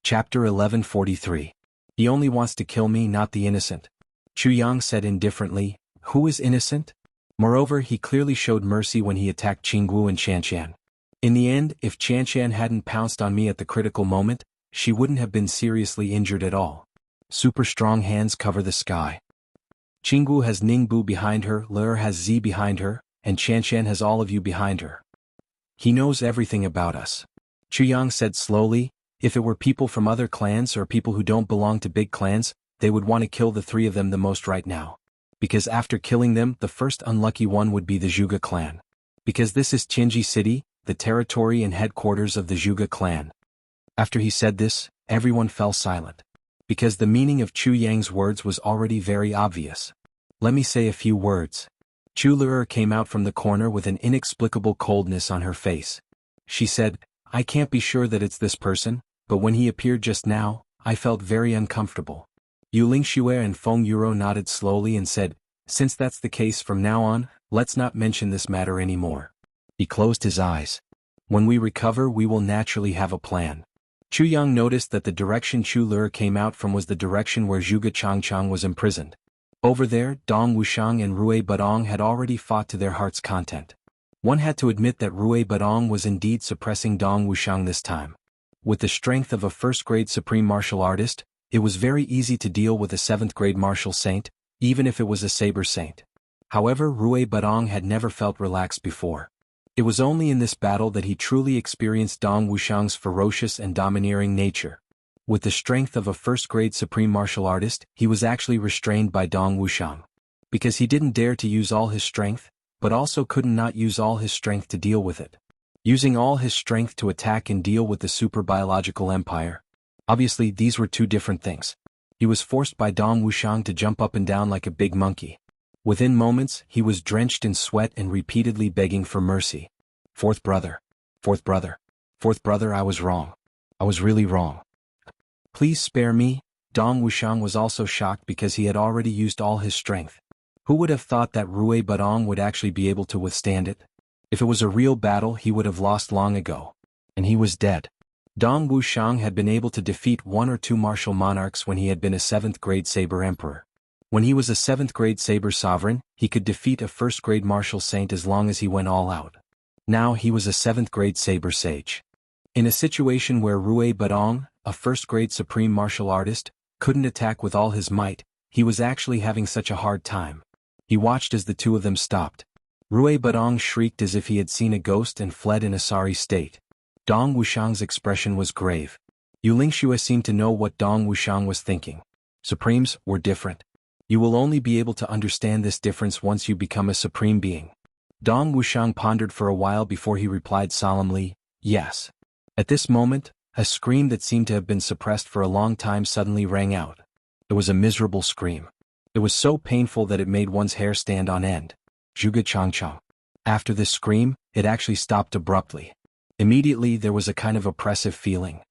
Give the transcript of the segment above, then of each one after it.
Chapter 1143. He only wants to kill me, not the innocent. Chu Yang said indifferently, who is innocent? Moreover, he clearly showed mercy when he attacked Jianghu and Qianshan. In the end, if Qianshan hadn't pounced on me at the critical moment, she wouldn't have been seriously injured at all. Super strong hands cover the sky. Jianghu has Ningbu behind her, Lur has Z behind her, and Qianshan has all of you behind her. He knows everything about us. Chu Yang said slowly, if it were people from other clans or people who don't belong to big clans, they would want to kill the three of them the most right now. Because after killing them, the first unlucky one would be the Zhuge clan. Because this is Qinji City, the territory and headquarters of the Zhuge clan. After he said this, everyone fell silent. Because the meaning of Chu Yang's words was already very obvious. Let me say a few words. Chu Lur came out from the corner with an inexplicable coldness on her face. She said, I can't be sure that it's this person, but when he appeared just now, I felt very uncomfortable. Yu Lingxue and Feng Yuro nodded slowly and said, since that's the case from now on, let's not mention this matter anymore. He closed his eyes. When we recover, we will naturally have a plan. Chu Yang noticed that the direction Chu Lur came out from was the direction where Zhuge Changchang was imprisoned. Over there, Dong Wuxiang and Rui Badong had already fought to their heart's content. One had to admit that Rui Badong was indeed suppressing Dong Wuxiang this time. With the strength of a first-grade supreme martial artist, it was very easy to deal with a 7th-grade martial saint, even if it was a saber saint. However, Rui Badong had never felt relaxed before. It was only in this battle that he truly experienced Dong Wuxiang's ferocious and domineering nature. With the strength of a first-grade supreme martial artist, he was actually restrained by Dong Wuxiang. Because he didn't dare to use all his strength, but also couldn't not use all his strength to deal with it. Using all his strength to attack and deal with the super-biological empire. Obviously, these were two different things. He was forced by Dong Wuxiang to jump up and down like a big monkey. Within moments, he was drenched in sweat and repeatedly begging for mercy. Fourth brother. Fourth brother. Fourth brother, I was wrong. I was really wrong. Please spare me. Dong Wuxiang was also shocked because he had already used all his strength. Who would have thought that Rui Badong would actually be able to withstand it? If it was a real battle, he would have lost long ago. And he was dead. Dong Wuxiang had been able to defeat 1 or 2 martial monarchs when he had been a 7th-grade saber emperor. When he was a 7th-grade saber sovereign, he could defeat a 1st-grade martial saint as long as he went all out. Now he was a 7th-grade saber sage. In a situation where Rui Badong, a 1st-grade supreme martial artist, couldn't attack with all his might, he was actually having such a hard time. He watched as the two of them stopped. Rui Badong shrieked as if he had seen a ghost and fled in a sorry state. Dong Wuxiang's expression was grave. Yu Lingxue seemed to know what Dong Wuxiang was thinking. Supremes were different. You will only be able to understand this difference once you become a supreme being. Dong Wuxiang pondered for a while before he replied solemnly, yes. At this moment, a scream that seemed to have been suppressed for a long time suddenly rang out. It was a miserable scream. It was so painful that it made one's hair stand on end. Zhuge Changchang. After this scream, it actually stopped abruptly. Immediately there was a kind of oppressive feeling.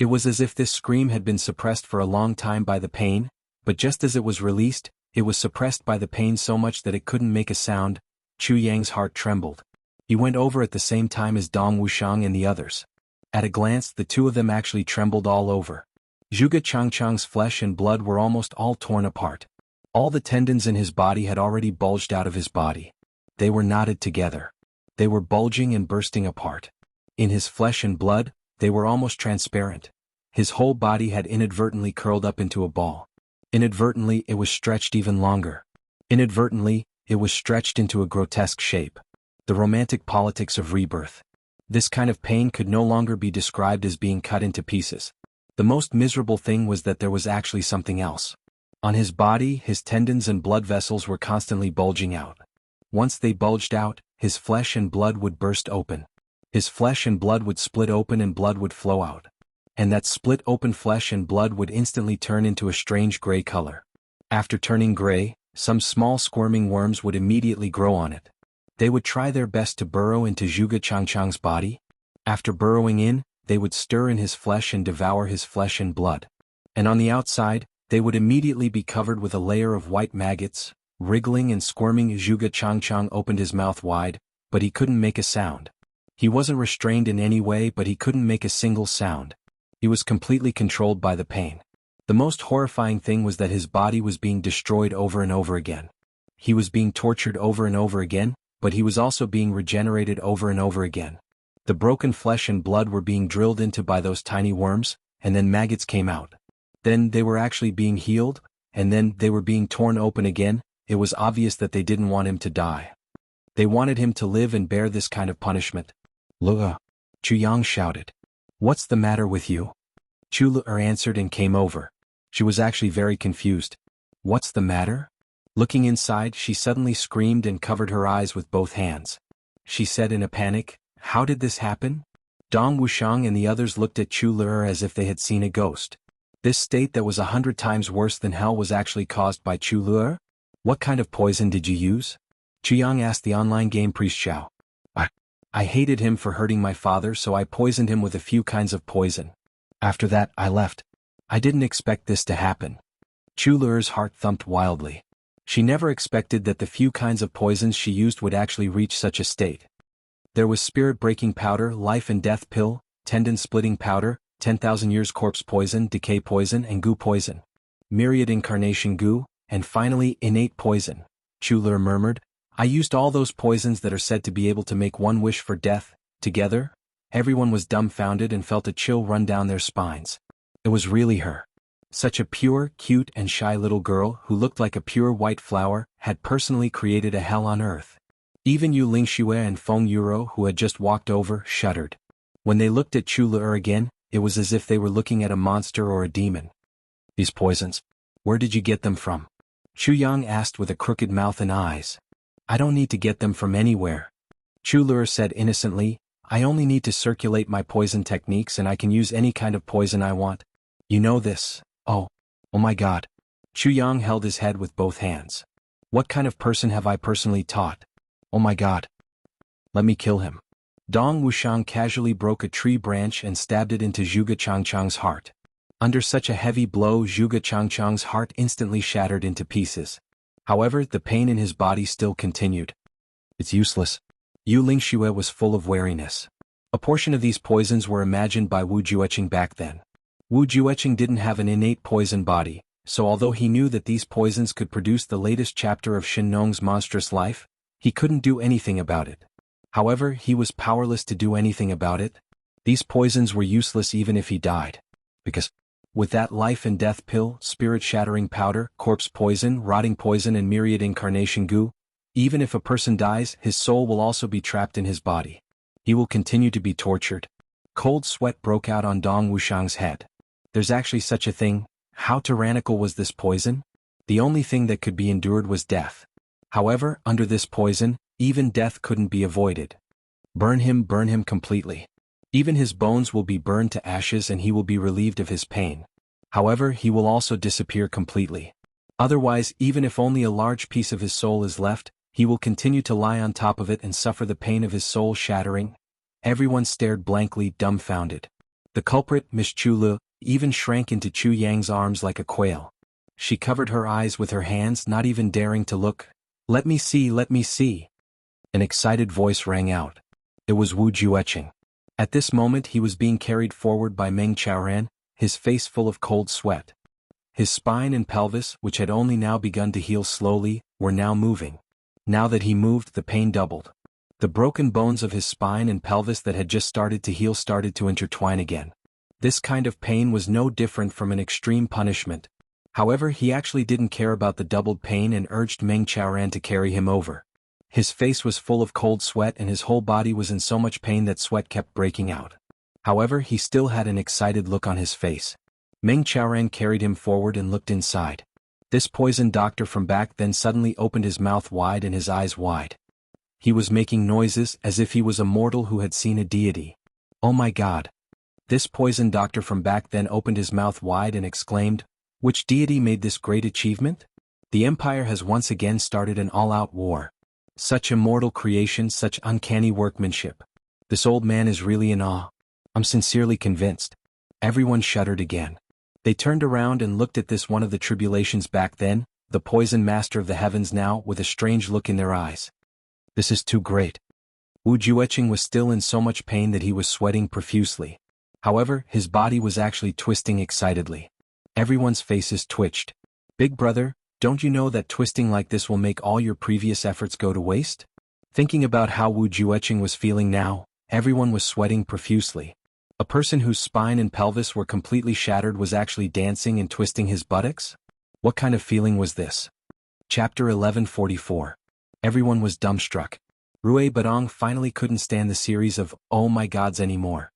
It was as if this scream had been suppressed for a long time by the pain, but just as it was released, it was suppressed by the pain so much that it couldn't make a sound. Chu Yang's heart trembled. He went over at the same time as Dong Wuxiang and the others. At a glance, the two of them actually trembled all over. Zhuge Changchang's flesh and blood were almost all torn apart. All the tendons in his body had already bulged out of his body. They were knotted together. They were bulging and bursting apart. In his flesh and blood, they were almost transparent. His whole body had inadvertently curled up into a ball. Inadvertently, it was stretched even longer. Inadvertently, it was stretched into a grotesque shape. The romantic politics of rebirth. This kind of pain could no longer be described as being cut into pieces. The most miserable thing was that there was actually something else. On his body, his tendons and blood vessels were constantly bulging out. Once they bulged out, his flesh and blood would burst open. His flesh and blood would split open and blood would flow out. And that split open flesh and blood would instantly turn into a strange gray color. After turning gray, some small squirming worms would immediately grow on it. They would try their best to burrow into Zhuge Changchang's body. After burrowing in, they would stir in his flesh and devour his flesh and blood. And on the outside, they would immediately be covered with a layer of white maggots. Wriggling and squirming, Zhuge Changchang opened his mouth wide, but he couldn't make a sound. He wasn't restrained in any way, but he couldn't make a single sound. He was completely controlled by the pain. The most horrifying thing was that his body was being destroyed over and over again. He was being tortured over and over again, but he was also being regenerated over and over again. The broken flesh and blood were being drilled into by those tiny worms, and then maggots came out. Then they were actually being healed, and then they were being torn open again. It was obvious that they didn't want him to die. They wanted him to live and bear this kind of punishment. "Luo," Chu Yang shouted. "What's the matter with you?" Chu Luo answered and came over. She was actually very confused. "What's the matter?" Looking inside, she suddenly screamed and covered her eyes with both hands. She said in a panic, "How did this happen?" Dong Wuxiang and the others looked at Chu Luo as if they had seen a ghost. This state that was 100 times worse than hell was actually caused by Chu Luo? "What kind of poison did you use?" Chu Yang asked the online game priest Xiao. I hated him for hurting my father, so I poisoned him with a few kinds of poison. After that, I left. I didn't expect this to happen. Chu Luo's heart thumped wildly. She never expected that the few kinds of poisons she used would actually reach such a state. There was spirit-breaking powder, life and death pill, tendon-splitting powder, 10,000 years corpse poison, decay poison and goo poison. Myriad incarnation goo, and finally innate poison. Chu Luo murmured, "I used all those poisons that are said to be able to make one wish for death, together?" Everyone was dumbfounded and felt a chill run down their spines. It was really her. Such a pure, cute and shy little girl who looked like a pure white flower had personally created a hell on earth. Even Yu Lingxue and Feng Yuro, who had just walked over, shuddered. When they looked at Chu Luo again, it was as if they were looking at a monster or a demon. "These poisons, where did you get them from?" Chu Yang asked with a crooked mouth and eyes. "I don't need to get them from anywhere." Chu Luo said innocently, "I only need to circulate my poison techniques and I can use any kind of poison I want. You know this." Oh my God. Chu Yang held his head with both hands. "What kind of person have I personally taught? Oh my God. Let me kill him." Dong Wuxiang casually broke a tree branch and stabbed it into Zhuge Changchang's heart. Under such a heavy blow, Zhuge Changchang's heart instantly shattered into pieces. However, the pain in his body still continued. "It's useless." Yu Lingxue was full of wariness. A portion of these poisons were imagined by Wu Jueqing back then. Wu Jueqing didn't have an innate poison body, so although he knew that these poisons could produce the latest chapter of Shin Nong's monstrous life, he couldn't do anything about it. However, he was powerless to do anything about it. These poisons were useless even if he died. Because, with that life and death pill, spirit-shattering powder, corpse poison, rotting poison and myriad incarnation goo, even if a person dies, his soul will also be trapped in his body. He will continue to be tortured. Cold sweat broke out on Dong Wuxiang's head. There's actually such a thing. How tyrannical was this poison? The only thing that could be endured was death. However, under this poison, even death couldn't be avoided. Burn him completely. Even his bones will be burned to ashes and he will be relieved of his pain. However, he will also disappear completely. Otherwise, even if only a large piece of his soul is left, he will continue to lie on top of it and suffer the pain of his soul shattering. Everyone stared blankly, dumbfounded. The culprit, Miss Chu Luo, even shrank into Chu Yang's arms like a quail. She covered her eyes with her hands, not even daring to look. Let me see, let me see." An excited voice rang out. It was Wu Jueqing. At this moment he was being carried forward by Meng Chaoran, his face full of cold sweat. His spine and pelvis, which had only now begun to heal slowly, were now moving. Now that he moved, the pain doubled. The broken bones of his spine and pelvis that had just started to heal started to intertwine again. This kind of pain was no different from an extreme punishment. However, he actually didn't care about the doubled pain and urged Meng Chaoran to carry him over. His face was full of cold sweat and his whole body was in so much pain that sweat kept breaking out. However, he still had an excited look on his face. Meng Chaoran carried him forward and looked inside. This poison doctor from back then suddenly opened his mouth wide and his eyes wide. He was making noises as if he was a mortal who had seen a deity. "Oh my God." This poison doctor from back then opened his mouth wide and exclaimed, "Which deity made this great achievement? The Empire has once again started an all-out war. Such immortal creation, such uncanny workmanship. This old man is really in awe. I'm sincerely convinced." Everyone shuddered again. They turned around and looked at this one of the tribulations back then, the poison master of the heavens now, with a strange look in their eyes. This is too great. Wu Jueqing was still in so much pain that he was sweating profusely. However, his body was actually twisting excitedly. Everyone's faces twitched. "Big brother, don't you know that twisting like this will make all your previous efforts go to waste?" Thinking about how Wu Jueqing was feeling now, everyone was sweating profusely. A person whose spine and pelvis were completely shattered was actually dancing and twisting his buttocks? What kind of feeling was this? Chapter 1144. Everyone was dumbstruck. Rui Badong finally couldn't stand the series of "oh my gods" anymore.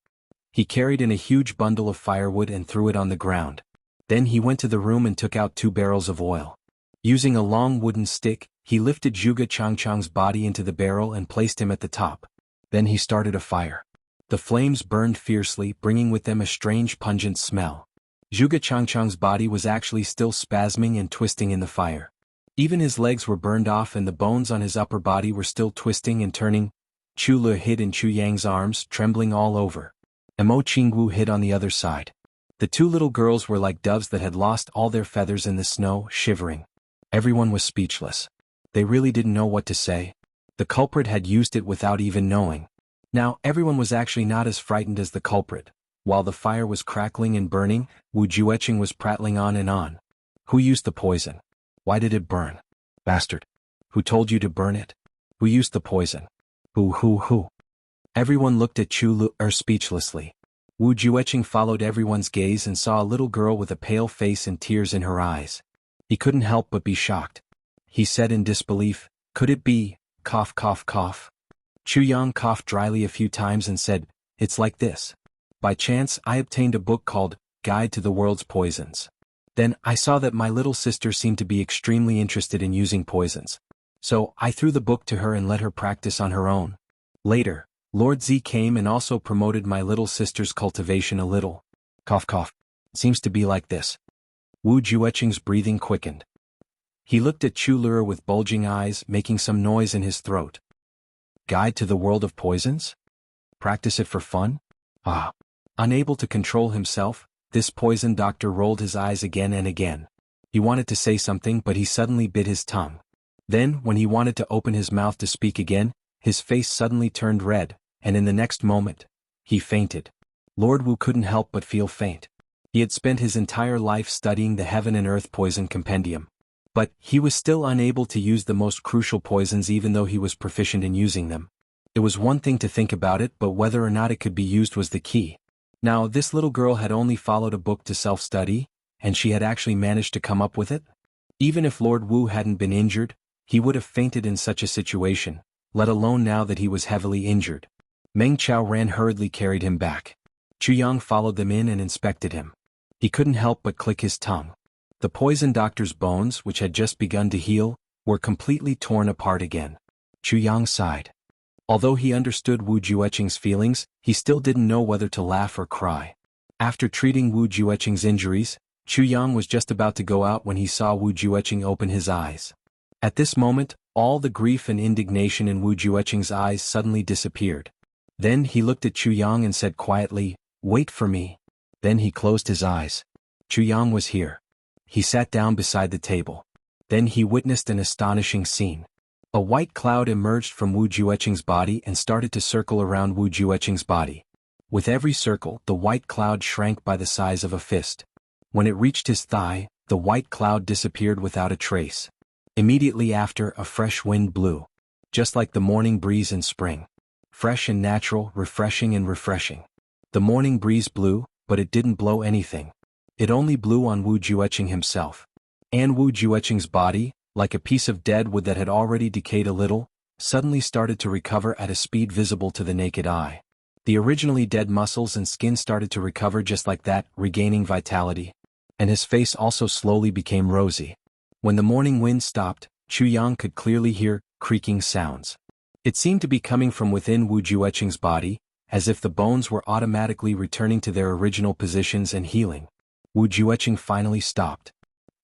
He carried in a huge bundle of firewood and threw it on the ground. Then he went to the room and took out 2 barrels of oil. Using a long wooden stick, he lifted Zhuge Changchang's body into the barrel and placed him at the top. Then he started a fire. The flames burned fiercely, bringing with them a strange pungent smell. Zhuge Changchang's body was actually still spasming and twisting in the fire. Even his legs were burned off and the bones on his upper body were still twisting and turning. Chu Le hid in Chu Yang's arms, trembling all over. Mo Qingwu hid on the other side. The 2 little girls were like doves that had lost all their feathers in the snow, shivering. Everyone was speechless. They really didn't know what to say. The culprit had used it without even knowing. Now, everyone was actually not as frightened as the culprit. While the fire was crackling and burning, Wu Jueqing was prattling on and on. "Who used the poison? Why did it burn? Bastard. Who told you to burn it? Who used the poison? Who?" Everyone looked at Chu Lu speechlessly. Wu Jueqing followed everyone's gaze and saw a little girl with a pale face and tears in her eyes. He couldn't help but be shocked. He said in disbelief, "Could it be, cough cough cough?" Chu Yang coughed dryly a few times and said, "It's like this. By chance I obtained a book called Guide to the World's Poisons. Then I saw that my little sister seemed to be extremely interested in using poisons. So I threw the book to her and let her practice on her own. Later, Lord Z came and also promoted my little sister's cultivation a little. Cough cough. Seems to be like this." Wu Jueqing's breathing quickened. He looked at Chu Lure with bulging eyes, making some noise in his throat. "Guide to the World of Poisons? Practice it for fun? Ah." Unable to control himself, this poison doctor rolled his eyes again and again. He wanted to say something but he suddenly bit his tongue. Then, when he wanted to open his mouth to speak again, his face suddenly turned red, and in the next moment, he fainted. Lord Wu couldn't help but feel faint. He had spent his entire life studying the Heaven and Earth Poison Compendium. But he was still unable to use the most crucial poisons even though he was proficient in using them. It was one thing to think about it, but whether or not it could be used was the key. Now, this little girl had only followed a book to self-study, and she had actually managed to come up with it? Even if Lord Wu hadn't been injured, he would have fainted in such a situation, let alone now that he was heavily injured. Meng Chao ran hurriedly, carried him back. Chu Yang followed them in and inspected him. He couldn't help but click his tongue. The poison doctor's bones, which had just begun to heal, were completely torn apart again. Chu Yang sighed. Although he understood Wu Jueqing's feelings, he still didn't know whether to laugh or cry. After treating Wu Jueqing's injuries, Chu Yang was just about to go out when he saw Wu Jueqing open his eyes. At this moment, all the grief and indignation in Wu Jueqing's eyes suddenly disappeared. Then he looked at Chu Yang and said quietly, "Wait for me." Then he closed his eyes. Chu Yang was here. He sat down beside the table. Then he witnessed an astonishing scene. A white cloud emerged from Wu Jueqing's body and started to circle around Wu Jueqing's body. With every circle, the white cloud shrank by the size of a fist. When it reached his thigh, the white cloud disappeared without a trace. Immediately after, a fresh wind blew. Just like the morning breeze in spring. Fresh and natural, refreshing and refreshing. The morning breeze blew, but it didn't blow anything. It only blew on Wu Jueqing himself. And Wu Jueqing's body, like a piece of dead wood that had already decayed a little, suddenly started to recover at a speed visible to the naked eye. The originally dead muscles and skin started to recover just like that, regaining vitality. And his face also slowly became rosy. When the morning wind stopped, Chu Yang could clearly hear creaking sounds. It seemed to be coming from within Wu Jueqing's body, as if the bones were automatically returning to their original positions and healing. Wu Jueqing finally stopped.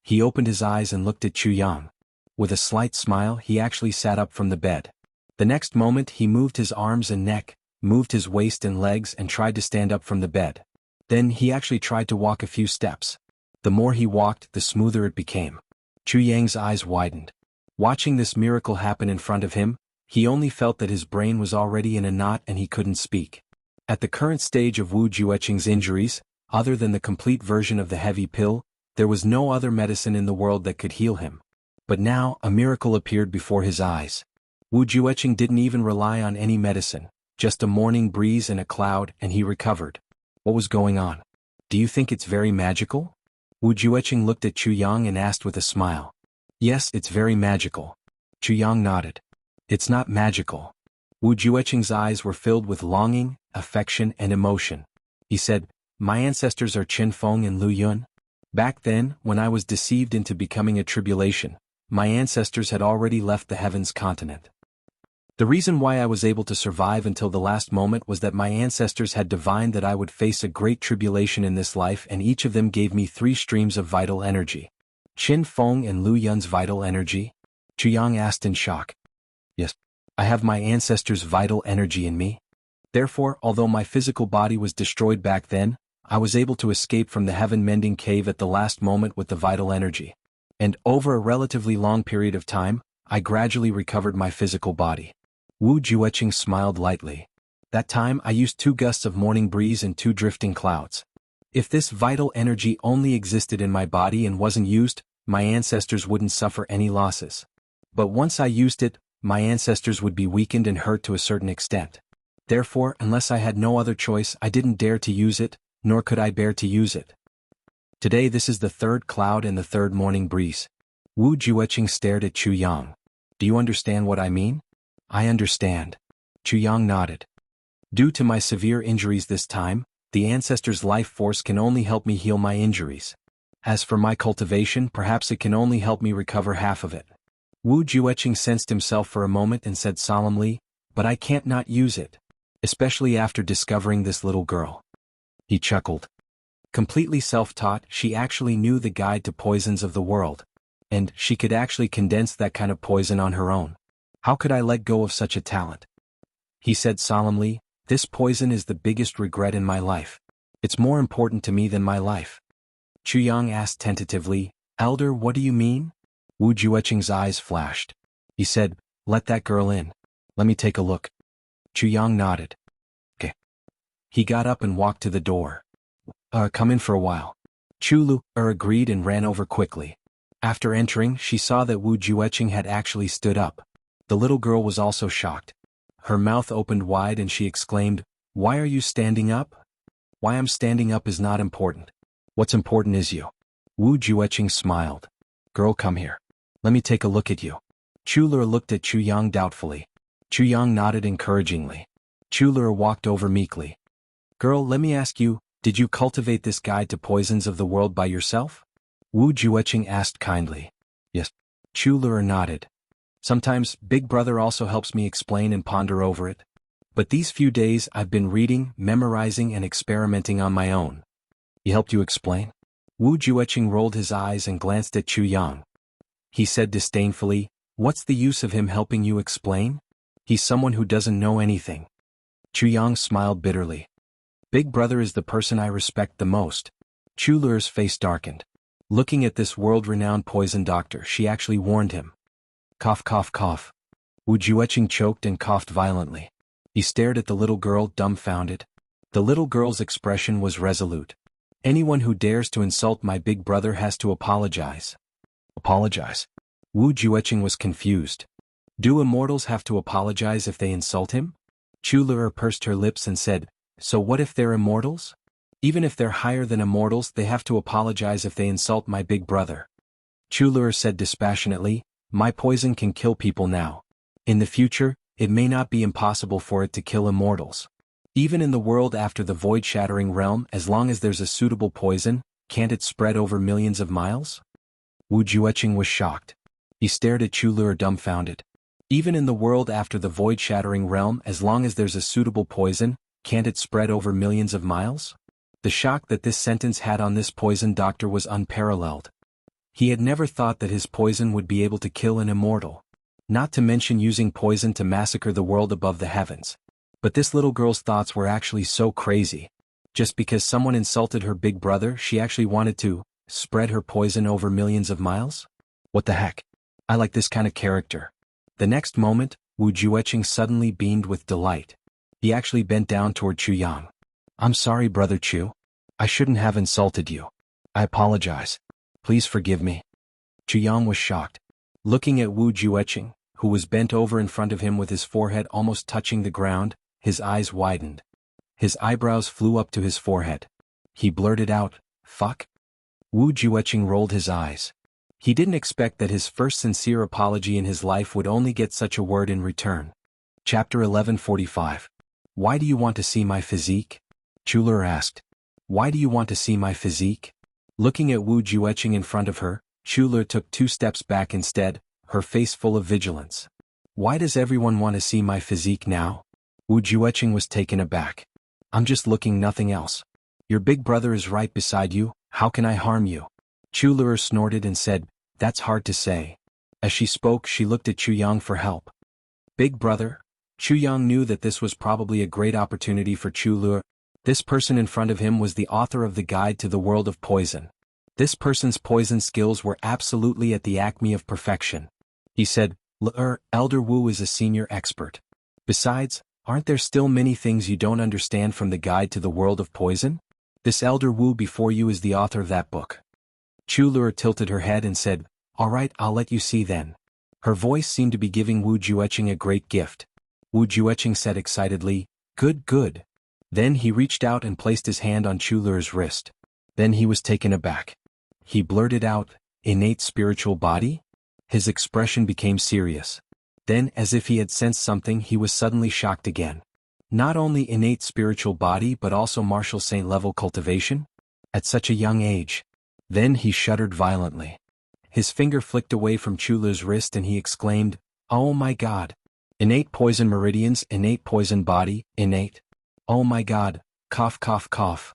He opened his eyes and looked at Chu Yang. With a slight smile, he actually sat up from the bed. The next moment he moved his arms and neck, moved his waist and legs and tried to stand up from the bed. Then he actually tried to walk a few steps. The more he walked, the smoother it became. Chu Yang's eyes widened. Watching this miracle happen in front of him, he only felt that his brain was already in a knot and he couldn't speak. At the current stage of Wu Jueqing's injuries, other than the complete version of the heavy pill, there was no other medicine in the world that could heal him. But now, a miracle appeared before his eyes. Wu Jueqing didn't even rely on any medicine, just a morning breeze and a cloud, and he recovered. What was going on? Do you think it's very magical? Wu Jueqing looked at Chu Yang and asked with a smile. Yes, it's very magical. Chu Yang nodded. It's not magical. Wu Jueqing's eyes were filled with longing, affection, and emotion. He said, my ancestors are Qin Feng and Lu Yun. Back then, when I was deceived into becoming a tribulation, my ancestors had already left the heavens continent. The reason why I was able to survive until the last moment was that my ancestors had divined that I would face a great tribulation in this life, and each of them gave me 3 streams of vital energy. Qin Feng and Lu Yun's vital energy? Chu Yang asked in shock. Yes. I have my ancestors' vital energy in me. Therefore, although my physical body was destroyed back then, I was able to escape from the heaven-mending cave at the last moment with the vital energy. And over a relatively long period of time, I gradually recovered my physical body. Wu Jueqing smiled lightly. That time I used 2 gusts of morning breeze and 2 drifting clouds. If this vital energy only existed in my body and wasn't used, my ancestors wouldn't suffer any losses. But once I used it, my ancestors would be weakened and hurt to a certain extent. Therefore, unless I had no other choice, I didn't dare to use it, nor could I bear to use it. Today this is the 3rd cloud and the 3rd morning breeze. Wu Jueqing stared at Chu Yang. Do you understand what I mean? I understand. Chu Yang nodded. Due to my severe injuries this time, the ancestors' life force can only help me heal my injuries. As for my cultivation, perhaps it can only help me recover half of it. Wu Jueqing sensed himself for a moment and said solemnly, but I can't not use it. Especially after discovering this little girl. He chuckled. Completely self-taught, she actually knew the guide to poisons of the world. And she could actually condense that kind of poison on her own. How could I let go of such a talent? He said solemnly, this poison is the biggest regret in my life. It's more important to me than my life. Chu Yang asked tentatively, Elder, what do you mean? Wu Jueqing's eyes flashed. He said, let that girl in. Let me take a look. Chu Yang nodded. Okay. He got up and walked to the door. Come in for a while. Chu Lu agreed and ran over quickly. After entering, she saw that Wu Jueqing had actually stood up. The little girl was also shocked. Her mouth opened wide and she exclaimed, why are you standing up? Why I'm standing up is not important. What's important is you. Wu Jueqing smiled. Girl, come here. Let me take a look at you. Chu Lu looked at Chu Yang doubtfully. Chu Yang nodded encouragingly. Chu Lu walked over meekly. Girl, let me ask you, did you cultivate this guide to poisons of the world by yourself? Wu Jueqing asked kindly. Yes. Chu Lu nodded. Sometimes, Big Brother also helps me explain and ponder over it. But these few days I've been reading, memorizing and experimenting on my own. He helped you explain? Wu Jueqing rolled his eyes and glanced at Chu Yang. He said disdainfully, what's the use of him helping you explain? He's someone who doesn't know anything. Chu Yang smiled bitterly. Big Brother is the person I respect the most. Chu Lu's face darkened. Looking at this world-renowned poison doctor, she actually warned him. Cough, cough, cough. Wu Jueqing choked and coughed violently. He stared at the little girl, dumbfounded. The little girl's expression was resolute. Anyone who dares to insult my big brother has to apologize. Apologize? Wu Jueqing was confused. Do immortals have to apologize if they insult him? Chu Lu pursed her lips and said, so what if they're immortals? Even if they're higher than immortals, they have to apologize if they insult my big brother. Chu Lu said dispassionately, my poison can kill people now. In the future, it may not be impossible for it to kill immortals. Even in the world after the void-shattering realm, as long as there's a suitable poison, can't it spread over millions of miles? Wu Jueqing was shocked. He stared at Chu Lu dumbfounded. Even in the world after the void-shattering realm, as long as there's a suitable poison, can't it spread over millions of miles? The shock that this sentence had on this poison doctor was unparalleled. He had never thought that his poison would be able to kill an immortal. Not to mention using poison to massacre the world above the heavens. But this little girl's thoughts were actually so crazy. Just because someone insulted her big brother, she actually wanted to spread her poison over millions of miles? What the heck? I like this kind of character. The next moment, Wu Jueqing suddenly beamed with delight. He actually bent down toward Chu Yang. I'm sorry, Brother Chu. I shouldn't have insulted you. I apologize. Please forgive me. Chu Yang was shocked. Looking at Wu Jueqing, who was bent over in front of him with his forehead almost touching the ground, his eyes widened. His eyebrows flew up to his forehead. He blurted out, "Fuck?" Wu Jueqing rolled his eyes. He didn't expect that his first sincere apology in his life would only get such a word in return. Chapter 1145. Why do you want to see my physique? Chuler asked. Why do you want to see my physique? Looking at Wu Jueqing in front of her, Chuler took 2 steps back instead, her face full of vigilance. Why does everyone want to see my physique now? Wu Jueqing was taken aback. I'm just looking, nothing else. Your big brother is right beside you, how can I harm you? Chuler snorted and said, That's hard to say. As she spoke, she looked at Chu Yang for help. Big brother? Chu Yang knew that this was probably a great opportunity for Chuler. This person in front of him was the author of the Guide to the World of Poison. This person's poison skills were absolutely at the acme of perfection. He said, Elder Wu is a senior expert. Besides, aren't there still many things you don't understand from the Guide to the World of Poison? This Elder Wu before you is the author of that book. Chuler tilted her head and said, All right, I'll let you see then. Her voice seemed to be giving Wu Jueqing a great gift. Wu Jueqing said excitedly, Good, good. Then he reached out and placed his hand on Chuler's wrist. Then he was taken aback. He blurted out, Innate spiritual body? His expression became serious. Then, as if he had sensed something, he was suddenly shocked again. Not only innate spiritual body but also martial saint level cultivation? At such a young age. Then he shuddered violently. His finger flicked away from Chuler's wrist and he exclaimed, Oh my God! Innate poison meridians, innate poison body, innate. Oh my God, cough cough cough.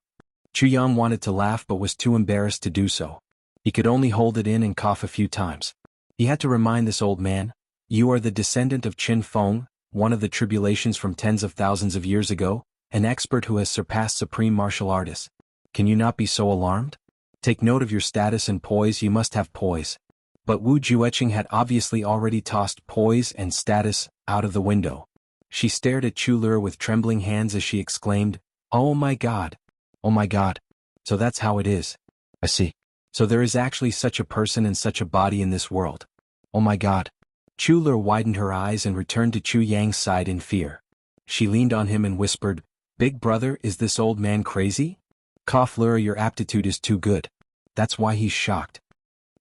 Chu Yang wanted to laugh but was too embarrassed to do so. He could only hold it in and cough a few times. He had to remind this old man, You are the descendant of Qin Feng, one of the tribulations from tens of thousands of years ago, an expert who has surpassed supreme martial artists. Can you not be so alarmed? Take note of your status and poise, you must have poise. But Wu Jueqing had obviously already tossed poise and status out of the window. She stared at Chuler with trembling hands as she exclaimed, Oh my God! Oh my God! So that's how it is. I see. So there is actually such a person and such a body in this world. Oh my God! Chuler widened her eyes and returned to Chu Yang's side in fear. She leaned on him and whispered, Big brother, is this old man crazy? Cough Lura, your aptitude is too good. That's why he's shocked.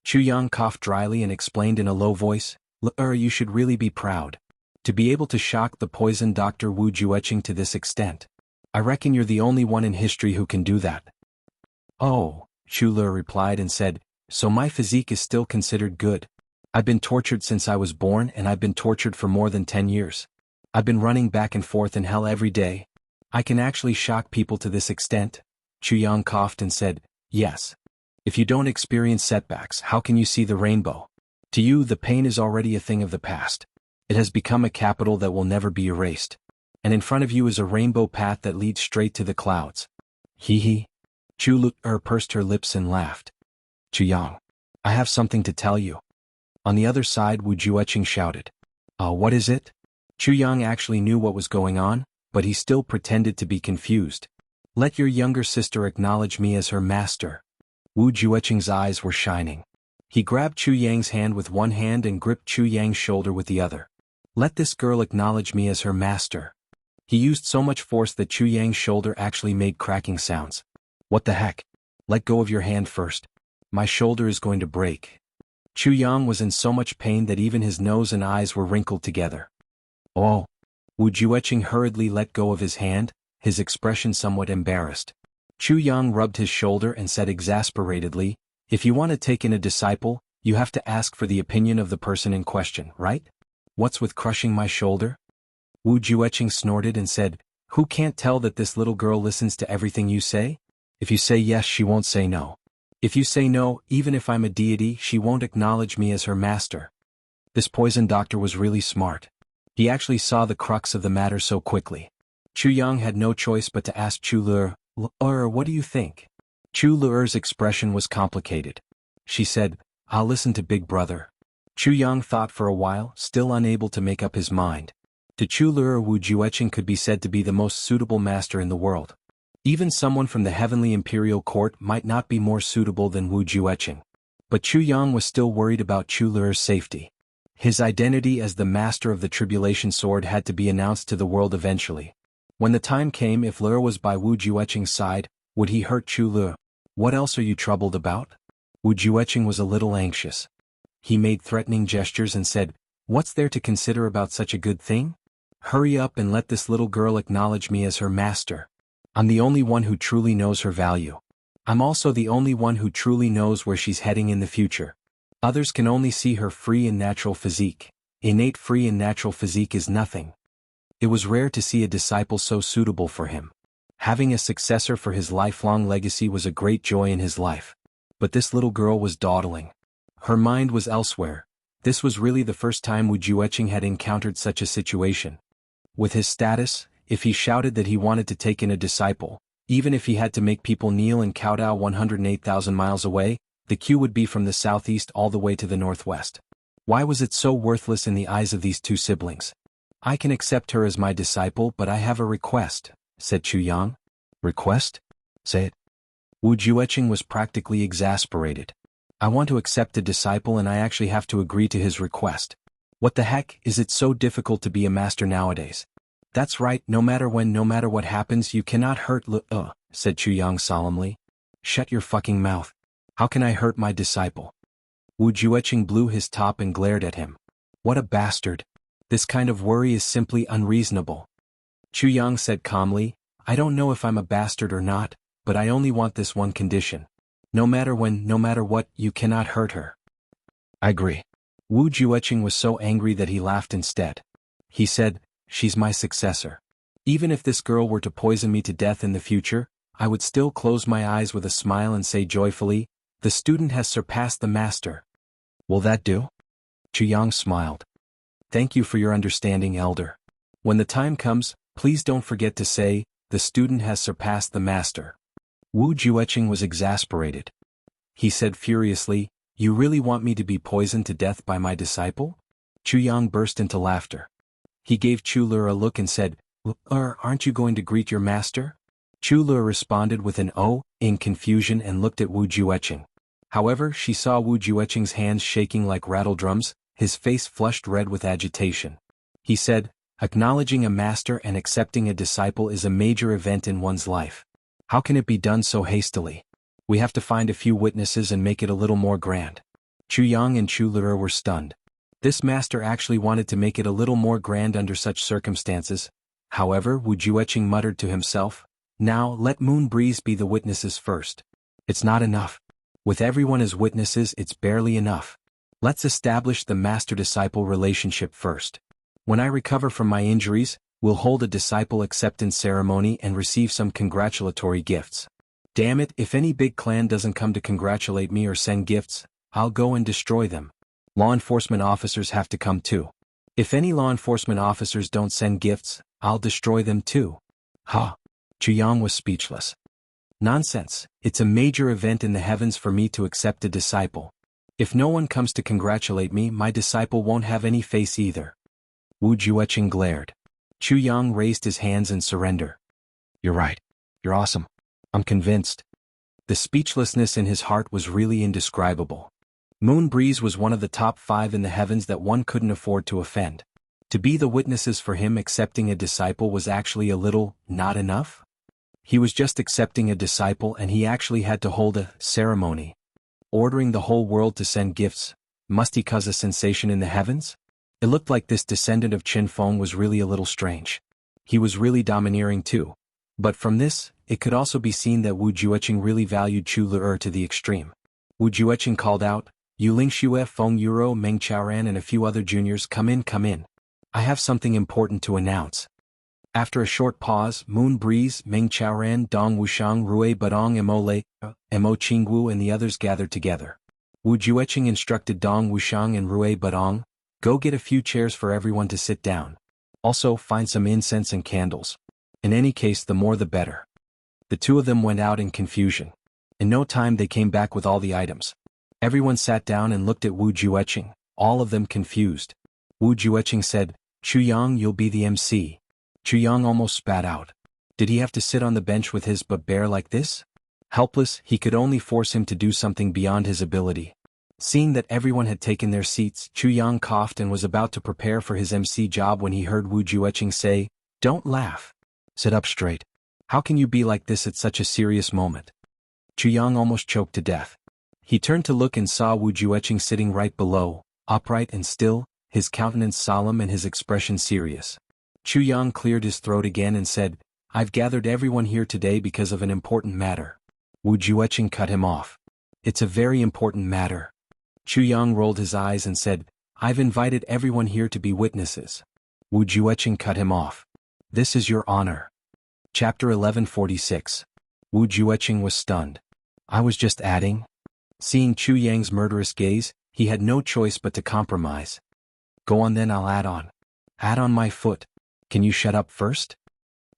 Chu Yang coughed dryly and explained in a low voice, Lura, you should really be proud. To be able to shock the poison Dr. Wu Jueqing to this extent. I reckon you're the only one in history who can do that. Oh, Chuler replied and said, So my physique is still considered good. I've been tortured since I was born and I've been tortured for more than 10 years. I've been running back and forth in hell every day. I can actually shock people to this extent? Chu Yang coughed and said, Yes. If you don't experience setbacks, how can you see the rainbow? To you, the pain is already a thing of the past. It has become a capital that will never be erased. And in front of you is a rainbow path that leads straight to the clouds. Hee hee. Chuler pursed her lips and laughed. Chu Yang, I have something to tell you. On the other side, Wu Jueqing shouted. What is it? Chu Yang actually knew what was going on, but he still pretended to be confused. Let your younger sister acknowledge me as her master. Wu Jueqing's eyes were shining. He grabbed Chu Yang's hand with one hand and gripped Chu Yang's shoulder with the other. Let this girl acknowledge me as her master. He used so much force that Chu Yang's shoulder actually made cracking sounds. What the heck? Let go of your hand first. My shoulder is going to break. Chu Yang was in so much pain that even his nose and eyes were wrinkled together. Oh! Wu Jueqing hurriedly let go of his hand, his expression somewhat embarrassed. Chu Yang rubbed his shoulder and said exasperatedly, If you want to take in a disciple, you have to ask for the opinion of the person in question, right? What's with crushing my shoulder? Wu Jueqing snorted and said, Who can't tell that this little girl listens to everything you say? If you say yes, she won't say no. If you say no, even if I'm a deity, she won't acknowledge me as her master. This poison doctor was really smart. He actually saw the crux of the matter so quickly. Chu Yang had no choice but to ask Chuler, what do you think? Chuler's expression was complicated. She said, I'll listen to Big Brother. Chu Yang thought for a while, still unable to make up his mind. To Chu Lur, Wu Jueqing could be said to be the most suitable master in the world. Even someone from the heavenly imperial court might not be more suitable than Wu Jueqing. But Chu Yang was still worried about Chu Lur's safety. His identity as the master of the tribulation sword had to be announced to the world eventually. When the time came, if Lur was by Wu Jueqing's side, would he hurt Chu Lur? What else are you troubled about? Wu Jueqing was a little anxious. He made threatening gestures and said, "What's there to consider about such a good thing? Hurry up and let this little girl acknowledge me as her master. I'm the only one who truly knows her value. I'm also the only one who truly knows where she's heading in the future. Others can only see her free and natural physique. Innate free and natural physique is nothing." It was rare to see a disciple so suitable for him. Having a successor for his lifelong legacy was a great joy in his life. But this little girl was dawdling. Her mind was elsewhere. This was really the first time Wu Jueqing had encountered such a situation. With his status, if he shouted that he wanted to take in a disciple, even if he had to make people kneel and kowtow 108,000 miles away, the queue would be from the southeast all the way to the northwest. Why was it so worthless in the eyes of these two siblings? "I can accept her as my disciple, but I have a request," said Chu Yang. "Request? Say it." Wu Jueqing was practically exasperated. "I want to accept a disciple and I actually have to agree to his request. What the heck, is it so difficult to be a master nowadays?" "That's right, no matter when, no matter what happens, you cannot hurt said Chu Yang solemnly. "Shut your fucking mouth. How can I hurt my disciple?" Wu Jueqing blew his top and glared at him. "What a bastard. This kind of worry is simply unreasonable." Chu Yang said calmly, "I don't know if I'm a bastard or not, but I only want this one condition. No matter when, no matter what, you cannot hurt her." "I agree." Wu Jueqing was so angry that he laughed instead. He said, "She's my successor. Even if this girl were to poison me to death in the future, I would still close my eyes with a smile and say joyfully, 'The student has surpassed the master.' Will that do?" Chu Yang smiled. "Thank you for your understanding, elder. When the time comes, please don't forget to say, 'The student has surpassed the master.'" Wu Jueqing was exasperated. He said furiously, "You really want me to be poisoned to death by my disciple?" Chu Yang burst into laughter. He gave Chu Lur a look and said, Aren't you going to greet your master?" Chu Lur responded with an "oh" in confusion and looked at Wu Jueqing. However, she saw Wu Jueqing's hands shaking like rattle drums, his face flushed red with agitation. He said, "Acknowledging a master and accepting a disciple is a major event in one's life. How can it be done so hastily? We have to find a few witnesses and make it a little more grand." Chu Yang and Chu Lur were stunned. This master actually wanted to make it a little more grand under such circumstances. However, Wu Jueqing muttered to himself, "Now, let Moon Breeze be the witnesses first. It's not enough. With everyone as witnesses, it's barely enough. Let's establish the master-disciple relationship first. When I recover from my injuries, we'll hold a disciple acceptance ceremony and receive some congratulatory gifts. Damn it, if any big clan doesn't come to congratulate me or send gifts, I'll go and destroy them. Law enforcement officers have to come too. If any law enforcement officers don't send gifts, I'll destroy them too." "Ha!" Chu Yang was speechless. "Nonsense, it's a major event in the heavens for me to accept a disciple. If no one comes to congratulate me, my disciple won't have any face either." Wu Jueqing glared. Chu Yang raised his hands in surrender. "You're right. You're awesome. I'm convinced." The speechlessness in his heart was really indescribable. Moon Breeze was one of the top 5 in the heavens that one couldn't afford to offend. To be the witnesses for him accepting a disciple was actually a little, not enough? He was just accepting a disciple and he actually had to hold a ceremony. Ordering the whole world to send gifts, must he cause a sensation in the heavens? It looked like this descendant of Qin Feng was really a little strange. He was really domineering too. But from this, it could also be seen that Wu Jueqing really valued Chu Lur to the extreme. Wu Jueqing called out, "Yu Lingxue, Feng Euro, Meng Chaoran and a few other juniors, come in, come in. I have something important to announce." After a short pause, Moon Breeze, Meng Chaoran, Dong Wushang, Rui Badong, Mo Qingwu and the others gathered together. Wu Jueqing instructed Dong Wushang and Rui Badong, "Go get a few chairs for everyone to sit down. Also, find some incense and candles. In any case, the more the better." The two of them went out in confusion. In no time they came back with all the items. Everyone sat down and looked at Wu Jueqing, all of them confused. Wu Jueqing said, Chuyang, you'll be the MC. Chuyang almost spat out. Did he have to sit on the bench with his bear like this? Helpless, he could only force him to do something beyond his ability. Seeing that everyone had taken their seats, Chuyang coughed and was about to prepare for his MC job when he heard Wu Jueqing say, "Don't laugh. Sit up straight. How can you be like this at such a serious moment?" Chuyang almost choked to death. He turned to look and saw Wu Jueqing sitting right below, upright and still, his countenance solemn and his expression serious. Chuyang cleared his throat again and said, "I've gathered everyone here today because of an important matter." Wu Jueqing cut him off. "It's a very important matter." Chuyang rolled his eyes and said, "I've invited everyone here to be witnesses." Wu Jueqing cut him off. "This is your honor." Chapter 1146. Wu Jueqing was stunned. "I was just adding." Seeing Chuyang's murderous gaze, he had no choice but to compromise. "Go on then, I'll add on." "Add on my foot. Can you shut up first?"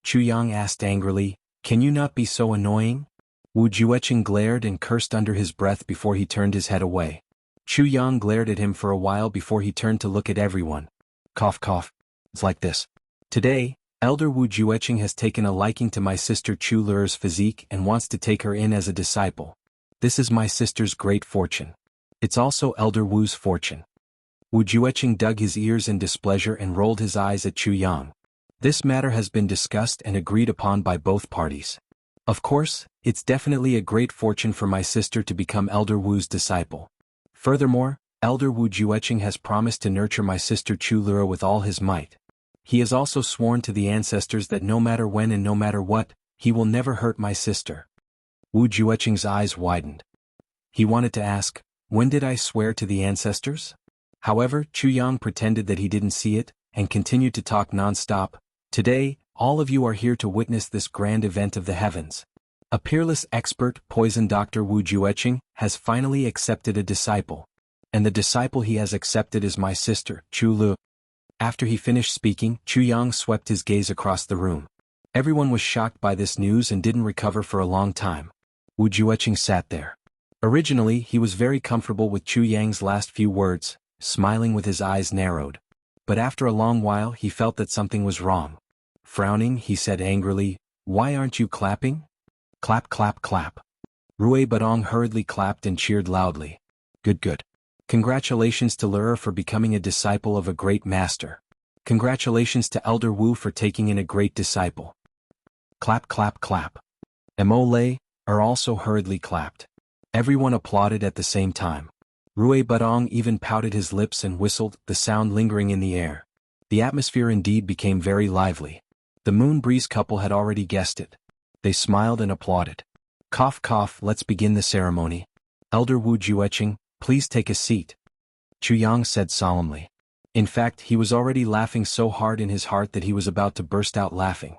Chuyang asked angrily, "Can you not be so annoying?" Wu Jueqing glared and cursed under his breath before he turned his head away. Chuyang glared at him for a while before he turned to look at everyone. Cough cough. "It's like this. Today, Elder Wu Jueqing has taken a liking to my sister Chu Lure's physique and wants to take her in as a disciple. This is my sister's great fortune. It's also Elder Wu's fortune." Wu Jueqing dug his ears in displeasure and rolled his eyes at Chuyang. "This matter has been discussed and agreed upon by both parties. Of course, it's definitely a great fortune for my sister to become Elder Wu's disciple. Furthermore, Elder Wu Jueqing has promised to nurture my sister Chu Lure with all his might. He has also sworn to the ancestors that no matter when and no matter what, he will never hurt my sister." Wu Jueqing's eyes widened. He wanted to ask, "When did I swear to the ancestors?" However, Chuyang pretended that he didn't see it, and continued to talk non-stop. "Today, all of you are here to witness this grand event of the heavens. A peerless expert, poison doctor Wu Jueqing, has finally accepted a disciple. And the disciple he has accepted is my sister, Chu Lu." After he finished speaking, Chuyang swept his gaze across the room. Everyone was shocked by this news and didn't recover for a long time. Wu Jueqing sat there. Originally, he was very comfortable with Chuyang's last few words, smiling with his eyes narrowed. But after a long while he felt that something was wrong. Frowning, he said angrily, "Why aren't you clapping?" Clap clap clap. Rue Badong hurriedly clapped and cheered loudly. "Good good. Congratulations to Lure for becoming a disciple of a great master. Congratulations to Elder Wu for taking in a great disciple." Clap clap clap. Emole also hurriedly clapped. Everyone applauded at the same time. Rue Badong even pouted his lips and whistled, the sound lingering in the air. The atmosphere indeed became very lively. The Moon Breeze couple had already guessed it. They smiled and applauded. "Cough cough, let's begin the ceremony. Elder Wu Jueqing, please take a seat," Chuyang said solemnly. In fact, he was already laughing so hard in his heart that he was about to burst out laughing.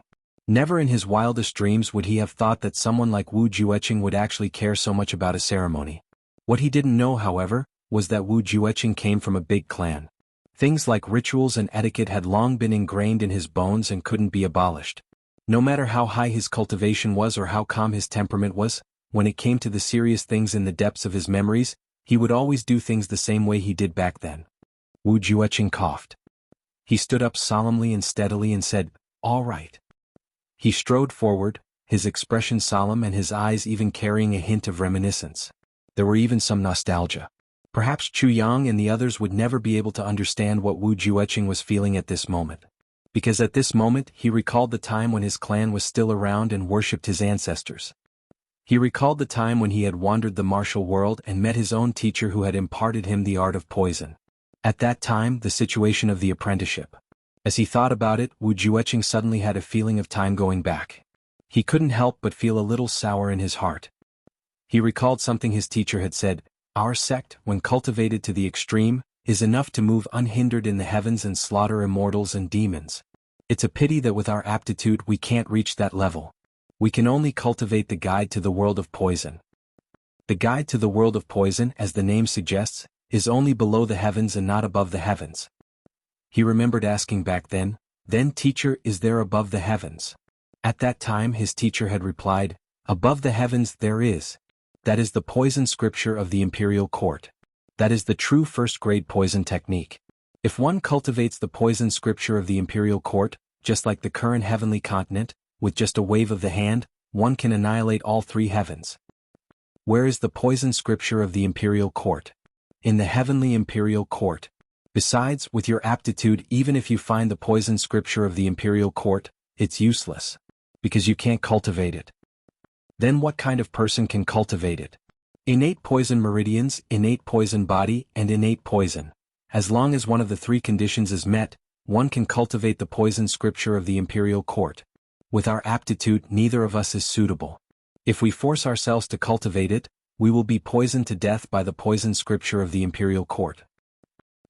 Never in his wildest dreams would he have thought that someone like Wu Jueqing would actually care so much about a ceremony. What he didn't know, however, was that Wu Jueqing came from a big clan. Things like rituals and etiquette had long been ingrained in his bones and couldn't be abolished. No matter how high his cultivation was or how calm his temperament was, when it came to the serious things in the depths of his memories, he would always do things the same way he did back then. Wu Jueqing coughed. He stood up solemnly and steadily and said, "All right." He strode forward, his expression solemn and his eyes even carrying a hint of reminiscence. There were even some nostalgia. Perhaps Chuyang and the others would never be able to understand what Wu Jueqing was feeling at this moment. Because at this moment he recalled the time when his clan was still around and worshipped his ancestors. He recalled the time when he had wandered the martial world and met his own teacher who had imparted him the art of poison. At that time, the situation of the apprenticeship. As he thought about it, Wu Jueqing suddenly had a feeling of time going back. He couldn't help but feel a little sour in his heart. He recalled something his teacher had said, "Our sect, when cultivated to the extreme, is enough to move unhindered in the heavens and slaughter immortals and demons. It's a pity that with our aptitude we can't reach that level. We can only cultivate the guide to the world of poison." The guide to the world of poison, as the name suggests, is only below the heavens and not above the heavens. He remembered asking back then, "Teacher, is there above the heavens?" At that time his teacher had replied, "Above the heavens there is. That is the poison scripture of the imperial court. That is the true first-grade poison technique. If one cultivates the poison scripture of the imperial court, just like the current heavenly continent, with just a wave of the hand, one can annihilate all three heavens. Where is the poison scripture of the imperial court? In the heavenly imperial court. Besides, with your aptitude, even if you find the poison scripture of the imperial court, it's useless. Because you can't cultivate it. Then what kind of person can cultivate it? Innate poison meridians, innate poison body, and innate poison. As long as one of the three conditions is met, one can cultivate the poison scripture of the imperial court. With our aptitude, neither of us is suitable. If we force ourselves to cultivate it, we will be poisoned to death by the poison scripture of the imperial court.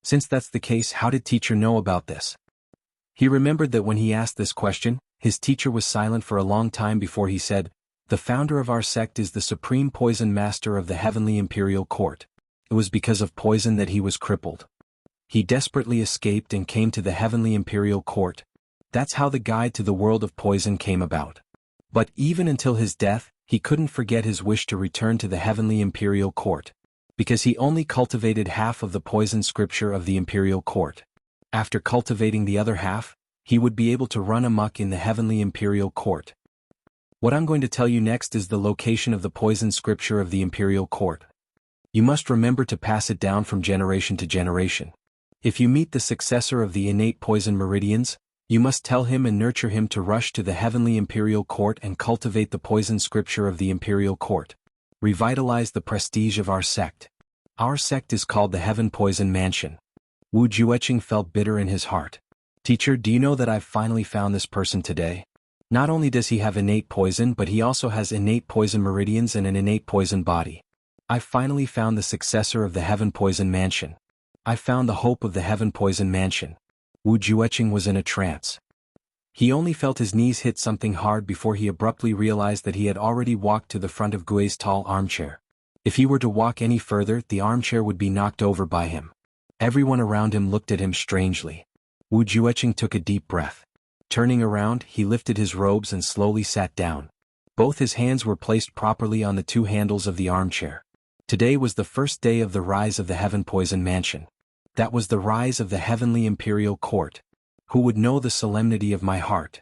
Since that's the case, how did teacher know about this? He remembered that when he asked this question, his teacher was silent for a long time before he said, "The founder of our sect is the supreme poison master of the heavenly imperial court. It was because of poison that he was crippled. He desperately escaped and came to the heavenly imperial court. That's how the guide to the world of poison came about. But even until his death, he couldn't forget his wish to return to the heavenly imperial court. Because he only cultivated half of the poison scripture of the imperial court. After cultivating the other half, he would be able to run amok in the heavenly imperial court. What I'm going to tell you next is the location of the poison scripture of the imperial court. You must remember to pass it down from generation to generation. If you meet the successor of the innate poison meridians, you must tell him and nurture him to rush to the heavenly imperial court and cultivate the poison scripture of the imperial court. Revitalize the prestige of our sect. Our sect is called the Heaven Poison Mansion. Wu Jueqing felt bitter in his heart. Teacher, do you know that I've finally found this person today? Not only does he have innate poison, but he also has innate poison meridians and an innate poison body. I finally found the successor of the Heaven Poison Mansion. I found the hope of the Heaven Poison Mansion. Wu Jueqing was in a trance. He only felt his knees hit something hard before he abruptly realized that he had already walked to the front of Gui's tall armchair. If he were to walk any further, the armchair would be knocked over by him. Everyone around him looked at him strangely. Wu Jueqing took a deep breath. Turning around, he lifted his robes and slowly sat down. Both his hands were placed properly on the two handles of the armchair. Today was the first day of the rise of the Heaven Poison Mansion. That was the rise of the heavenly imperial court. Who would know the solemnity of my heart?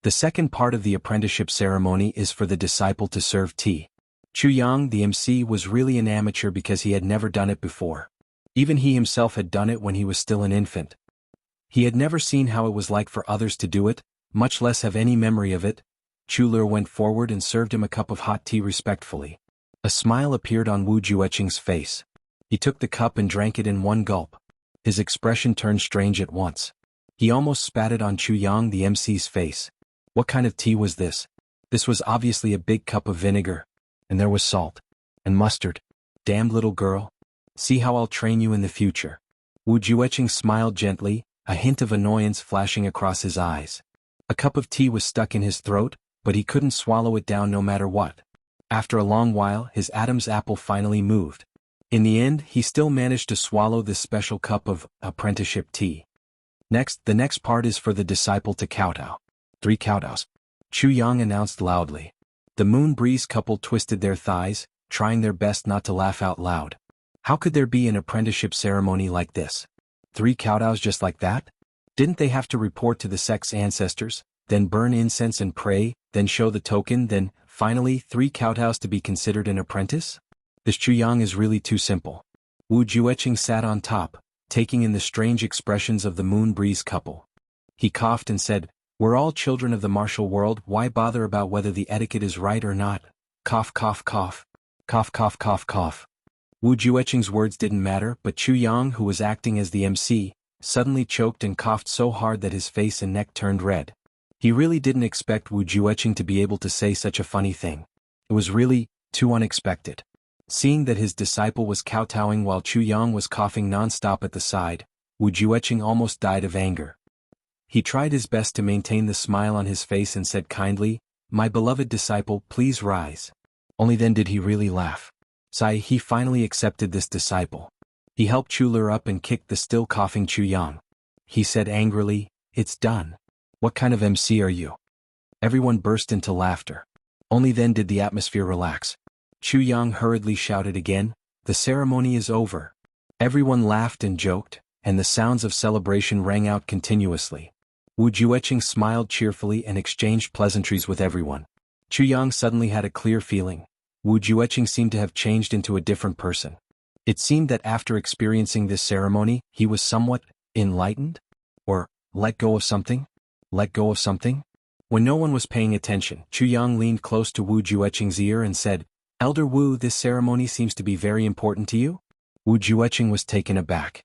The second part of the apprenticeship ceremony is for the disciple to serve tea. Chu Yang, the MC, was really an amateur because he had never done it before. Even he himself had done it when he was still an infant. He had never seen how it was like for others to do it, much less have any memory of it. Chu Lur went forward and served him a cup of hot tea respectfully. A smile appeared on Wu Jueqing's face. He took the cup and drank it in one gulp. His expression turned strange at once. He almost spat it on Chu Yang, the MC's face. What kind of tea was this? This was obviously a big cup of vinegar. And there was salt. And mustard. Damned little girl. See how I'll train you in the future. Wu Jueqing smiled gently, a hint of annoyance flashing across his eyes. A cup of tea was stuck in his throat, but he couldn't swallow it down no matter what. After a long while, his Adam's apple finally moved. In the end, he still managed to swallow this special cup of apprenticeship tea. Next, the next part is for the disciple to kowtow. 3 kowtows. Chu Yang announced loudly. The Moon Breeze couple twisted their thighs, trying their best not to laugh out loud. How could there be an apprenticeship ceremony like this? 3 kowtows just like that? Didn't they have to report to the sect's ancestors, then burn incense and pray, then show the token, then, finally, 3 kowtows to be considered an apprentice? This Chu Yang is really too simple. Wu Jueqing sat on top, taking in the strange expressions of the Moon Breeze couple. He coughed and said, "We're all children of the martial world, why bother about whether the etiquette is right or not? Cough cough cough. Cough cough cough cough." Wu Jueqing's words didn't matter, but Chu Yang, who was acting as the MC, suddenly choked and coughed so hard that his face and neck turned red. He really didn't expect Wu Jueqing to be able to say such a funny thing. It was really too unexpected. Seeing that his disciple was kowtowing while Chu Yang was coughing non-stop at the side, Wu Jueqing almost died of anger. He tried his best to maintain the smile on his face and said kindly, "My beloved disciple, please rise." Only then did he really laugh. He finally accepted this disciple. He helped Chu Lur up and kicked the still coughing Chu Yang. He said angrily, "It's done. What kind of MC are you?" Everyone burst into laughter. Only then did the atmosphere relax. Chu Yang hurriedly shouted again, "The ceremony is over." Everyone laughed and joked, and the sounds of celebration rang out continuously. Wu Jueqing smiled cheerfully and exchanged pleasantries with everyone. Chu Yang suddenly had a clear feeling. Wu Jueqing seemed to have changed into a different person. It seemed that after experiencing this ceremony, he was somewhat enlightened? Or, let go of something? Let go of something? When no one was paying attention, Chu Yang leaned close to Wu Jueqing's ear and said, "Elder Wu, this ceremony seems to be very important to you?" Wu Jueqing was taken aback.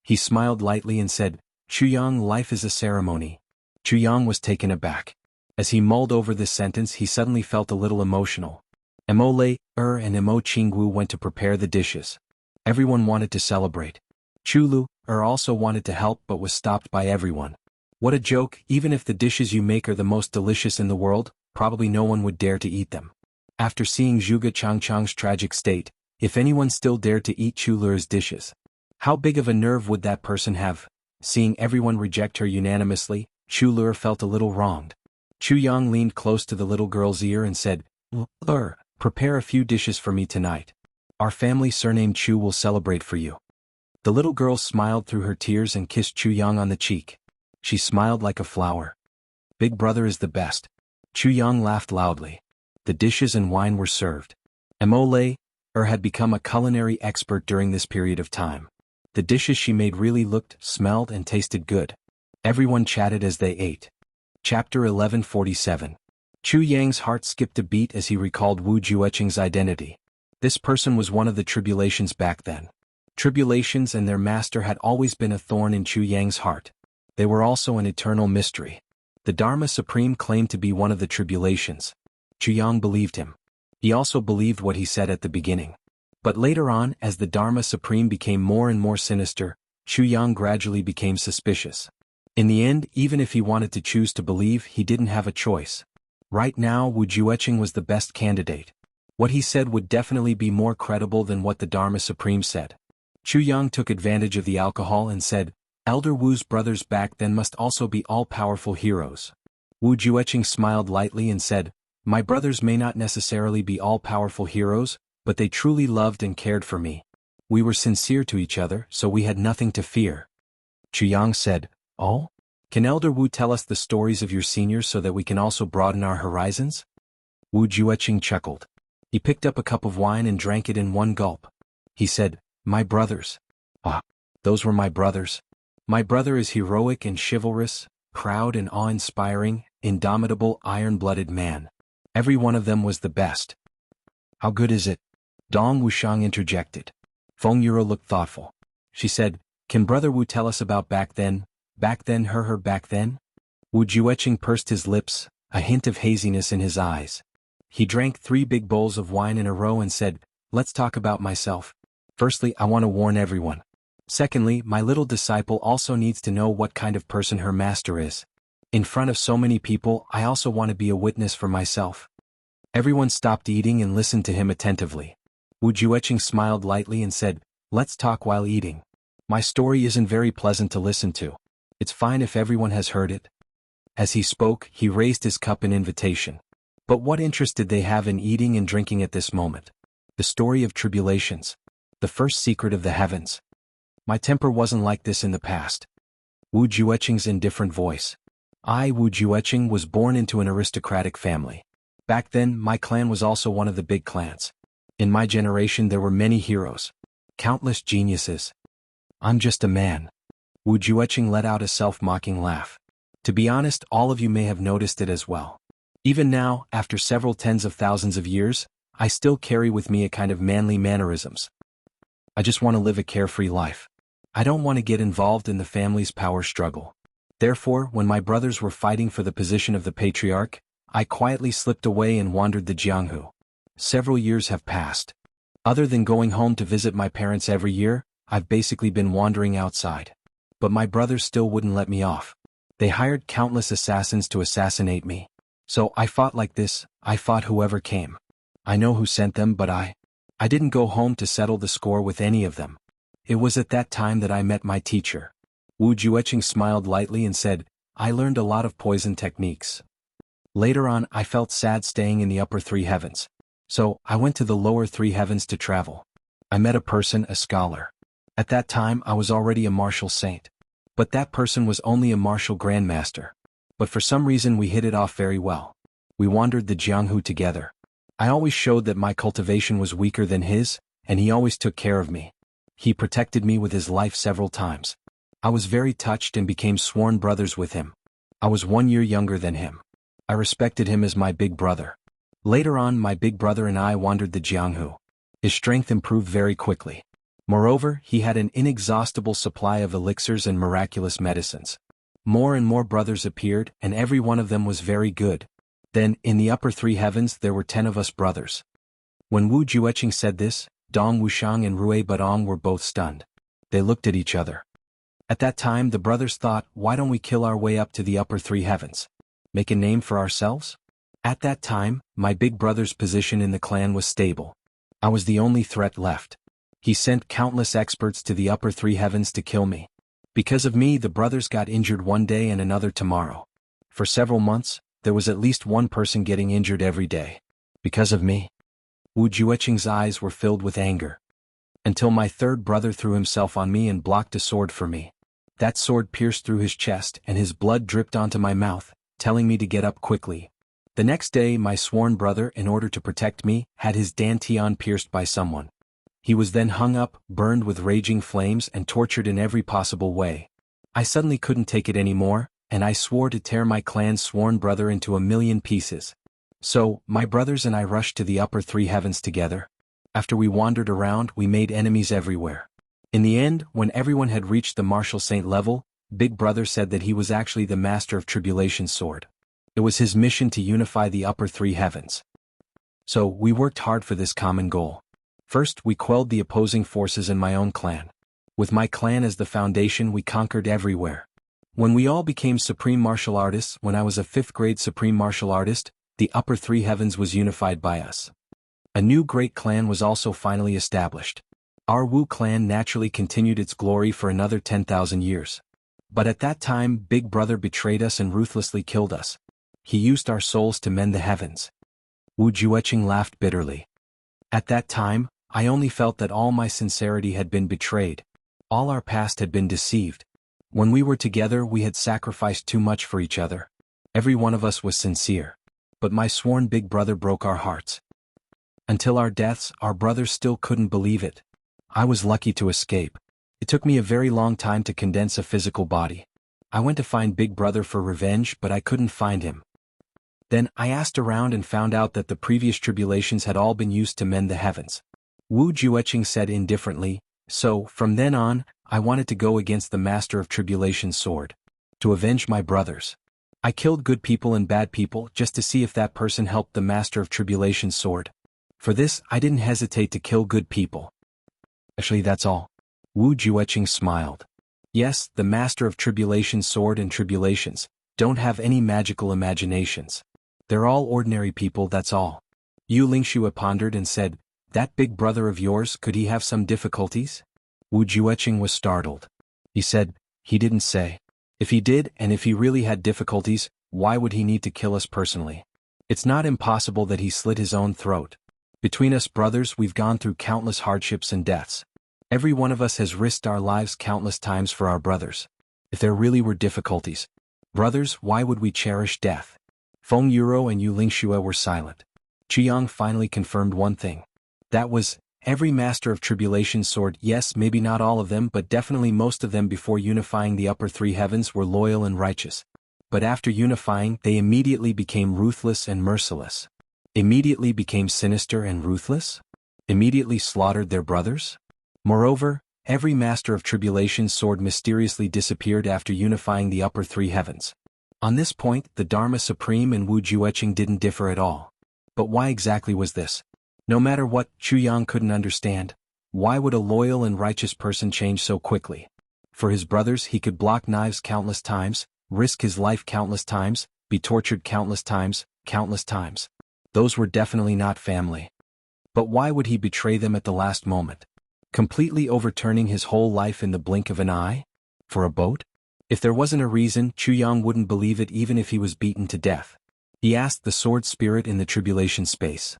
He smiled lightly and said, "Chu Yang, life is a ceremony." Chu Yang was taken aback. As he mulled over this sentence, he suddenly felt a little emotional. Mo Lei, and Mo Qinggu went to prepare the dishes. Everyone wanted to celebrate. Chu Lu, also wanted to help but was stopped by everyone. What a joke, even if the dishes you make are the most delicious in the world, probably no one would dare to eat them. After seeing Zhuge Changchang's tragic state, if anyone still dared to eat Chu Lu's dishes, how big of a nerve would that person have? Seeing everyone reject her unanimously, Chu Lu felt a little wronged. Chu Yang leaned close to the little girl's ear and said, "Prepare a few dishes for me tonight. Our family surname Chu will celebrate for you." The little girl smiled through her tears and kissed Chu Yang on the cheek. She smiled like a flower. "Big brother is the best." Chu Yang laughed loudly. The dishes and wine were served. Mo Lei had become a culinary expert during this period of time. The dishes she made really looked, smelled, and tasted good. Everyone chatted as they ate. Chapter 1147. Chu Yang's heart skipped a beat as he recalled Wu Jueqing's identity. This person was one of the tribulations back then. Tribulations and their master had always been a thorn in Chu Yang's heart. They were also an eternal mystery. The Dharma Supreme claimed to be one of the tribulations. Chu Yang believed him. He also believed what he said at the beginning. But later on, as the Dharma Supreme became more and more sinister, Chu Yang gradually became suspicious. In the end, even if he wanted to choose to believe, he didn't have a choice. Right now, Wu Jueqing was the best candidate. What he said would definitely be more credible than what the Dharma Supreme said. Chu Yang took advantage of the alcohol and said, "Elder Wu's brothers back then must also be all-powerful heroes." Wu Jueqing smiled lightly and said, "My brothers may not necessarily be all-powerful heroes, but they truly loved and cared for me. We were sincere to each other, so we had nothing to fear." Chu Yang said, "Oh? Can Elder Wu tell us the stories of your seniors so that we can also broaden our horizons?" Wu Jueqing chuckled. He picked up a cup of wine and drank it in one gulp. He said, "My brothers. Ah, those were my brothers. My brother is heroic and chivalrous, proud and awe-inspiring, indomitable, iron-blooded man. Every one of them was the best." "How good is it?" Dong Wushang interjected. Feng Yuro looked thoughtful. She said, "Can Brother Wu tell us about back then? Back then, back then?" Wu Jueqing pursed his lips, a hint of haziness in his eyes. He drank 3 big bowls of wine in a row and said, "Let's talk about myself. Firstly, I want to warn everyone. Secondly, my little disciple also needs to know what kind of person her master is. In front of so many people, I also want to be a witness for myself." Everyone stopped eating and listened to him attentively. Wu Jueqing smiled lightly and said, "Let's talk while eating. My story isn't very pleasant to listen to. It's fine if everyone has heard it." As he spoke, he raised his cup in invitation. But what interest did they have in eating and drinking at this moment? The story of tribulations. The first secret of the heavens. My temper wasn't like this in the past. Wu Jueqing's indifferent voice. I, Wu Jueqing, was born into an aristocratic family. Back then, my clan was also one of the big clans. In my generation there were many heroes. Countless geniuses. I'm just a man. Wu Jueqing let out a self-mocking laugh. To be honest, all of you may have noticed it as well. Even now, after several tens of thousands of years, I still carry with me a kind of manly mannerisms. I just want to live a carefree life. I don't want to get involved in the family's power struggle. Therefore, when my brothers were fighting for the position of the patriarch, I quietly slipped away and wandered the Jianghu. Several years have passed. Other than going home to visit my parents every year, I've basically been wandering outside. But my brothers still wouldn't let me off. They hired countless assassins to assassinate me. So I fought like this, I fought whoever came. I know who sent them, but I didn't go home to settle the score with any of them. It was at that time that I met my teacher. Wu Jueqing smiled lightly and said, I learned a lot of poison techniques. Later on, I felt sad staying in the upper 3 heavens. So, I went to the lower 3 heavens to travel. I met a person, a scholar. At that time I was already a martial saint. But that person was only a martial grandmaster. But for some reason we hit it off very well. We wandered the Jianghu together. I always showed that my cultivation was weaker than his, and he always took care of me. He protected me with his life several times. I was very touched and became sworn brothers with him. I was 1 year younger than him. I respected him as my big brother. Later on, my big brother and I wandered the Jianghu. His strength improved very quickly. Moreover, he had an inexhaustible supply of elixirs and miraculous medicines. More and more brothers appeared, and every one of them was very good. Then, in the upper 3 heavens there were 10 of us brothers. When Wu Jueqing said this, Dong Wuxiang and Rui Badong were both stunned. They looked at each other. At that time the brothers thought, why don't we kill our way up to the upper 3 heavens? Make a name for ourselves? At that time, my big brother's position in the clan was stable. I was the only threat left. He sent countless experts to the upper 3 heavens to kill me. Because of me the brothers got injured one day and another tomorrow. For several months, there was at least one person getting injured every day. Because of me. Wu Jueqing's eyes were filled with anger. Until my third brother threw himself on me and blocked a sword for me. That sword pierced through his chest and his blood dripped onto my mouth, telling me to get up quickly. The next day my sworn brother, in order to protect me, had his dantian pierced by someone. He was then hung up, burned with raging flames and tortured in every possible way. I suddenly couldn't take it anymore, and I swore to tear my clan's sworn brother into 1,000,000 pieces. So, my brothers and I rushed to the upper 3 heavens together. After we wandered around, we made enemies everywhere. In the end, when everyone had reached the martial saint level, Big Brother said that he was actually the master of Tribulation's sword. It was his mission to unify the upper 3 heavens. So, we worked hard for this common goal. First, we quelled the opposing forces in my own clan. With my clan as the foundation, we conquered everywhere. When we all became supreme martial artists, when I was a 5th grade supreme martial artist, the upper 3 heavens was unified by us. A new great clan was also finally established. Our Wu clan naturally continued its glory for another 10,000 years. But at that time, Big Brother betrayed us and ruthlessly killed us. He used our souls to mend the heavens. Wu Jueqing laughed bitterly. At that time, I only felt that all my sincerity had been betrayed. All our past had been deceived. When we were together we had sacrificed too much for each other. Every one of us was sincere. But my sworn big brother broke our hearts. Until our deaths, our brothers still couldn't believe it. I was lucky to escape. It took me a very long time to condense a physical body. I went to find Big Brother for revenge, but I couldn't find him. Then, I asked around and found out that the previous tribulations had all been used to mend the heavens. Wu Jueqing said indifferently, so, from then on, I wanted to go against the Master of Tribulation's sword. To avenge my brothers. I killed good people and bad people just to see if that person helped the Master of Tribulation's sword. For this, I didn't hesitate to kill good people. Actually, that's all. Wu Jueqing smiled. Yes, the Master of Tribulation's sword and tribulations don't have any magical imaginations. They're all ordinary people, that's all. Yu Lingxue pondered and said, that big brother of yours, could he have some difficulties? Wu Jueqing was startled. He said, he didn't say. If he did, and if he really had difficulties, why would he need to kill us personally? It's not impossible that he slit his own throat. Between us brothers we've gone through countless hardships and deaths. Every one of us has risked our lives countless times for our brothers. If there really were difficulties, brothers, why would we cherish death? Feng Yuro and Yu Lingxue were silent. Qiyang finally confirmed one thing. That was, every Master of Tribulation's sword, yes, maybe not all of them, but definitely most of them before unifying the upper 3 heavens were loyal and righteous. But after unifying, they immediately became ruthless and merciless. Immediately became sinister and ruthless? Immediately slaughtered their brothers? Moreover, every Master of Tribulation's sword mysteriously disappeared after unifying the upper 3 heavens. On this point, the Dharma Supreme and Wu Jueqing didn't differ at all. But why exactly was this? No matter what, Chuyang couldn't understand. Why would a loyal and righteous person change so quickly? For his brothers he could block knives countless times, risk his life countless times, be tortured countless times. Those were definitely not family. But why would he betray them at the last moment? Completely overturning his whole life in the blink of an eye? For a boat? If there wasn't a reason, Chuyang wouldn't believe it even if he was beaten to death. He asked the sword spirit in the tribulation space.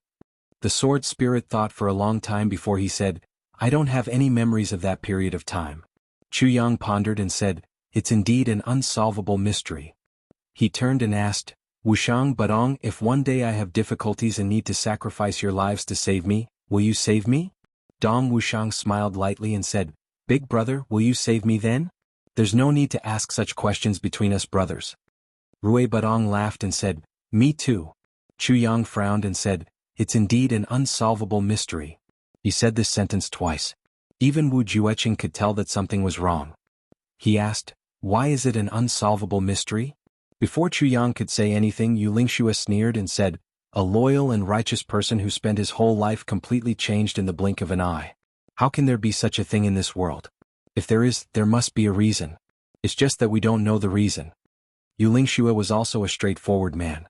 The sword spirit thought for a long time before he said, I don't have any memories of that period of time. Chu Yang pondered and said, it's indeed an unsolvable mystery. He turned and asked, Wuxiang Budong, if one day I have difficulties and need to sacrifice your lives to save me, will you save me? Dong Wuxiang smiled lightly and said, Big brother, will you save me then? There's no need to ask such questions between us brothers. Rui Budong laughed and said, Me too. Chu Yang frowned and said, It's indeed an unsolvable mystery. He said this sentence twice. Even Wu Jueqing could tell that something was wrong. He asked, Why is it an unsolvable mystery? Before Chu Yang could say anything, Yu Lingxue sneered and said, A loyal and righteous person who spent his whole life completely changed in the blink of an eye. How can there be such a thing in this world? If there is, there must be a reason. It's just that we don't know the reason. Yu Lingxue was also a straightforward man.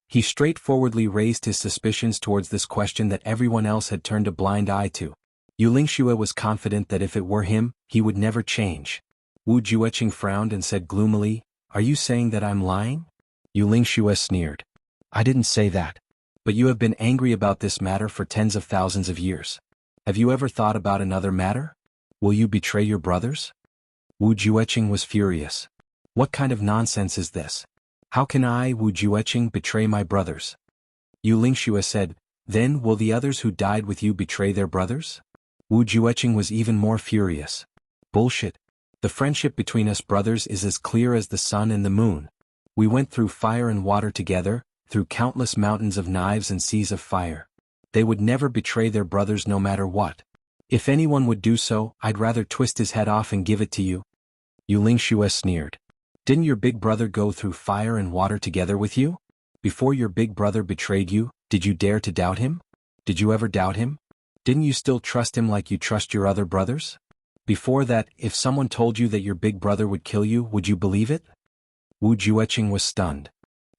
He straightforwardly raised his suspicions towards this question that everyone else had turned a blind eye to. Yu Lingxue was confident that if it were him, he would never change. Wu Jueqing frowned and said gloomily, Are you saying that I'm lying? Yu Lingxue sneered. I didn't say that. But you have been angry about this matter for tens of thousands of years. Have you ever thought about another matter? Will you betray your brothers? Wu Jueqing was furious. What kind of nonsense is this? How can I, Wu Jueqing, betray my brothers? Yu Lingxue said, Then will the others who died with you betray their brothers? Wu Jueqing was even more furious. Bullshit. The friendship between us brothers is as clear as the sun and the moon. We went through fire and water together, through countless mountains of knives and seas of fire. They would never betray their brothers no matter what. If anyone would do so, I'd rather twist his head off and give it to you. Yu Lingxue sneered. Didn't your big brother go through fire and water together with you? Before your big brother betrayed you, did you dare to doubt him? Did you ever doubt him? Didn't you still trust him like you trust your other brothers? Before that, if someone told you that your big brother would kill you, would you believe it? Wu Jueqing was stunned.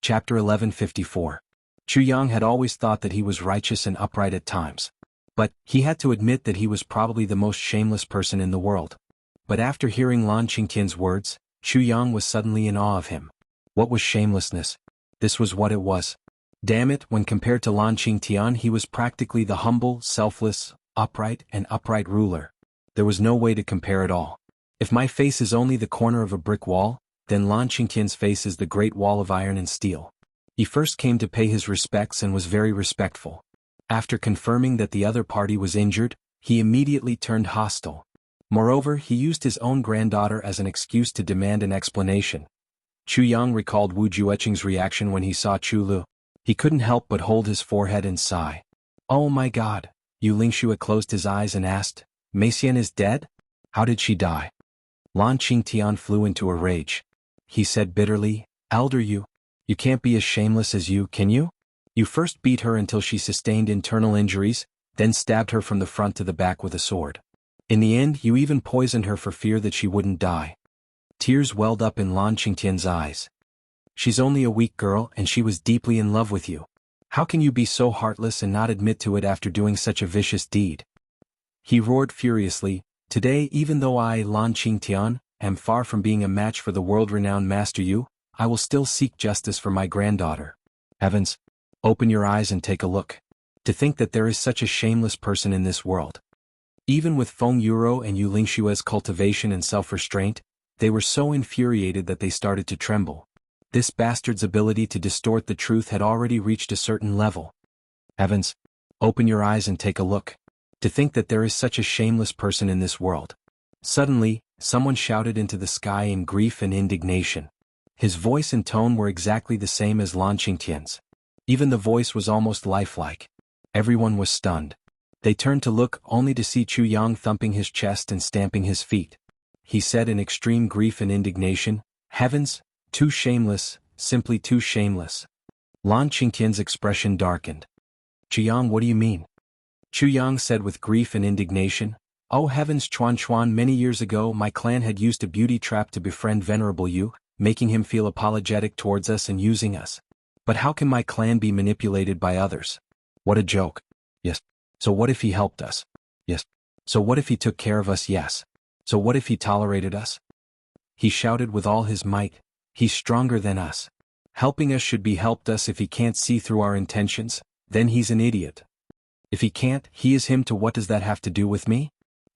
Chapter 1154. Chu Yang had always thought that he was righteous and upright at times. But, he had to admit that he was probably the most shameless person in the world. But after hearing Lan Qingtian's words, Chu Yang was suddenly in awe of him. What was shamelessness? This was what it was. Damn it, when compared to Lan Qingtian, he was practically the humble, selfless, upright ruler. There was no way to compare at all. If my face is only the corner of a brick wall, then Lan Qingtian's face is the great wall of iron and steel. He first came to pay his respects and was very respectful. After confirming that the other party was injured, he immediately turned hostile. Moreover, he used his own granddaughter as an excuse to demand an explanation. Chu Yang recalled Wu Jueqing's reaction when he saw Chu Lu. He couldn't help but hold his forehead and sigh. Oh my God! Yu Lingxue closed his eyes and asked, Meixian is dead? How did she die? Lan Qingtian flew into a rage. He said bitterly, Elder Yu, you can't be as shameless as you, can you? You first beat her until she sustained internal injuries, then stabbed her from the front to the back with a sword. In the end, you even poisoned her for fear that she wouldn't die. Tears welled up in Lan Qingtian's eyes. She's only a weak girl and she was deeply in love with you. How can you be so heartless and not admit to it after doing such a vicious deed? He roared furiously, Today, even though I, Lan Qingtian, am far from being a match for the world-renowned Master Yu, I will still seek justice for my granddaughter. Heavens! Open your eyes and take a look. To think that there is such a shameless person in this world. Even with Feng Yuro and Yu Lingshue's cultivation and self-restraint, they were so infuriated that they started to tremble. This bastard's ability to distort the truth had already reached a certain level. Heavens! Open your eyes and take a look. To think that there is such a shameless person in this world. Suddenly, someone shouted into the sky in grief and indignation. His voice and tone were exactly the same as Lan Qingtian's. Even the voice was almost lifelike. Everyone was stunned. They turned to look only to see Chu Yang thumping his chest and stamping his feet. He said in extreme grief and indignation, Heavens! Too shameless, simply too shameless. Lan Qingtian's expression darkened. Chu Yang, what do you mean? Chu Yang said with grief and indignation, Oh heavens, Chuan, many years ago my clan had used a beauty trap to befriend Venerable Yu, making him feel apologetic towards us and using us. But how can my clan be manipulated by others? What a joke. Yes. So what if he helped us? Yes. So what if he took care of us? Yes. So what if he tolerated us? He shouted with all his might, He's stronger than us. Helping us should be helped us. If he can't see through our intentions, then he's an idiot. If he can't, he is him. To what does that have to do with me?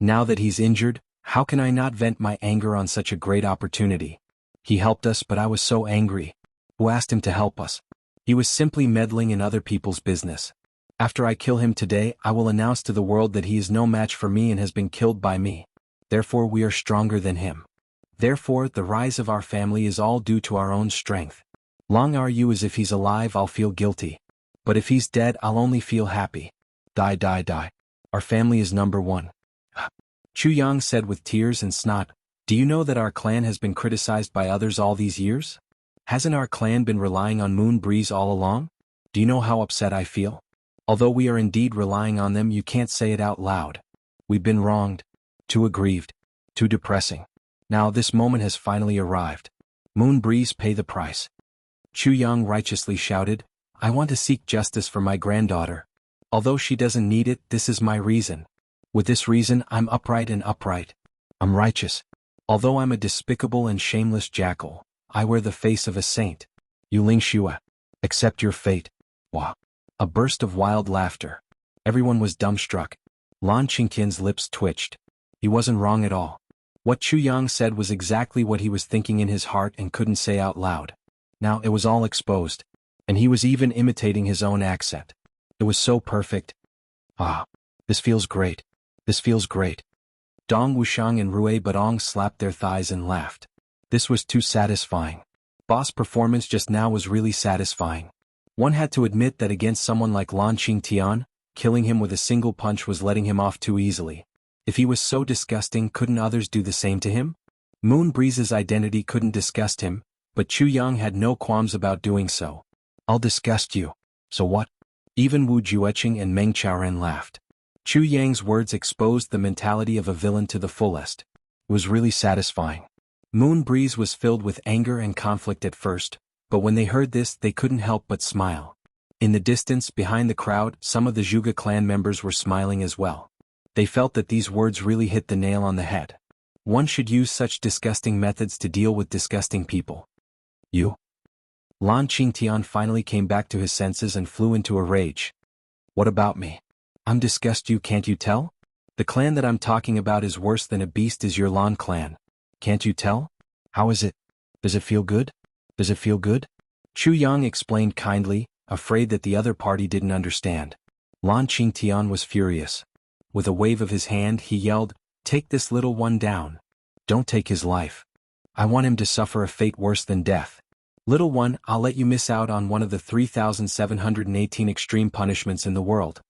Now that he's injured, how can I not vent my anger on such a great opportunity? He helped us, but I was so angry. Who asked him to help us? He was simply meddling in other people's business. After I kill him today, I will announce to the world that he is no match for me and has been killed by me. Therefore we are stronger than him. Therefore the rise of our family is all due to our own strength. Long are you as if he's alive, I'll feel guilty. But if he's dead, I'll only feel happy. Die, die, die. Our family is number one. Chu Yang said with tears and snot, do you know that our clan has been criticized by others all these years? Hasn't our clan been relying on Moon Breeze all along? Do you know how upset I feel? Although we are indeed relying on them, you can't say it out loud. We've been wronged. Too aggrieved. Too depressing. Now this moment has finally arrived. Moon Breeze, pay the price. Chu Yang righteously shouted, I want to seek justice for my granddaughter. Although she doesn't need it, this is my reason. With this reason, I'm upright and upright. I'm righteous. Although I'm a despicable and shameless jackal, I wear the face of a saint. You Ling Shua. Accept your fate. Wah. A burst of wild laughter. Everyone was dumbstruck. Lan Qingqian's lips twitched. He wasn't wrong at all. What Chu Yang said was exactly what he was thinking in his heart and couldn't say out loud. Now it was all exposed. And he was even imitating his own accent. It was so perfect. Ah. This feels great. This feels great. Dong Wuxiang and Rui Badong slapped their thighs and laughed. This was too satisfying. Boss performance just now was really satisfying. One had to admit that against someone like Lan Qingtian, killing him with a single punch was letting him off too easily. If he was so disgusting, couldn't others do the same to him? Moon Breeze's identity couldn't disgust him, but Chu Yang had no qualms about doing so. I'll disgust you. So what? Even Wu Jueqing and Meng Chaoren laughed. Chu Yang's words exposed the mentality of a villain to the fullest. It was really satisfying. Moon Breeze was filled with anger and conflict at first, but when they heard this, they couldn't help but smile. In the distance, behind the crowd, some of the Zhuge clan members were smiling as well. They felt that these words really hit the nail on the head. One should use such disgusting methods to deal with disgusting people. You? Lan Qingtian finally came back to his senses and flew into a rage. What about me? I'm disgust you, can't you tell? The clan that I'm talking about is worse than a beast is your Lan clan. Can't you tell? How is it? Does it feel good? Does it feel good? Chu Yang explained kindly, afraid that the other party didn't understand. Lan Qingtian was furious. With a wave of his hand he yelled, take this little one down. Don't take his life. I want him to suffer a fate worse than death. Little one, I'll let you miss out on one of the 3,718 extreme punishments in the world.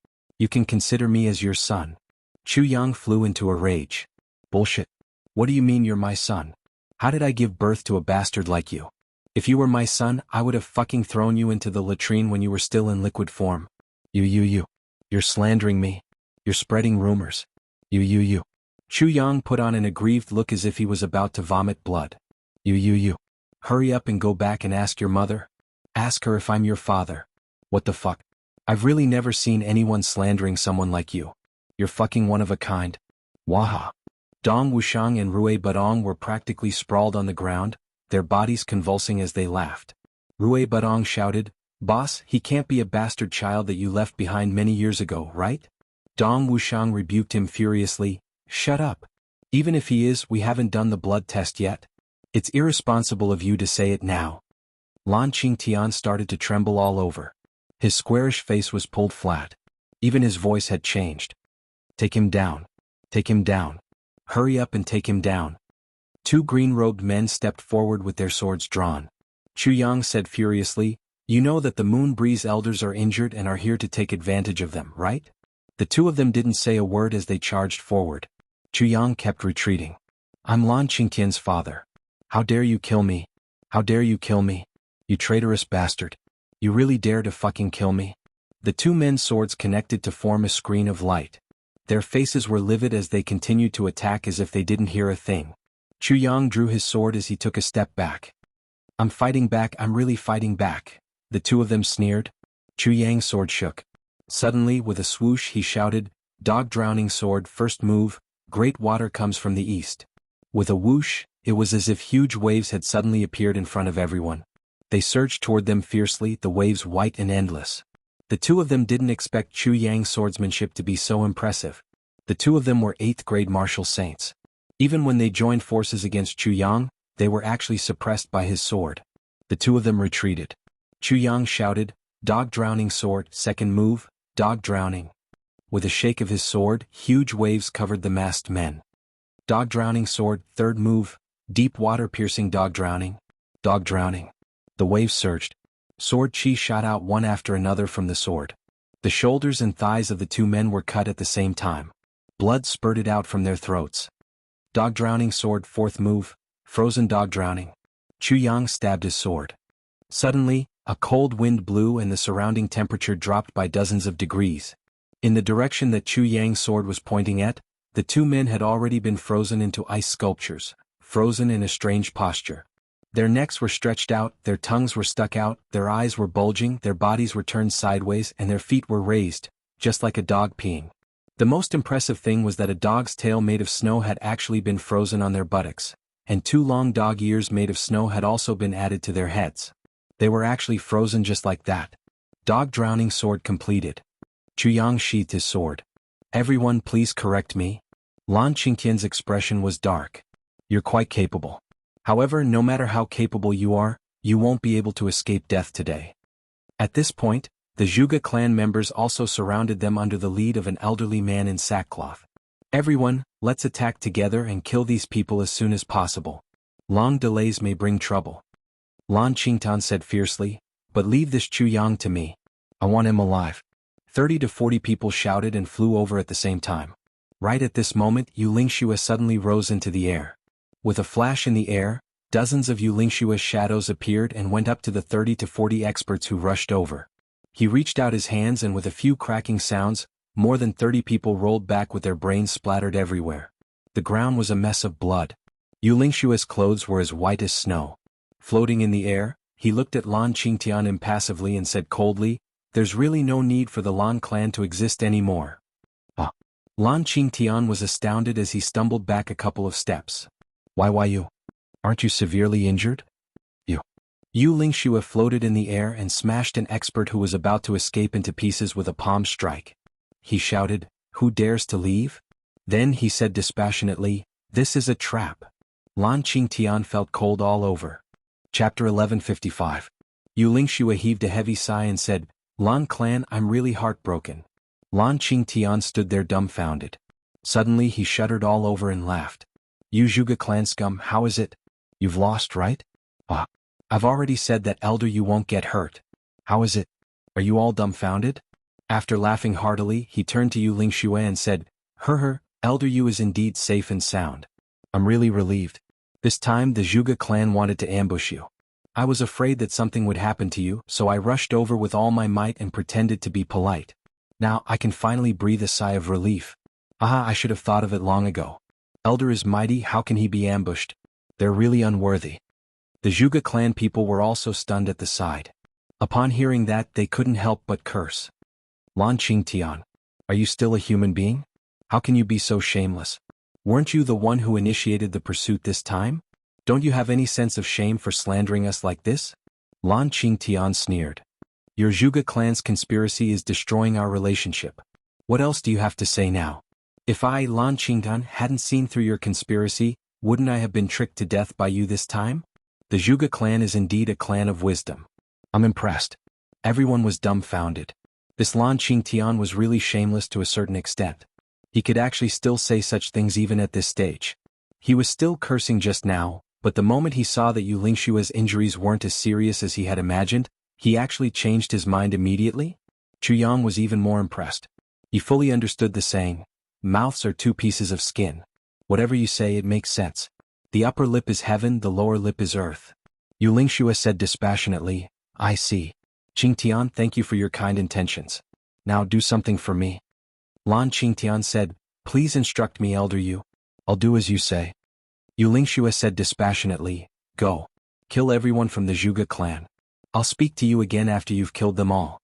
You can consider me as your son. Chu Yang flew into a rage. Bullshit. What do you mean you're my son? How did I give birth to a bastard like you? If you were my son, I would have fucking thrown you into the latrine when you were still in liquid form. You. You're slandering me. You're spreading rumors. You. Chu Yang put on an aggrieved look as if he was about to vomit blood. You. Hurry up and go back and ask your mother. Ask her if I'm your father. What the fuck? I've really never seen anyone slandering someone like you. You're fucking one of a kind. Waha. Dong Wuxiang and Rui Badong were practically sprawled on the ground, their bodies convulsing as they laughed. Rui Badong shouted, Boss, he can't be a bastard child that you left behind many years ago, right? Dong Wuxiang rebuked him furiously, shut up. Even if he is, we haven't done the blood test yet. It's irresponsible of you to say it now. Lan Qingtian started to tremble all over. His squarish face was pulled flat. Even his voice had changed. Take him down. Take him down. Hurry up and take him down. Two green-robed men stepped forward with their swords drawn. Chu Yang said furiously, you know that the Moon Breeze elders are injured and are here to take advantage of them, right? The two of them didn't say a word as they charged forward. Chu Yang kept retreating. I'm Lan Qingqian's father. How dare you kill me? How dare you kill me? You traitorous bastard. You really dare to fucking kill me? The two men's swords connected to form a screen of light. Their faces were livid as they continued to attack as if they didn't hear a thing. Chu Yang drew his sword as he took a step back. I'm fighting back, I'm really fighting back. The two of them sneered. Chu Yang's sword shook. Suddenly, with a swoosh, he shouted, Dog drowning sword, first move, great water comes from the east. With a whoosh, it was as if huge waves had suddenly appeared in front of everyone. They surged toward them fiercely, the waves white and endless. The two of them didn't expect Chu Yang's swordsmanship to be so impressive. The two of them were 8th grade martial saints. Even when they joined forces against Chu Yang, they were actually suppressed by his sword. The two of them retreated. Chu Yang shouted, "Dog drowning sword, second move, dog drowning." With a shake of his sword, huge waves covered the masked men. Dog drowning sword, third move, deep water piercing dog drowning. Dog drowning. The waves surged. Sword chi shot out one after another from the sword. The shoulders and thighs of the two men were cut at the same time. Blood spurted out from their throats. Dog drowning sword, fourth move, frozen dog drowning. Chu Yang stabbed his sword. Suddenly, a cold wind blew and the surrounding temperature dropped by dozens of degrees. In the direction that Chu Yang's sword was pointing at, the two men had already been frozen into ice sculptures, frozen in a strange posture. Their necks were stretched out, their tongues were stuck out, their eyes were bulging, their bodies were turned sideways and their feet were raised, just like a dog peeing. The most impressive thing was that a dog's tail made of snow had actually been frozen on their buttocks, and 2 long dog ears made of snow had also been added to their heads. They were actually frozen just like that. Dog drowning sword completed. Chu Yang sheathed his sword. "Everyone please correct me." Lan Qingtian's expression was dark. "You're quite capable. However, no matter how capable you are, you won't be able to escape death today." At this point, the Zhuge clan members also surrounded them under the lead of an elderly man in sackcloth. "Everyone, let's attack together and kill these people as soon as possible. Long delays may bring trouble." Lan Qingtian said fiercely, "But leave this Chu Yang to me. I want him alive." 30 to 40 people shouted and flew over at the same time. Right at this moment, Yu Lingxue suddenly rose into the air. With a flash in the air, dozens of Yu Lingxue's shadows appeared and went up to the 30 to 40 experts who rushed over. He reached out his hands and with a few cracking sounds, more than 30 people rolled back with their brains splattered everywhere. The ground was a mess of blood. Yu Lingxue's clothes were as white as snow. Floating in the air, he looked at Lan Qingtian impassively and said coldly, "There's really no need for the Lan clan to exist anymore." Lan Qingtian was astounded as he stumbled back a couple of steps. Why you? Aren't you severely injured?" Yu Lingxue floated in the air and smashed an expert who was about to escape into pieces with a palm strike. He shouted, "Who dares to leave?" Then he said dispassionately, "This is a trap." Lan Qingtian felt cold all over. Chapter 1155. Yu Lingxue heaved a heavy sigh and said, "Lan clan, I'm really heartbroken." Lan Qingtian stood there dumbfounded. Suddenly he shuddered all over and laughed. "You Zhuge clan scum, how is it? You've lost, right? I've already said that Elder Yu won't get hurt. How is it? Are you all dumbfounded?" After laughing heartily, he turned to Yu Lingxue and said, Elder Yu is indeed safe and sound. I'm really relieved. This time the Zhuge clan wanted to ambush you. I was afraid that something would happen to you, so I rushed over with all my might and pretended to be polite. Now I can finally breathe a sigh of relief. I should have thought of it long ago. Elder is mighty, how can he be ambushed? They're really unworthy. The Zhuge clan people were also stunned at the sight. Upon hearing that, they couldn't help but curse. Lan Qingtian, are you still a human being? How can you be so shameless? Weren't you the one who initiated the pursuit this time? Don't you have any sense of shame for slandering us like this? Lan Qingtian sneered. Your Zhuge clan's conspiracy is destroying our relationship. What else do you have to say now? If I, Lan Qingtian, hadn't seen through your conspiracy, wouldn't I have been tricked to death by you this time? The Zhuge clan is indeed a clan of wisdom. I'm impressed. Everyone was dumbfounded. This Lan Qingtian was really shameless to a certain extent. He could actually still say such things even at this stage. He was still cursing just now, but the moment he saw that Yu Lingxue's injuries weren't as serious as he had imagined, he actually changed his mind immediately. Chu Yang was even more impressed. He fully understood the saying, mouths are 2 pieces of skin. Whatever you say, it makes sense. The upper lip is heaven, the lower lip is earth. Yu Lingxue said dispassionately, I see. Qingtian, thank you for your kind intentions. Now do something for me. Lan Qingtian said, please instruct me, Elder Yu. I'll do as you say. Yu Lingxue said dispassionately, go. Kill everyone from the Zhuge clan. I'll speak to you again after you've killed them all.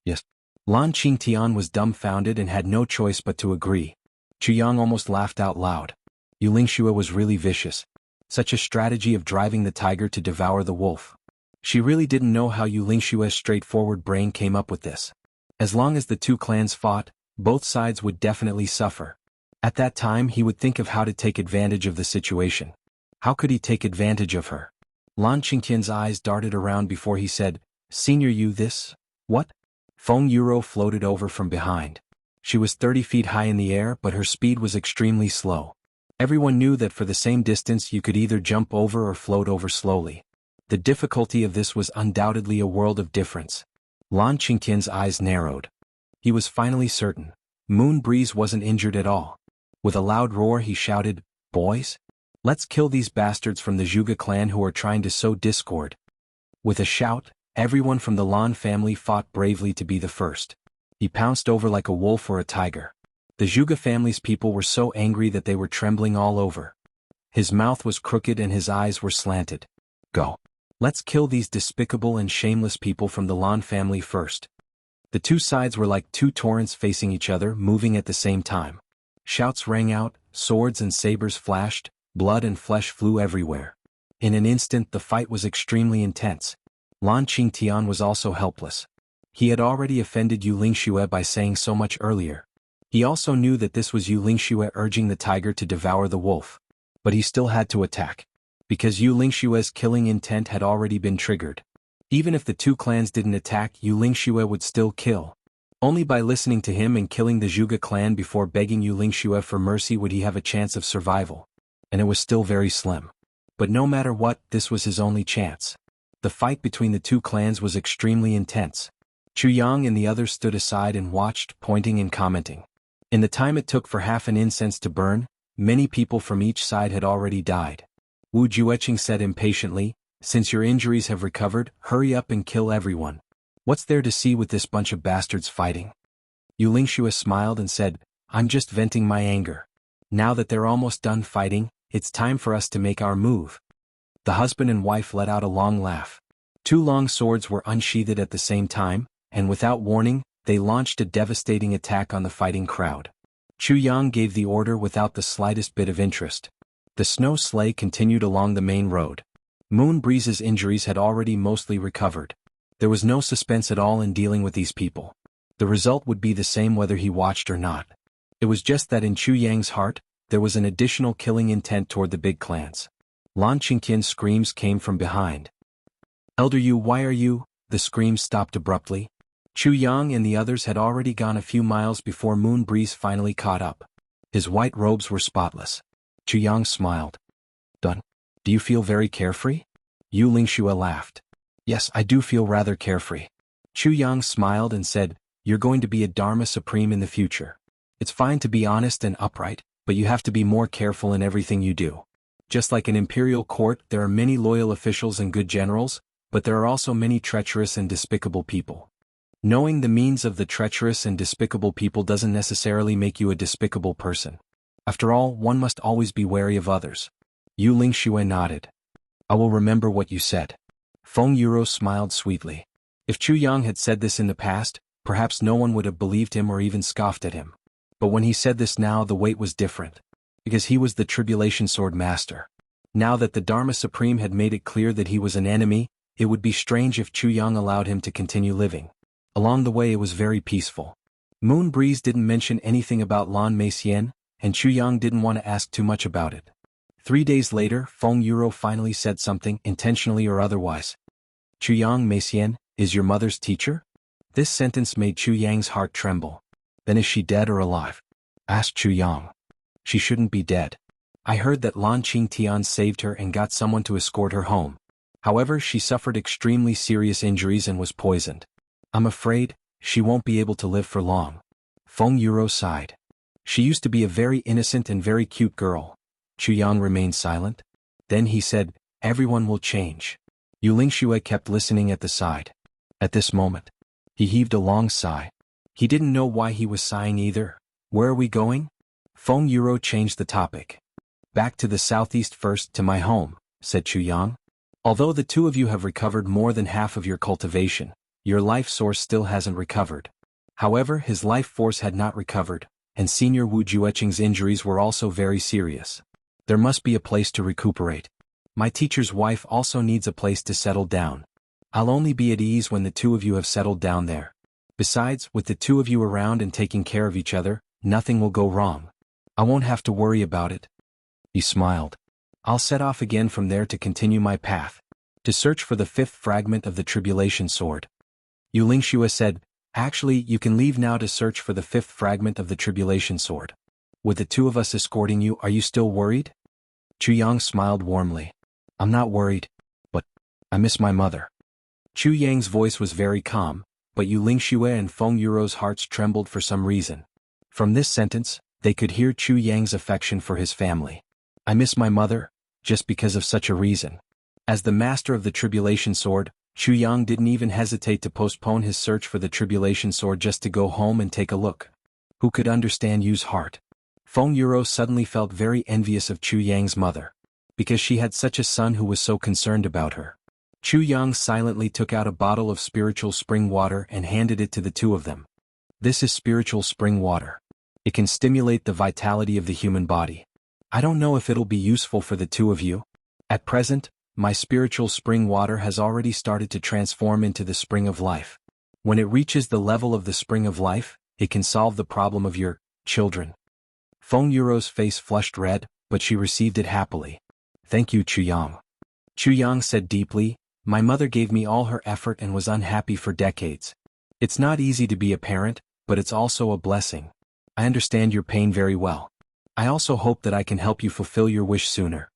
Yes. Lan Qingtian was dumbfounded and had no choice but to agree. Chu Yang almost laughed out loud. Yu Lingxue was really vicious. Such a strategy of driving the tiger to devour the wolf. She really didn't know how Yu Lingxue's straightforward brain came up with this. As long as the 2 clans fought, both sides would definitely suffer. At that time he would think of how to take advantage of the situation. How could he take advantage of her? Lan Qingqian's eyes darted around before he said, "Senior, you this? What?" Feng Yuro floated over from behind. She was 30 feet high in the air, but her speed was extremely slow. Everyone knew that for the same distance you could either jump over or float over slowly. The difficulty of this was undoubtedly a world of difference. Lan Qingqian's eyes narrowed. He was finally certain. Moon Breeze wasn't injured at all. With a loud roar he shouted, "Boys? Let's kill these bastards from the Zhuge clan who are trying to sow discord." With a shout, everyone from the Lan family fought bravely to be the first. He pounced over like a wolf or a tiger. The Zhuge family's people were so angry that they were trembling all over. His mouth was crooked and his eyes were slanted. "Go. Let's kill these despicable and shameless people from the Lan family first." The two sides were like two torrents facing each other, moving at the same time. Shouts rang out, swords and sabers flashed, blood and flesh flew everywhere. In an instant the fight was extremely intense. Lan Qingtian was also helpless. He had already offended Yu Lingxue by saying so much earlier. He also knew that this was Yu Lingxue urging the tiger to devour the wolf. But he still had to attack. Because Yu Lingxue's killing intent had already been triggered. Even if the two clans didn't attack, Yu Lingxue would still kill. Only by listening to him and killing the Zhuge clan before begging Yu Lingxue for mercy would he have a chance of survival. And it was still very slim. But no matter what, this was his only chance. The fight between the two clans was extremely intense. Chu Yang and the others stood aside and watched, pointing and commenting. In the time it took for half an incense to burn, many people from each side had already died. Wu Jueqing said impatiently, "Since your injuries have recovered, hurry up and kill everyone. What's there to see with this bunch of bastards fighting?" Yu Lingxue smiled and said, "I'm just venting my anger. Now that they're almost done fighting, it's time for us to make our move." The husband and wife let out a long laugh. Two long swords were unsheathed at the same time, and without warning, they launched a devastating attack on the fighting crowd. Chu Yang gave the order without the slightest bit of interest. The snow sleigh continued along the main road. Moon Breeze's injuries had already mostly recovered. There was no suspense at all in dealing with these people. The result would be the same whether he watched or not. It was just that in Chu Yang's heart, there was an additional killing intent toward the big clans. Lan Qingqian's screams came from behind. "Elder Yu, why are you?" The screams stopped abruptly. Chu Yang and the others had already gone a few miles before Moon Breeze finally caught up. His white robes were spotless. Chu Yang smiled. "Done. Do you feel very carefree?" Yu Lingxue laughed. "Yes, I do feel rather carefree." Chu Yang smiled and said, "You're going to be a Dharma Supreme in the future. It's fine to be honest and upright, but you have to be more careful in everything you do. Just like an imperial court, there are many loyal officials and good generals, but there are also many treacherous and despicable people. Knowing the means of the treacherous and despicable people doesn't necessarily make you a despicable person. After all, one must always be wary of others." Yu Lingxue nodded. "I will remember what you said." Feng Yuro smiled sweetly. If Chu Yang had said this in the past, perhaps no one would have believed him or even scoffed at him. But when he said this now, the weight was different. Because he was the Tribulation Sword Master. Now that the Dharma Supreme had made it clear that he was an enemy, it would be strange if Chu Yang allowed him to continue living. Along the way it was very peaceful. Moon Breeze didn't mention anything about Lan Meixian, and Chu Yang didn't want to ask too much about it. 3 days later, Feng Yuro finally said something, intentionally or otherwise. "Chu Yang Meixian, is your mother's teacher?" This sentence made Chu Yang's heart tremble. "Then is she dead or alive?" asked Chu Yang. "She shouldn't be dead. I heard that Lan Qingtian saved her and got someone to escort her home. However, she suffered extremely serious injuries and was poisoned. I'm afraid she won't be able to live for long." Feng Yuro sighed. "She used to be a very innocent and very cute girl." Chu Yang remained silent. Then he said, "Everyone will change." Yu Lingxue kept listening at the side. At this moment, he heaved a long sigh. He didn't know why he was sighing either. "Where are we going?" Feng Yuro changed the topic. "Back to the southeast first, to my home," said Chu Yang. "Although the two of you have recovered more than half of your cultivation, your life source still hasn't recovered." However, his life force had not recovered, and Senior Wu Jueqing's injuries were also very serious. There must be a place to recuperate. My teacher's wife also needs a place to settle down. I'll only be at ease when the two of you have settled down there. Besides, with the two of you around and taking care of each other, nothing will go wrong. I won't have to worry about it." He smiled. "I'll set off again from there to continue my path, to search for the fifth fragment of the Tribulation Sword." Yu Lingxue said, "Actually, you can leave now to search for the fifth fragment of the Tribulation Sword. With the two of us escorting you, are you still worried?" Chu Yang smiled warmly. "I'm not worried, but I miss my mother." Chu Yang's voice was very calm, but Yu Lingxue and Feng Yuro's hearts trembled for some reason. From this sentence, they could hear Chu Yang's affection for his family. "I miss my mother, just because of such a reason." As the master of the Tribulation Sword, Chu Yang didn't even hesitate to postpone his search for the Tribulation Sword just to go home and take a look. Who could understand Yu's heart? Feng Yuro suddenly felt very envious of Chu Yang's mother, because she had such a son who was so concerned about her. Chu Yang silently took out a bottle of spiritual spring water and handed it to the two of them. "This is spiritual spring water. It can stimulate the vitality of the human body. I don't know if it'll be useful for the two of you. At present, my spiritual spring water has already started to transform into the spring of life. When it reaches the level of the spring of life, it can solve the problem of your children." Feng Yuro's face flushed red, but she received it happily. "Thank you, Chu Yang." Chu Yang said deeply, "My mother gave me all her effort and was unhappy for decades. It's not easy to be a parent, but it's also a blessing. I understand your pain very well. I also hope that I can help you fulfill your wish sooner."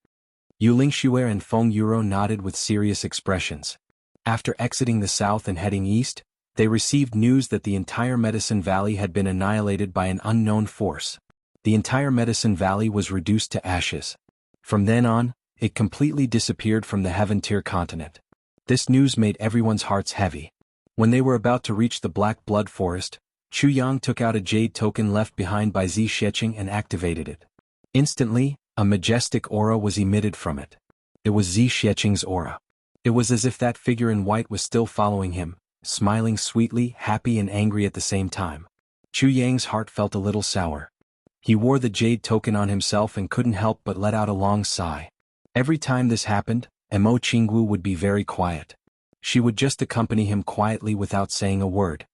Yu Lingxue and Feng Yuro nodded with serious expressions. After exiting the south and heading east, they received news that the entire Medicine Valley had been annihilated by an unknown force. The entire Medicine Valley was reduced to ashes. From then on, it completely disappeared from the Heaven Tier continent. This news made everyone's hearts heavy. When they were about to reach the Black Blood Forest, Chu Yang took out a jade token left behind by Zi Xiecheng and activated it. Instantly, a majestic aura was emitted from it. It was Zi Xiecheng's aura. It was as if that figure in white was still following him, smiling sweetly, happy and angry at the same time. Chu Yang's heart felt a little sour. He wore the jade token on himself and couldn't help but let out a long sigh. Every time this happened, Mo Qingwu would be very quiet. She would just accompany him quietly without saying a word.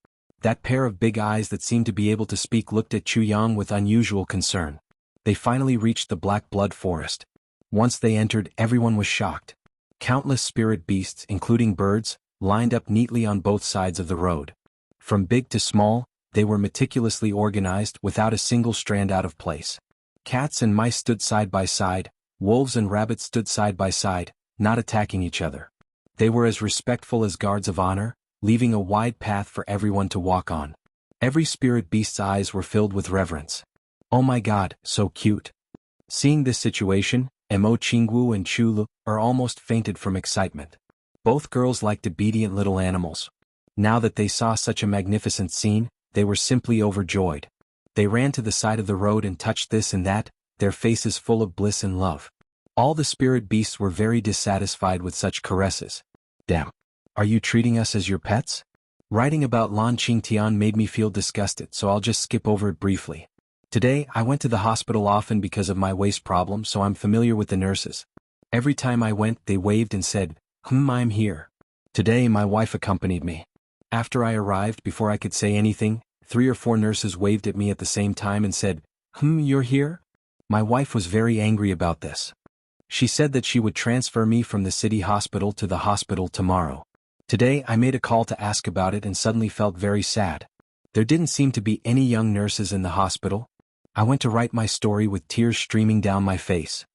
That pair of big eyes that seemed to be able to speak looked at Chu Yang with unusual concern. They finally reached the Black Blood Forest. Once they entered, everyone was shocked. Countless spirit beasts, including birds, lined up neatly on both sides of the road. From big to small, they were meticulously organized without a single strand out of place. Cats and mice stood side by side, wolves and rabbits stood side by side, not attacking each other. They were as respectful as guards of honor, leaving a wide path for everyone to walk on. Every spirit beast's eyes were filled with reverence. "Oh my God, so cute." Seeing this situation, Mo Qingwu and Chu Lu almost fainted from excitement. Both girls liked obedient little animals. Now that they saw such a magnificent scene, they were simply overjoyed. They ran to the side of the road and touched this and that, their faces full of bliss and love. All the spirit beasts were very dissatisfied with such caresses. "Damn. Are you treating us as your pets?" Writing about Lan Qingtian made me feel disgusted, so I'll just skip over it briefly. Today, I went to the hospital often because of my waist problem, so I'm familiar with the nurses. Every time I went, they waved and said, I'm here." Today, my wife accompanied me. After I arrived, before I could say anything, 3 or 4 nurses waved at me at the same time and said, You're here?" My wife was very angry about this. She said that she would transfer me from the city hospital to the hospital tomorrow. Today I made a call to ask about it and suddenly felt very sad. There didn't seem to be any young nurses in the hospital. I went to write my story with tears streaming down my face.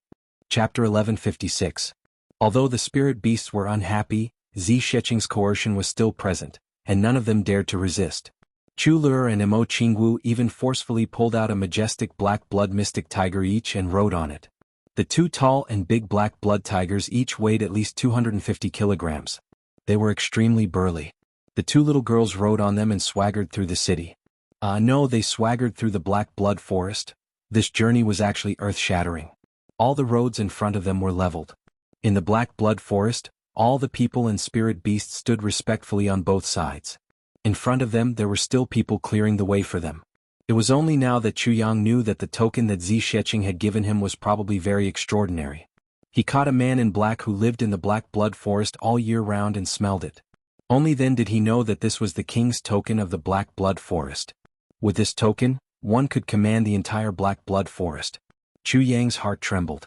Chapter 1156. Although the spirit beasts were unhappy, Zi Xiecheng's coercion was still present, and none of them dared to resist. Chu Lur and Mo Qingwu even forcefully pulled out a majestic black blood mystic tiger each and rode on it. The 2 tall and big black blood tigers each weighed at least 250 kilograms. They were extremely burly. The 2 little girls rode on them and swaggered through the city. No, they swaggered through the Black Blood Forest. This journey was actually earth-shattering. All the roads in front of them were leveled. In the Black Blood Forest, all the people and spirit beasts stood respectfully on both sides. In front of them there were still people clearing the way for them. It was only now that Chu Yang knew that the token that Zi Xiecheng had given him was probably very extraordinary. He caught a man in black who lived in the Black Blood Forest all year round and smelled it. Only then did he know that this was the king's token of the Black Blood Forest. With this token, one could command the entire Black Blood Forest. Chu Yang's heart trembled.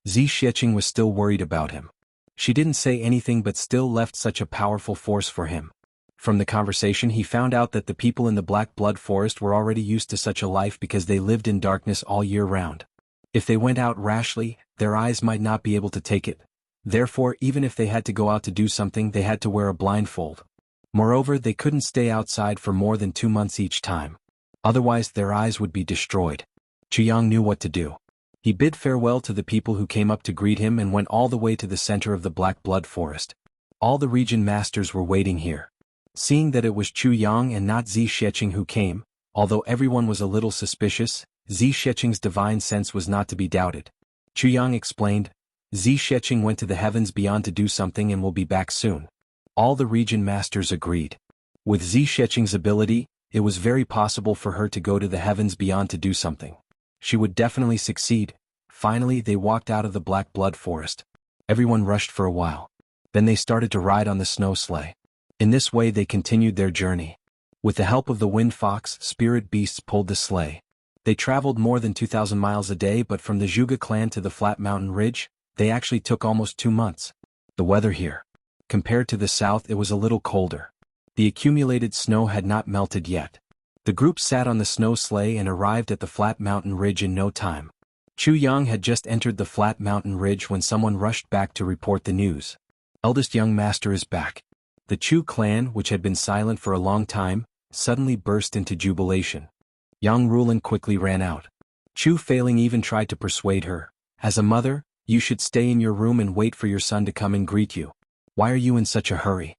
Zi Xiecheng was still worried about him. She didn't say anything but still left such a powerful force for him. From the conversation he found out that the people in the Black Blood Forest were already used to such a life because they lived in darkness all year round. If they went out rashly, their eyes might not be able to take it. Therefore, even if they had to go out to do something, they had to wear a blindfold. Moreover, they couldn't stay outside for more than 2 months each time. Otherwise, their eyes would be destroyed. Chu Yang knew what to do. He bid farewell to the people who came up to greet him and went all the way to the center of the Black Blood Forest. All the region masters were waiting here. Seeing that it was Chu Yang and not Zi Xiecheng who came, although everyone was a little suspicious, Zi Xiecheng's divine sense was not to be doubted. Chu Yang explained, Zi Xiecheng went to the heavens beyond to do something and will be back soon. All the region masters agreed. With Zi Xiecheng's ability, it was very possible for her to go to the heavens beyond to do something. She would definitely succeed. Finally, they walked out of the Black Blood Forest. Everyone rushed for a while. Then they started to ride on the snow sleigh. In this way they continued their journey. With the help of the wind fox, spirit beasts pulled the sleigh. They traveled more than 2,000 miles a day, but from the Zhuge clan to the flat mountain ridge, they actually took almost 2 months. The weather here. Compared to the south, it was a little colder. The accumulated snow had not melted yet. The group sat on the snow sleigh and arrived at the flat mountain ridge in no time. Chu Yang had just entered the flat mountain ridge when someone rushed back to report the news. Eldest young master is back. The Chu clan, which had been silent for a long time, suddenly burst into jubilation. Yang Rulin quickly ran out. Chu Failing even tried to persuade her. As a mother, you should stay in your room and wait for your son to come and greet you. Why are you in such a hurry?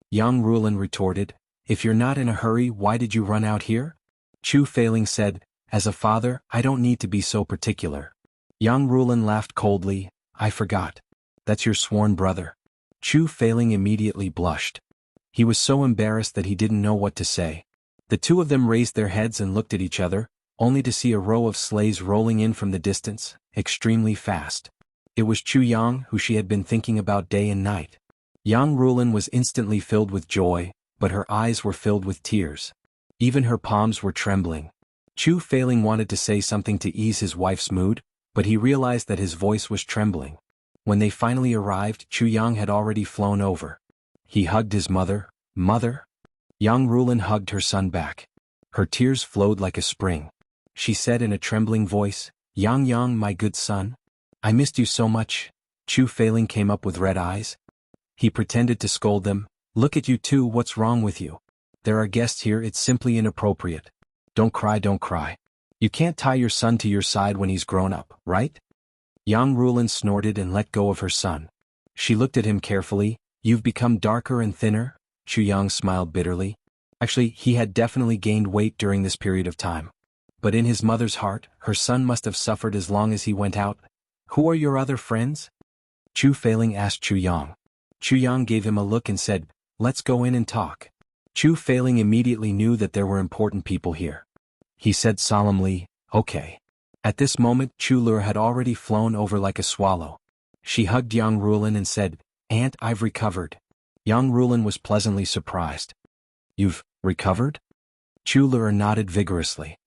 Yang Rulin retorted, if you're not in a hurry, why did you run out here? Chu Failing said, as a father, I don't need to be so particular. Yang Rulin laughed coldly, I forgot. That's your sworn brother. Chu Failing immediately blushed. He was so embarrassed that he didn't know what to say. The two of them raised their heads and looked at each other, only to see a row of sleighs rolling in from the distance, extremely fast. It was Chu Yang, who she had been thinking about day and night. Yang Rulin was instantly filled with joy, but her eyes were filled with tears. Even her palms were trembling. Chu Failing wanted to say something to ease his wife's mood, but he realized that his voice was trembling. When they finally arrived, Chu Yang had already flown over. He hugged his mother. Mother? Yang Rulin hugged her son back. Her tears flowed like a spring. She said in a trembling voice, Yang, my good son. I missed you so much. Chu Failing came up with red eyes. He pretended to scold them. Look at you two, what's wrong with you? There are guests here, it's simply inappropriate. Don't cry, don't cry. You can't tie your son to your side when he's grown up, right? Yang Rulin snorted and let go of her son. She looked at him carefully. You've become darker and thinner? Chu Yang smiled bitterly. Actually, he had definitely gained weight during this period of time. But in his mother's heart, her son must have suffered as long as he went out. Who are your other friends? Chu Failing asked Chu Yang. Chu Yang gave him a look and said, let's go in and talk. Chu Failing immediately knew that there were important people here. He said solemnly, okay. At this moment, Chu Lur had already flown over like a swallow. She hugged Yang Rulin and said, Aunt, I've recovered. Yang Rulin was pleasantly surprised. You've recovered? Chu Lur nodded vigorously.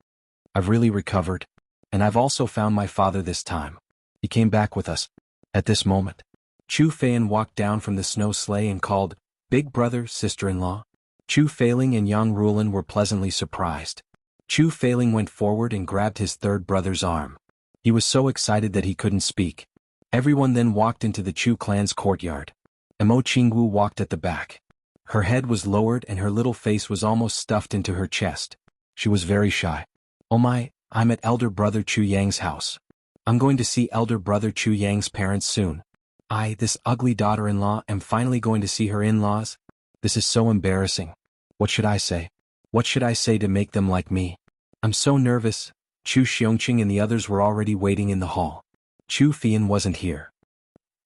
I've really recovered. And I've also found my father this time. He came back with us. At this moment, Chu Failing walked down from the snow sleigh and called, Big brother, sister-in-law. Chu Failing and Yang Rulin were pleasantly surprised. Chu Failing went forward and grabbed his third brother's arm. He was so excited that he couldn't speak. Everyone then walked into the Chu clan's courtyard. Emo Qingwu walked at the back. Her head was lowered and her little face was almost stuffed into her chest. She was very shy. Oh my, I'm at elder brother Chu Yang's house. I'm going to see elder brother Chu Yang's parents soon. I, this ugly daughter-in-law, am finally going to see her in-laws. This is so embarrassing. What should I say? What should I say to make them like me? I'm so nervous. Chu Xiongqing and the others were already waiting in the hall. Chu Fian wasn't here.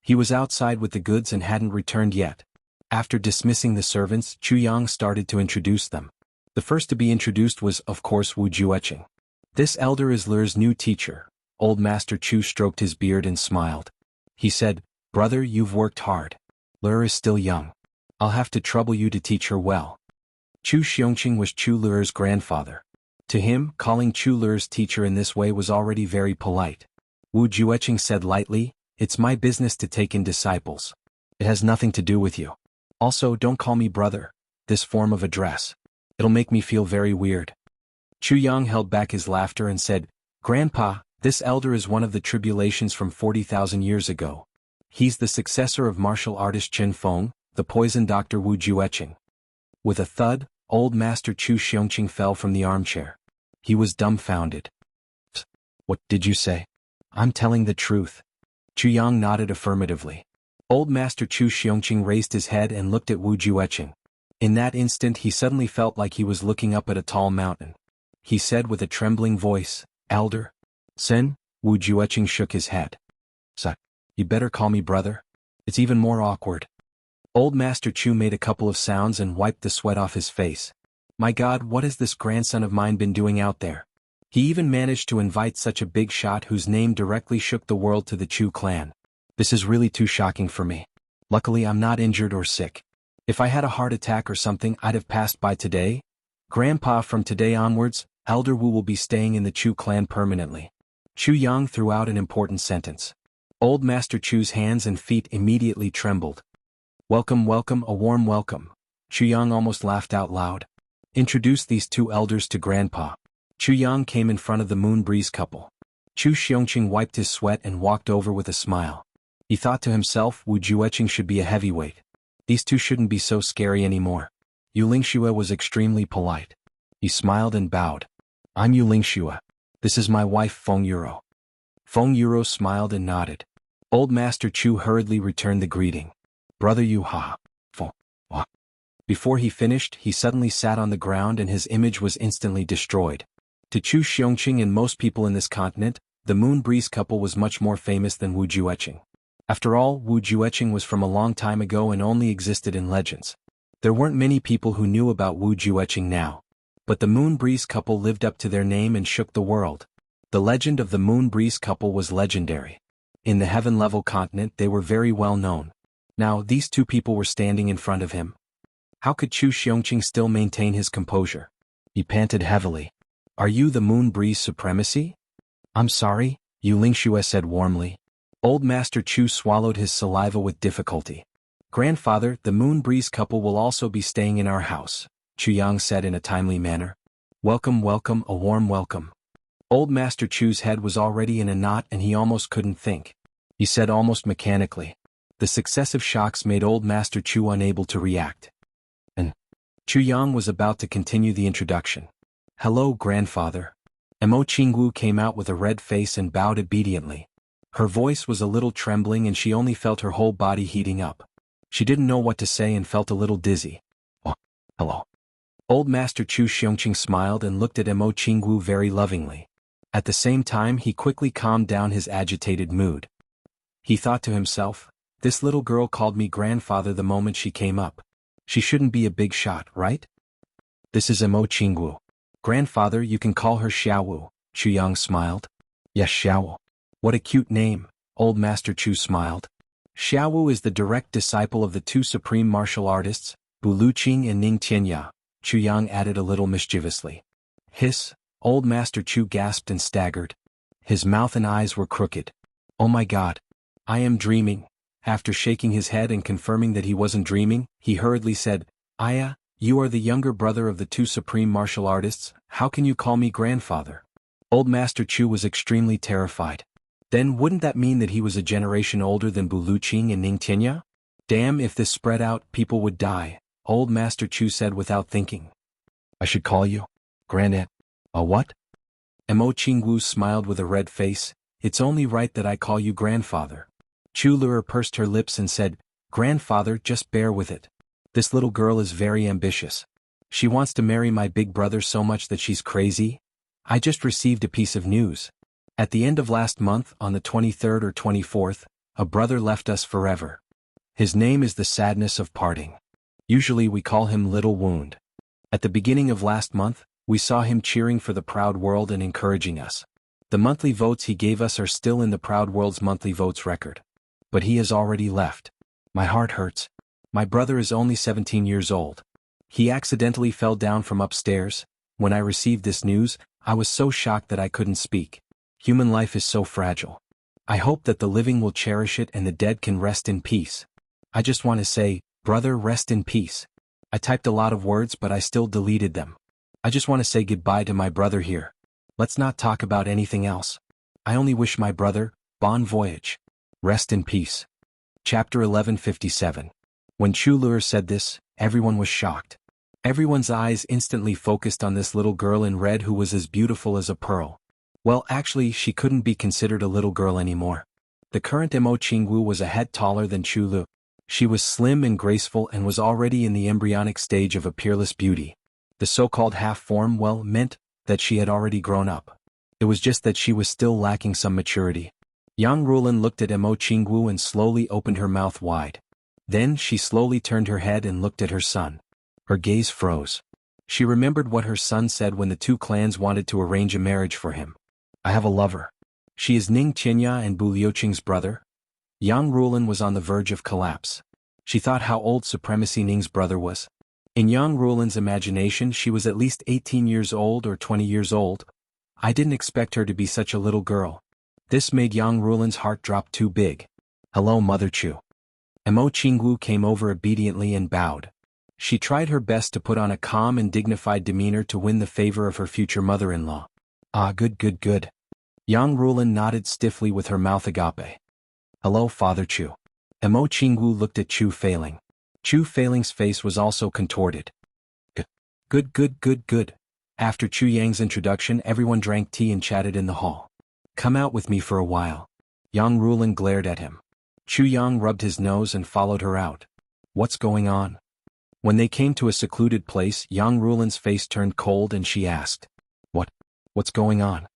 He was outside with the goods and hadn't returned yet. After dismissing the servants, Chu Yang started to introduce them. The first to be introduced was, of course, Wu Jueqing. This elder is Lur's new teacher. Old Master Chu stroked his beard and smiled. He said, Brother, you've worked hard. Lur is still young. I'll have to trouble you to teach her well. Chu Xiongqing was Chu Luer's grandfather. To him, calling Chu Luer's teacher in this way was already very polite. Wu Jueqing said lightly, "It's my business to take in disciples. It has nothing to do with you. Also, don't call me brother, this form of address. It'll make me feel very weird." Chu Yang held back his laughter and said, "Grandpa, this elder is one of the tribulations from 40,000 years ago. He's the successor of martial artist Chen Feng, the poison doctor Wu Jueqing." With a thud, old master Chu Xiongqing fell from the armchair. He was dumbfounded. "What did you say?" "I'm telling the truth." Chu Yang nodded affirmatively. Old master Chu Xiongqing raised his head and looked at Wu Jueqing. In that instant he suddenly felt like he was looking up at a tall mountain. He said with a trembling voice, "Elder." "Sen?" Wu Jueqing shook his head. "Suh, you better call me brother. It's even more awkward." Old Master Chu made a couple of sounds and wiped the sweat off his face. "My God, what has this grandson of mine been doing out there? He even managed to invite such a big shot whose name directly shook the world to the Chu clan. This is really too shocking for me. Luckily I'm not injured or sick. If I had a heart attack or something I'd have passed by today. Grandpa, from today onwards, Elder Wu will be staying in the Chu clan permanently." Chu Yang threw out an important sentence. Old Master Chu's hands and feet immediately trembled. "Welcome, welcome, a warm welcome." Chu Yang almost laughed out loud. "Introduce these two elders to Grandpa." Chu Yang came in front of the Moon Breeze couple. Chu Xiongqing wiped his sweat and walked over with a smile. He thought to himself, Wu Jueqing should be a heavyweight. These two shouldn't be so scary anymore. Yu Lingxue was extremely polite. He smiled and bowed. "I'm Yu Lingxue. This is my wife Feng Yuro." Feng Yuro smiled and nodded. Old Master Chu hurriedly returned the greeting. "Brother Yu Ha. Feng. Wah." Before he finished, he suddenly sat on the ground and his image was instantly destroyed. To Chu Xiongqing and most people in this continent, the Moon Breeze couple was much more famous than Wu Jueqing. After all, Wu Jueqing was from a long time ago and only existed in legends. There weren't many people who knew about Wu Jueqing now. But the Moon Breeze couple lived up to their name and shook the world. The legend of the Moon Breeze couple was legendary. In the heaven-level continent they were very well known. Now these two people were standing in front of him. How could Chu Xiongqing still maintain his composure? He panted heavily. "Are you the Moon Breeze Supremacy?" "I'm sorry," Yu Lingxue said warmly. Old Master Chu swallowed his saliva with difficulty. "Grandfather, the Moon Breeze couple will also be staying in our house," Chu Yang said in a timely manner. "Welcome, welcome, a warm welcome." Old Master Chu's head was already in a knot and he almost couldn't think. He said almost mechanically. The successive shocks made Old Master Chu unable to react. And Chu Yang was about to continue the introduction. "Hello, grandfather." Mo Qingwu came out with a red face and bowed obediently. Her voice was a little trembling and she only felt her whole body heating up. She didn't know what to say and felt a little dizzy. "Oh, hello." Old Master Chu Xiongqing smiled and looked at Mo Qingwu very lovingly. At the same time he quickly calmed down his agitated mood. He thought to himself, "This little girl called me grandfather the moment she came up. She shouldn't be a big shot, right?" "This is Mo Qingwu. Grandfather, you can call her Xiaowu," Chu Yang smiled. "Yes, Xiaowu. What a cute name," Old Master Chu smiled. Xiaowu is the direct disciple of the two supreme martial artists, Bu Luqing and Ning Tianya, Chu Yang added a little mischievously. "Hiss," Old Master Chu gasped and staggered. His mouth and eyes were crooked. "Oh my God. I am dreaming." After shaking his head and confirming that he wasn't dreaming, he hurriedly said, "Aya, you are the younger brother of the two supreme martial artists, how can you call me grandfather?" Old Master Chu was extremely terrified. Then wouldn't that mean that he was a generation older than Bu Luqing and Ning Tianya? Damn, if this spread out, people would die, Old Master Chu said without thinking. "I should call you Granddad." "A what?" Mo Qingwu smiled with a red face. "It's only right that I call you grandfather." Chu Luer pursed her lips and said, "Grandfather, just bear with it. This little girl is very ambitious. She wants to marry my big brother so much that she's crazy. I just received a piece of news. At the end of last month, on the 23rd or 24th, a brother left us forever. His name is the sadness of parting. Usually we call him Little Wound. At the beginning of last month, we saw him cheering for the proud world and encouraging us. The monthly votes he gave us are still in the proud world's monthly votes record. But he has already left. My heart hurts." My brother is only 17 years old. He accidentally fell down from upstairs. When I received this news, I was so shocked that I couldn't speak. Human life is so fragile. I hope that the living will cherish it and the dead can rest in peace. I just want to say, brother, rest in peace. I typed a lot of words but I still deleted them. I just want to say goodbye to my brother here. Let's not talk about anything else. I only wish my brother, bon voyage. Rest in peace. Chapter 1157. When Chulur said this, everyone was shocked. Everyone's eyes instantly focused on this little girl in red who was as beautiful as a pearl. Well, actually, she couldn't be considered a little girl anymore. The current Mo Qingwu was a head taller than Chulu. She was slim and graceful and was already in the embryonic stage of a peerless beauty. The so-called half-form, well, meant that she had already grown up. It was just that she was still lacking some maturity. Yang Rulan looked at Mo Qingwu and slowly opened her mouth wide. Then she slowly turned her head and looked at her son. Her gaze froze. She remembered what her son said when the two clans wanted to arrange a marriage for him. I have a lover. She is Ning Qinya and Bu Liuqing's brother. Yang Rulan was on the verge of collapse. She thought how old supremacy Ning's brother was. In Yang Rulan's imagination she was at least 18 years old or 20 years old. I didn't expect her to be such a little girl. This made Yang Rulan's heart drop too big. Hello, Mother Chu. Mo Qingwu came over obediently and bowed. She tried her best to put on a calm and dignified demeanor to win the favor of her future mother-in-law. Ah, good. Yang Rulan nodded stiffly with her mouth agape. Hello, Father Chu. Mo Qingwu looked at Chu Feiling. Chu Feiling's face was also contorted. Good. After Chu Yang's introduction, everyone drank tea and chatted in the hall. Come out with me for a while. Yang Rulan glared at him. Chu Yang rubbed his nose and followed her out. What's going on? When they came to a secluded place, Yang Rulan's face turned cold and she asked. What's going on?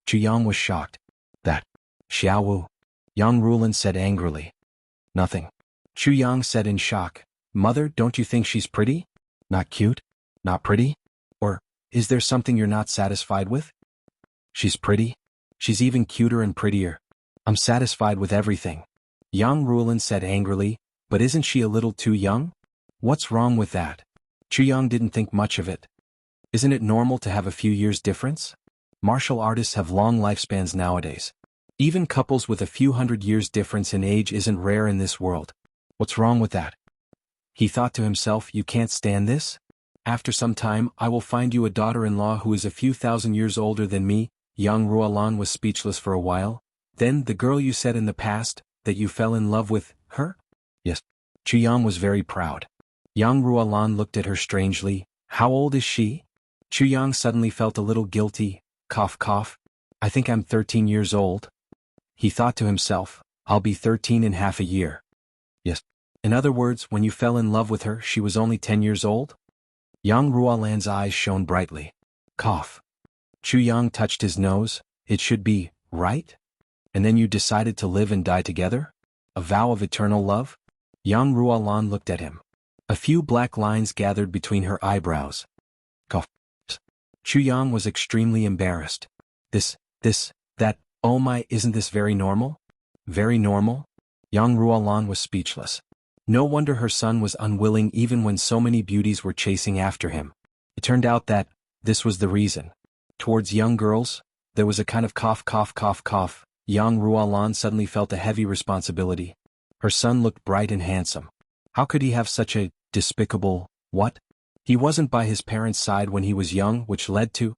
Chu Yang was shocked. That. Xiaowu. Yang Rulan said angrily. Nothing. Chu Yang said in shock. Mother, don't you think she's pretty? Not cute? Not pretty? Or, is there something you're not satisfied with? She's pretty. She's even cuter and prettier. I'm satisfied with everything. Yang Rulan said angrily, but isn't she a little too young? What's wrong with that? Chu Yang didn't think much of it. Isn't it normal to have a few years difference? Martial artists have long lifespans nowadays. Even couples with a few hundred years difference in age isn't rare in this world. What's wrong with that? He thought to himself, you can't stand this? After some time, I will find you a daughter-in-law who is a few thousand years older than me. Yang Ruolan was speechless for a while. Then, the girl you said in the past, that you fell in love with, her? Yes. Chu Yang was very proud. Yang Ruolan looked at her strangely. How old is she? Chu Yang suddenly felt a little guilty. Cough. I think I'm 13 years old. He thought to himself, I'll be 13 in half a year. Yes. In other words, when you fell in love with her, she was only 10 years old? Yang Ruolan's eyes shone brightly. Cough. Chu Yang touched his nose. It should be, right? And then you decided to live and die together? A vow of eternal love? Yang Ruolan looked at him. A few black lines gathered between her eyebrows. Cough. Chu Yang was extremely embarrassed. That, oh my, isn't this very normal? Very normal? Yang Ruolan was speechless. No wonder her son was unwilling even when so many beauties were chasing after him. It turned out that, this was the reason. Towards young girls, there was a kind of cough. Yang Ruolan suddenly felt a heavy responsibility. Her son looked bright and handsome. How could he have such a despicable, what? He wasn't by his parents' side when he was young, which led to...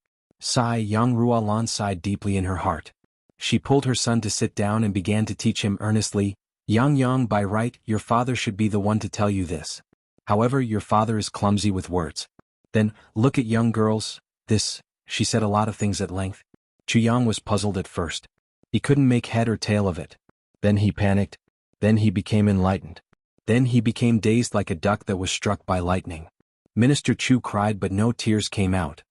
Yang Ruolan sighed deeply in her heart. She pulled her son to sit down and began to teach him earnestly. Yang, by right, your father should be the one to tell you this. However, your father is clumsy with words. Then, look at young girls, she said a lot of things at length. Chu Yang was puzzled at first. He couldn't make head or tail of it. Then he panicked. Then he became enlightened. Then he became dazed like a duck that was struck by lightning. Minister Chu cried but no tears came out.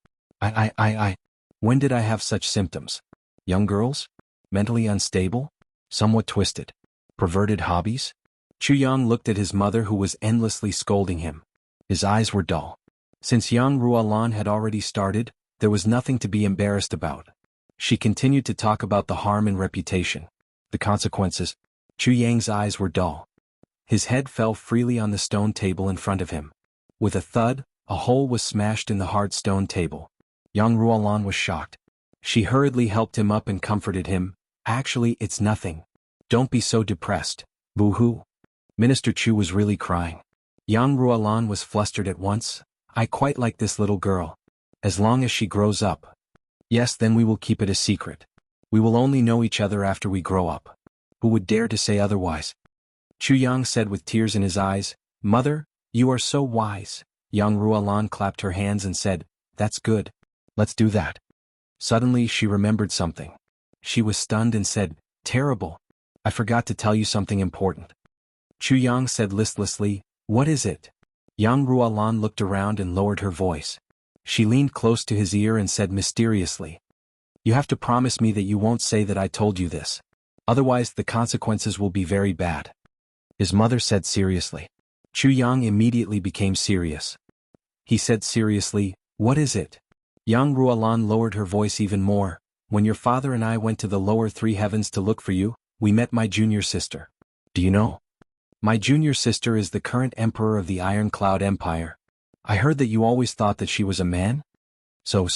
When did I have such symptoms? Young girls? Mentally unstable? Somewhat twisted? Perverted hobbies? Chu Yang looked at his mother who was endlessly scolding him. His eyes were dull. Since Yang Ruolan had already started, there was nothing to be embarrassed about. She continued to talk about the harm and reputation. The consequences. Chu Yang's eyes were dull. His head fell freely on the stone table in front of him. With a thud, a hole was smashed in the hard stone table. Yang Ruolan was shocked. She hurriedly helped him up and comforted him. Actually, it's nothing. Don't be so depressed. Boo-hoo. Minister Chu was really crying. Yang Ruolan was flustered at once. I quite like this little girl. As long as she grows up. Yes, then we will keep it a secret. We will only know each other after we grow up. Who would dare to say otherwise? Chu Yang said with tears in his eyes, Mother, you are so wise. Yang Ruolan clapped her hands and said, That's good. Let's do that. Suddenly she remembered something. She was stunned and said, Terrible. I forgot to tell you something important. Chu Yang said listlessly, What is it? Yang Ruolan looked around and lowered her voice. She leaned close to his ear and said mysteriously, You have to promise me that you won't say that I told you this. Otherwise the consequences will be very bad. His mother said seriously. Chu Yang immediately became serious. He said seriously, What is it? Yang Ruolan lowered her voice even more. When your father and I went to the lower three heavens to look for you, we met my junior sister. Do you know? My junior sister is the current emperor of the Iron Cloud Empire. I heard that you always thought that she was a man? So.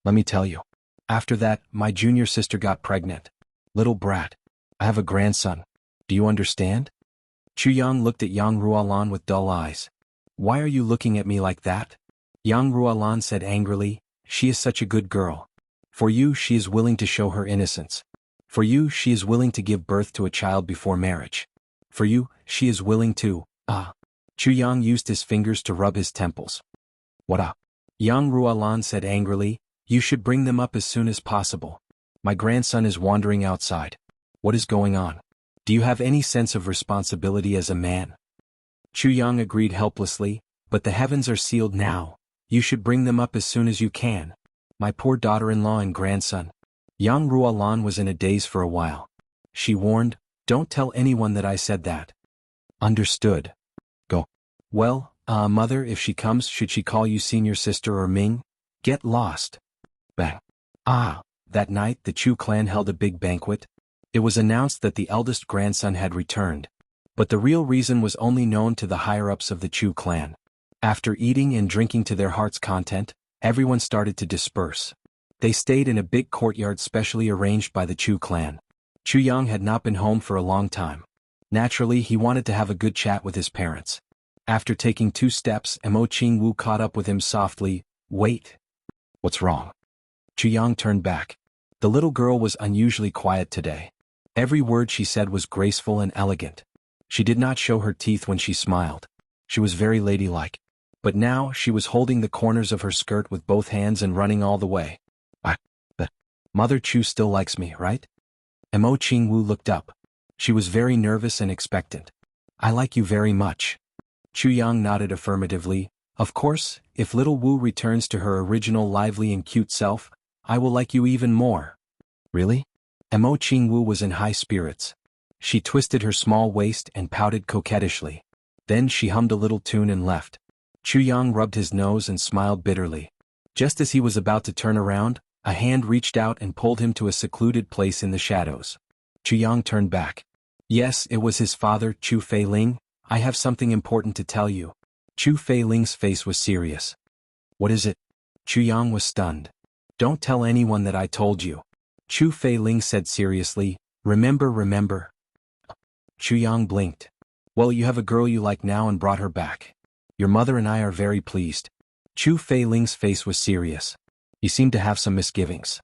Let me tell you. After that, my junior sister got pregnant. Little brat. I have a grandson. Do you understand? Chu Yang looked at Yang Ruolan with dull eyes. Why are you looking at me like that? Yang Ruolan said angrily, She is such a good girl. For you, she is willing to show her innocence. For you, she is willing to give birth to a child before marriage. For you, she is willing to, Chu Yang used his fingers to rub his temples. What up? Yang Ruolan said angrily, You should bring them up as soon as possible. My grandson is wandering outside. What is going on? Do you have any sense of responsibility as a man? Chu Yang agreed helplessly, But the heavens are sealed now. You should bring them up as soon as you can. My poor daughter-in-law and grandson. Yang Ruolan was in a daze for a while. She warned, Don't tell anyone that I said that. Understood. Go. Well, mother, if she comes, should she call you senior sister or Ming? Get lost. Bang. That night the Chu clan held a big banquet. It was announced that the eldest grandson had returned. But the real reason was only known to the higher-ups of the Chu clan. After eating and drinking to their heart's content, everyone started to disperse. They stayed in a big courtyard specially arranged by the Chu clan. Chu Yang had not been home for a long time. Naturally, he wanted to have a good chat with his parents. After taking 2 steps, Mo Qingwu caught up with him softly. Wait. What's wrong? Chu Yang turned back. The little girl was unusually quiet today. Every word she said was graceful and elegant. She did not show her teeth when she smiled. She was very ladylike. But now she was holding the corners of her skirt with both hands and running all the way. Mother Chu still likes me, right? Mo Qingwu looked up. She was very nervous and expectant. I like you very much. Chu Yang nodded affirmatively. Of course, if little Wu returns to her original lively and cute self, I will like you even more. Really? Mo Qingwu was in high spirits. She twisted her small waist and pouted coquettishly. Then she hummed a little tune and left. Chu Yang rubbed his nose and smiled bitterly. Just as he was about to turn around, a hand reached out and pulled him to a secluded place in the shadows. Chu Yang turned back. Yes, it was his father, Chu Feiling. I have something important to tell you. Chu Feiling's face was serious. What is it? Chu Yang was stunned. Don't tell anyone that I told you. Chu Feiling said seriously. Remember. Chu Yang blinked. Well, you have a girl you like now and brought her back. Your mother and I are very pleased. Chu Feiling's face was serious. He seemed to have some misgivings.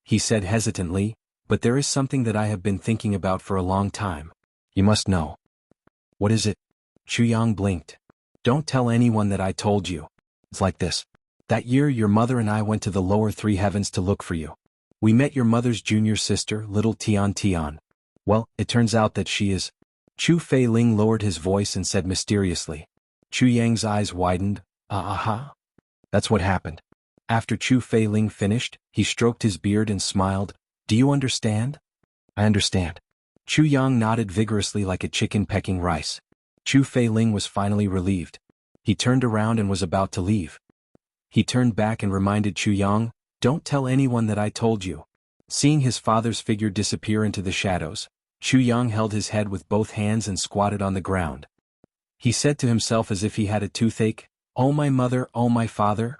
He said hesitantly, But there is something that I have been thinking about for a long time. You must know. What is it? Chu Yang blinked. Don't tell anyone that I told you. It's like this. That year your mother and I went to the lower 3 heavens to look for you. We met your mother's junior sister, little Tian. Well, it turns out that she is... Chu Feiling lowered his voice and said mysteriously. Chu Yang's eyes widened. That's what happened. After Chu Feiling finished, he stroked his beard and smiled. Do you understand? I understand. Chu Yang nodded vigorously like a chicken pecking rice. Chu Feiling was finally relieved. He turned around and was about to leave. He turned back and reminded Chu Yang, Don't tell anyone that I told you. Seeing his father's figure disappear into the shadows, Chu Yang held his head with both hands and squatted on the ground. He said to himself as if he had a toothache, "Oh my mother, oh my father."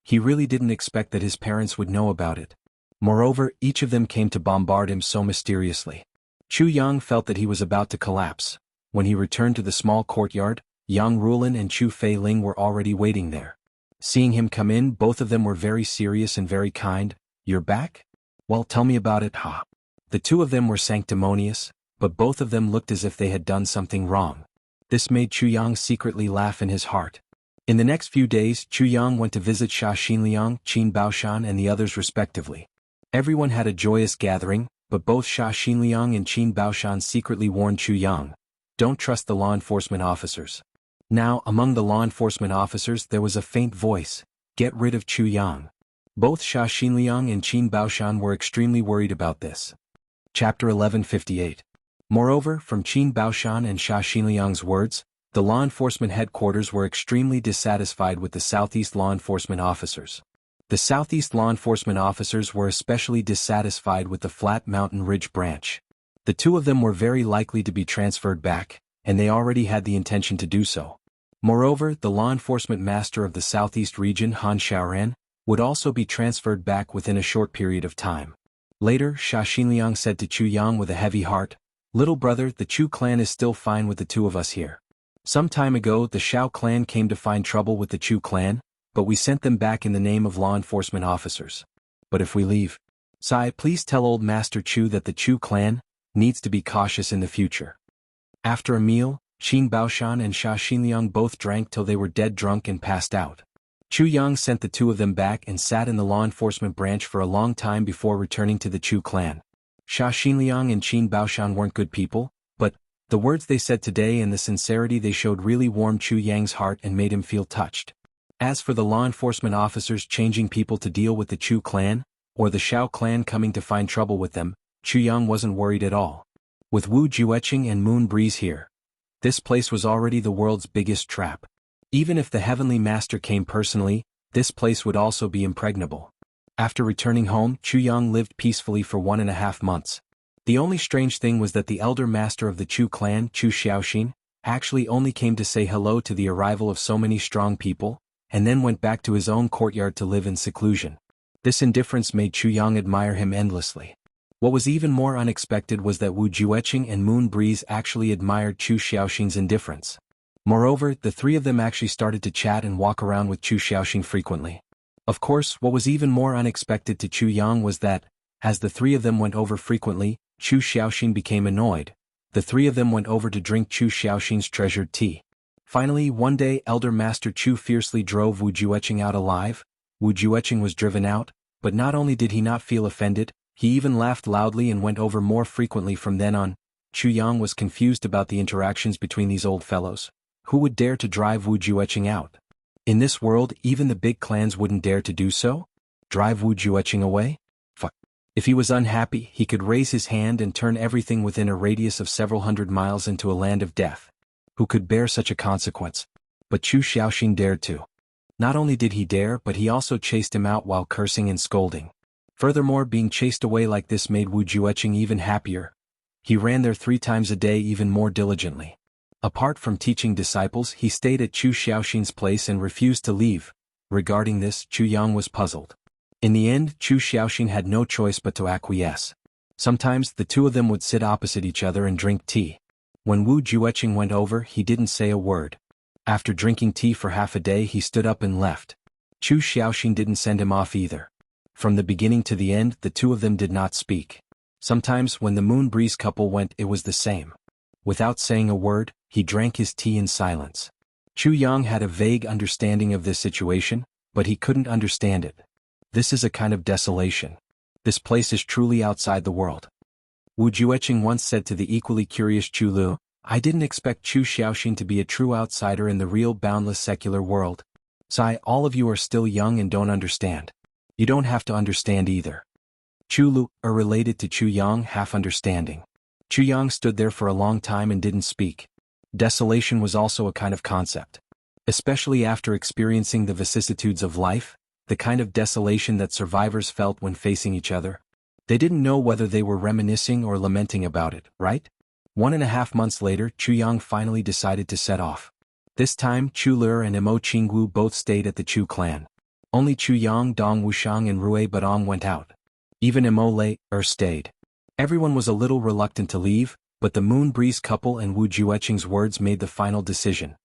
He really didn't expect that his parents would know about it. Moreover, each of them came to bombard him so mysteriously. Chu Yang felt that he was about to collapse. When he returned to the small courtyard, Yang Rulin and Chu Feiling were already waiting there. Seeing him come in, both of them were very serious and very kind. "You're back? Well, tell me about it, ha." The two of them were sanctimonious, but both of them looked as if they had done something wrong. This made Chu Yang secretly laugh in his heart. In the next few days, Chu Yang went to visit Xia Xinliang, Qin Baoshan and the others respectively. Everyone had a joyous gathering, but both Xia Xinliang and Qin Baoshan secretly warned Chu Yang, "Don't trust the law enforcement officers." Now, among the law enforcement officers there was a faint voice, "Get rid of Chu Yang." Both Xia Xinliang and Qin Baoshan were extremely worried about this. Chapter 1158. Moreover, from Qin Baoshan and Xia Xinliang's words, the law enforcement headquarters were extremely dissatisfied with the Southeast law enforcement officers. The Southeast law enforcement officers were especially dissatisfied with the Flat Mountain Ridge branch. The two of them were very likely to be transferred back, and they already had the intention to do so. Moreover, the law enforcement master of the Southeast region, Han Xiaoran, would also be transferred back within a short period of time. Later, Xia Xinliang said to Chu Yang with a heavy heart, "Little brother, the Chu clan is still fine with the two of us here. Some time ago the Xiao clan came to find trouble with the Chu clan, but we sent them back in the name of law enforcement officers. But if we leave, Sai, please tell old Master Chu that the Chu clan needs to be cautious in the future." After a meal, Qin Baoshan and Xia Xinliang both drank till they were dead drunk and passed out. Chu Yang sent the two of them back and sat in the law enforcement branch for a long time before returning to the Chu clan. Xia Xinliang and Qin Baoshan weren't good people, but the words they said today and the sincerity they showed really warmed Chu Yang's heart and made him feel touched. As for the law enforcement officers changing people to deal with the Chu clan, or the Xiao clan coming to find trouble with them, Chu Yang wasn't worried at all. With Wu Jueqing and Moon Breeze here, this place was already the world's biggest trap. Even if the Heavenly Master came personally, this place would also be impregnable. After returning home, Chu Yang lived peacefully for 1.5 months. The only strange thing was that the elder master of the Chu clan, Chu Xiaoxin, actually only came to say hello to the arrival of so many strong people, and then went back to his own courtyard to live in seclusion. This indifference made Chu Yang admire him endlessly. What was even more unexpected was that Wu Jueqing and Moon Breeze actually admired Chu Xiaoxin's indifference. Moreover, the three of them actually started to chat and walk around with Chu Xiaoxin frequently. Of course, what was even more unexpected to Chu Yang was that, as the three of them went over frequently, Chu Xiaoxin became annoyed. The three of them went over to drink Chu Xiaoxin's treasured tea. Finally, one day Elder Master Chu fiercely drove Wu Jueqing out alive. Wu Jueqing was driven out, but not only did he not feel offended, he even laughed loudly and went over more frequently from then on. Chu Yang was confused about the interactions between these old fellows. Who would dare to drive Wu Jueqing out? In this world, even the big clans wouldn't dare to do so? Drive Wu Jueqing away? Fuck. If he was unhappy, he could raise his hand and turn everything within a radius of several hundred miles into a land of death. Who could bear such a consequence? But Chu Xiaoxin dared to. Not only did he dare, but he also chased him out while cursing and scolding. Furthermore, being chased away like this made Wu Jueqing even happier. He ran there 3 times a day even more diligently. Apart from teaching disciples, he stayed at Chu Xiaoxin's place and refused to leave. Regarding this, Chu Yang was puzzled. In the end, Chu Xiaoxin had no choice but to acquiesce. Sometimes, the two of them would sit opposite each other and drink tea. When Wu Jueqing went over, he didn't say a word. After drinking tea for half a day, he stood up and left. Chu Xiaoxin didn't send him off either. From the beginning to the end, the two of them did not speak. Sometimes, when the Moon Breeze couple went, it was the same. Without saying a word, he drank his tea in silence. Chu Yang had a vague understanding of this situation, but he couldn't understand it. This is a kind of desolation. This place is truly outside the world. Wu Jueqing once said to the equally curious Chu Lu, "I didn't expect Chu Xiaoxin to be a true outsider in the real boundless secular world. Sai, all of you are still young and don't understand. You don't have to understand either." Chu Lu are related to Chu Yang, half understanding. Chu Yang stood there for a long time and didn't speak. Desolation was also a kind of concept. Especially after experiencing the vicissitudes of life, the kind of desolation that survivors felt when facing each other. They didn't know whether they were reminiscing or lamenting about it, right? 1.5 months later, Chu Yang finally decided to set off. This time, Chu Lur and Imo Qingwu both stayed at the Chu clan. Only Chu Yang, Dong Wushang and Rui Badong went out. Even Imo stayed. Everyone was a little reluctant to leave, but the Moon Breeze couple and Wu Jueqing's words made the final decision.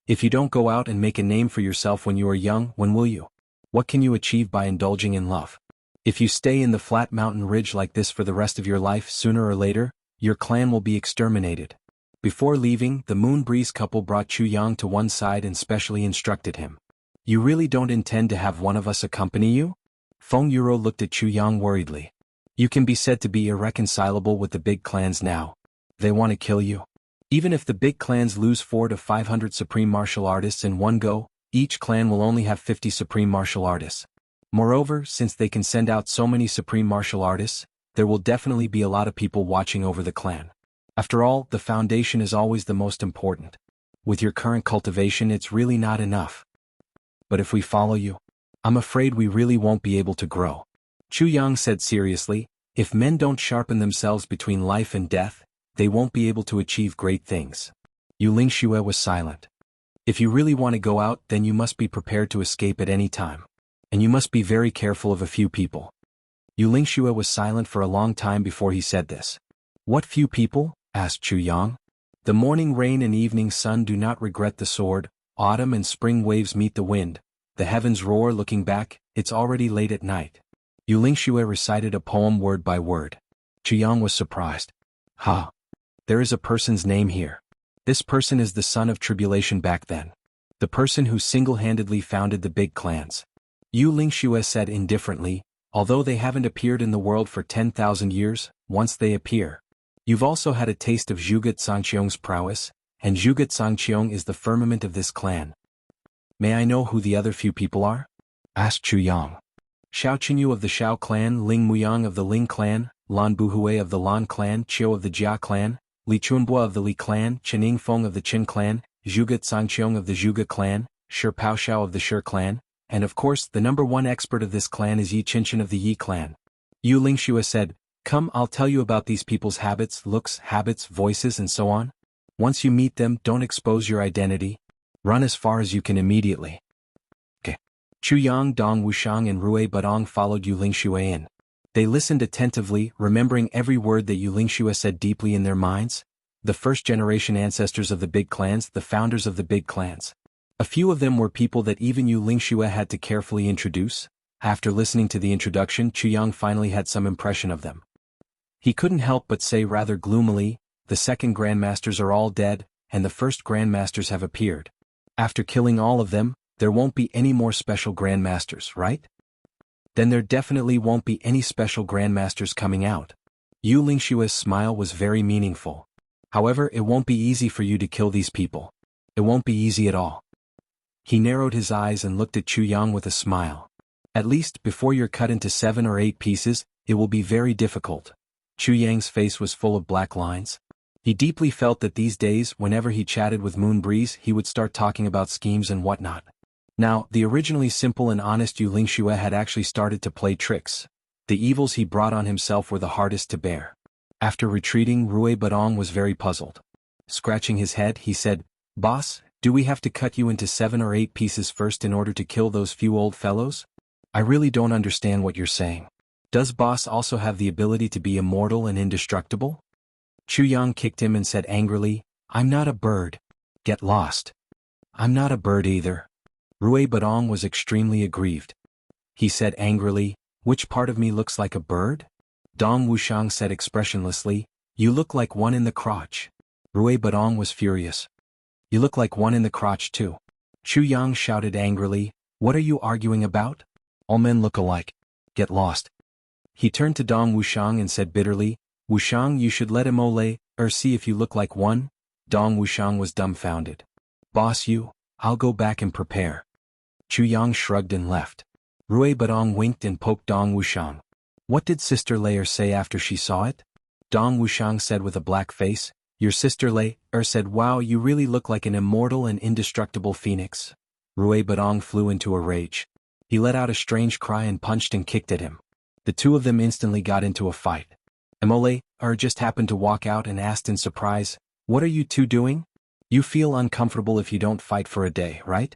If you don't go out and make a name for yourself when you are young, when will you? What can you achieve by indulging in love? If you stay in the flat mountain ridge like this for the rest of your life, sooner or later, your clan will be exterminated. Before leaving, the Moon Breeze couple brought Chu Yang to one side and specially instructed him. You really don't intend to have one of us accompany you? Feng Yuro looked at Chu Yang worriedly. You can be said to be irreconcilable with the big clans now. They want to kill you. Even if the big clans lose 400 to 500 supreme martial artists in one go, each clan will only have 50 supreme martial artists. Moreover, since they can send out so many supreme martial artists, there will definitely be a lot of people watching over the clan. After all, the foundation is always the most important. With your current cultivation, it's really not enough. But if we follow you, I'm afraid we really won't be able to grow. Chu Yang said seriously, if men don't sharpen themselves between life and death, they won't be able to achieve great things. Yu Lingxue was silent. If you really want to go out, then you must be prepared to escape at any time. And you must be very careful of a few people. Yu Lingxue was silent for a long time before he said this. What few people? Asked Chu Yang. The morning rain and evening sun do not regret the sword, autumn and spring waves meet the wind, the heavens roar looking back, it's already late at night. Yu Lingxue recited a poem word by word. Chu Yang was surprised. Ha! There is a person's name here. This person is the son of tribulation back then. The person who single-handedly founded the big clans. Yu Lingxue said indifferently, although they haven't appeared in the world for 10,000 years, once they appear. You've also had a taste of Zhuge Zangqiong's prowess, and Zhuge Zangqiong is the firmament of this clan. May I know who the other few people are? Asked Chu Yang. Xiao Qinyu of the Xiao clan, Ling Muyang of the Ling clan, Lan Buhui of the Lan clan, Qiu of the Jia clan, Li Chunbua of the Li clan, Chening Feng of the Qin clan, Zhuge Zangqiong of the Zhuge clan, Shi Paoxiao of the Shi clan, and of course the number one expert of this clan is Yi Qinshan of the Yi clan. Yu Lingxue said, Come, I'll tell you about these people's habits, voices and so on. Once you meet them, don't expose your identity. Run as far as you can immediately. Okay. Chu Yang, Dong Wushang and Rui Badong followed Yu Lingxue in. They listened attentively, remembering every word that Yu Lingxue said deeply in their minds. The first-generation ancestors of the big clans, the founders of the big clans. A few of them were people that even Yu Lingxue had to carefully introduce. After listening to the introduction, Chu Yang finally had some impression of them. He couldn't help but say rather gloomily, the second grandmasters are all dead, and the first grandmasters have appeared. After killing all of them, there won't be any more special grandmasters, right? Then there definitely won't be any special grandmasters coming out. Yu Lingxue's smile was very meaningful. However, it won't be easy for you to kill these people. It won't be easy at all. He narrowed his eyes and looked at Chu Yang with a smile. At least, before you're cut into 7 or 8 pieces, it will be very difficult. Chu Yang's face was full of black lines. He deeply felt that these days, whenever he chatted with Moon Breeze, he would start talking about schemes and whatnot. Now, the originally simple and honest Yu Lingxue had actually started to play tricks. The evils he brought on himself were the hardest to bear. After retreating, Rui Badong was very puzzled. Scratching his head, he said, Boss, do we have to cut you into 7 or 8 pieces first in order to kill those few old fellows? I really don't understand what you're saying. Does Boss also have the ability to be immortal and indestructible? Chu Yang kicked him and said angrily, I'm not a bird. Get lost. I'm not a bird either. Rui Badong was extremely aggrieved. He said angrily, which part of me looks like a bird? Dong Wushang said expressionlessly, you look like one in the crotch. Rui Badong was furious. You look like one in the crotch too. Chu Yang shouted angrily, what are you arguing about? All men look alike. Get lost. He turned to Dong Wushang and said bitterly, Wushang, you should let him see if you look like one. Dong Wushang was dumbfounded. Boss I'll go back and prepare. Chu Yang shrugged and left. Rui Badong winked and poked Dong Wushang. What did Sister Layer say after she saw it? Dong Wushang said with a black face, your sister said wow, you really look like an immortal and indestructible phoenix. Rui Badong flew into a rage. He let out a strange cry and punched and kicked at him. The two of them instantly got into a fight. Emole just happened to walk out and asked in surprise, "What are you two doing? You feel uncomfortable if you don't fight for a day, right?"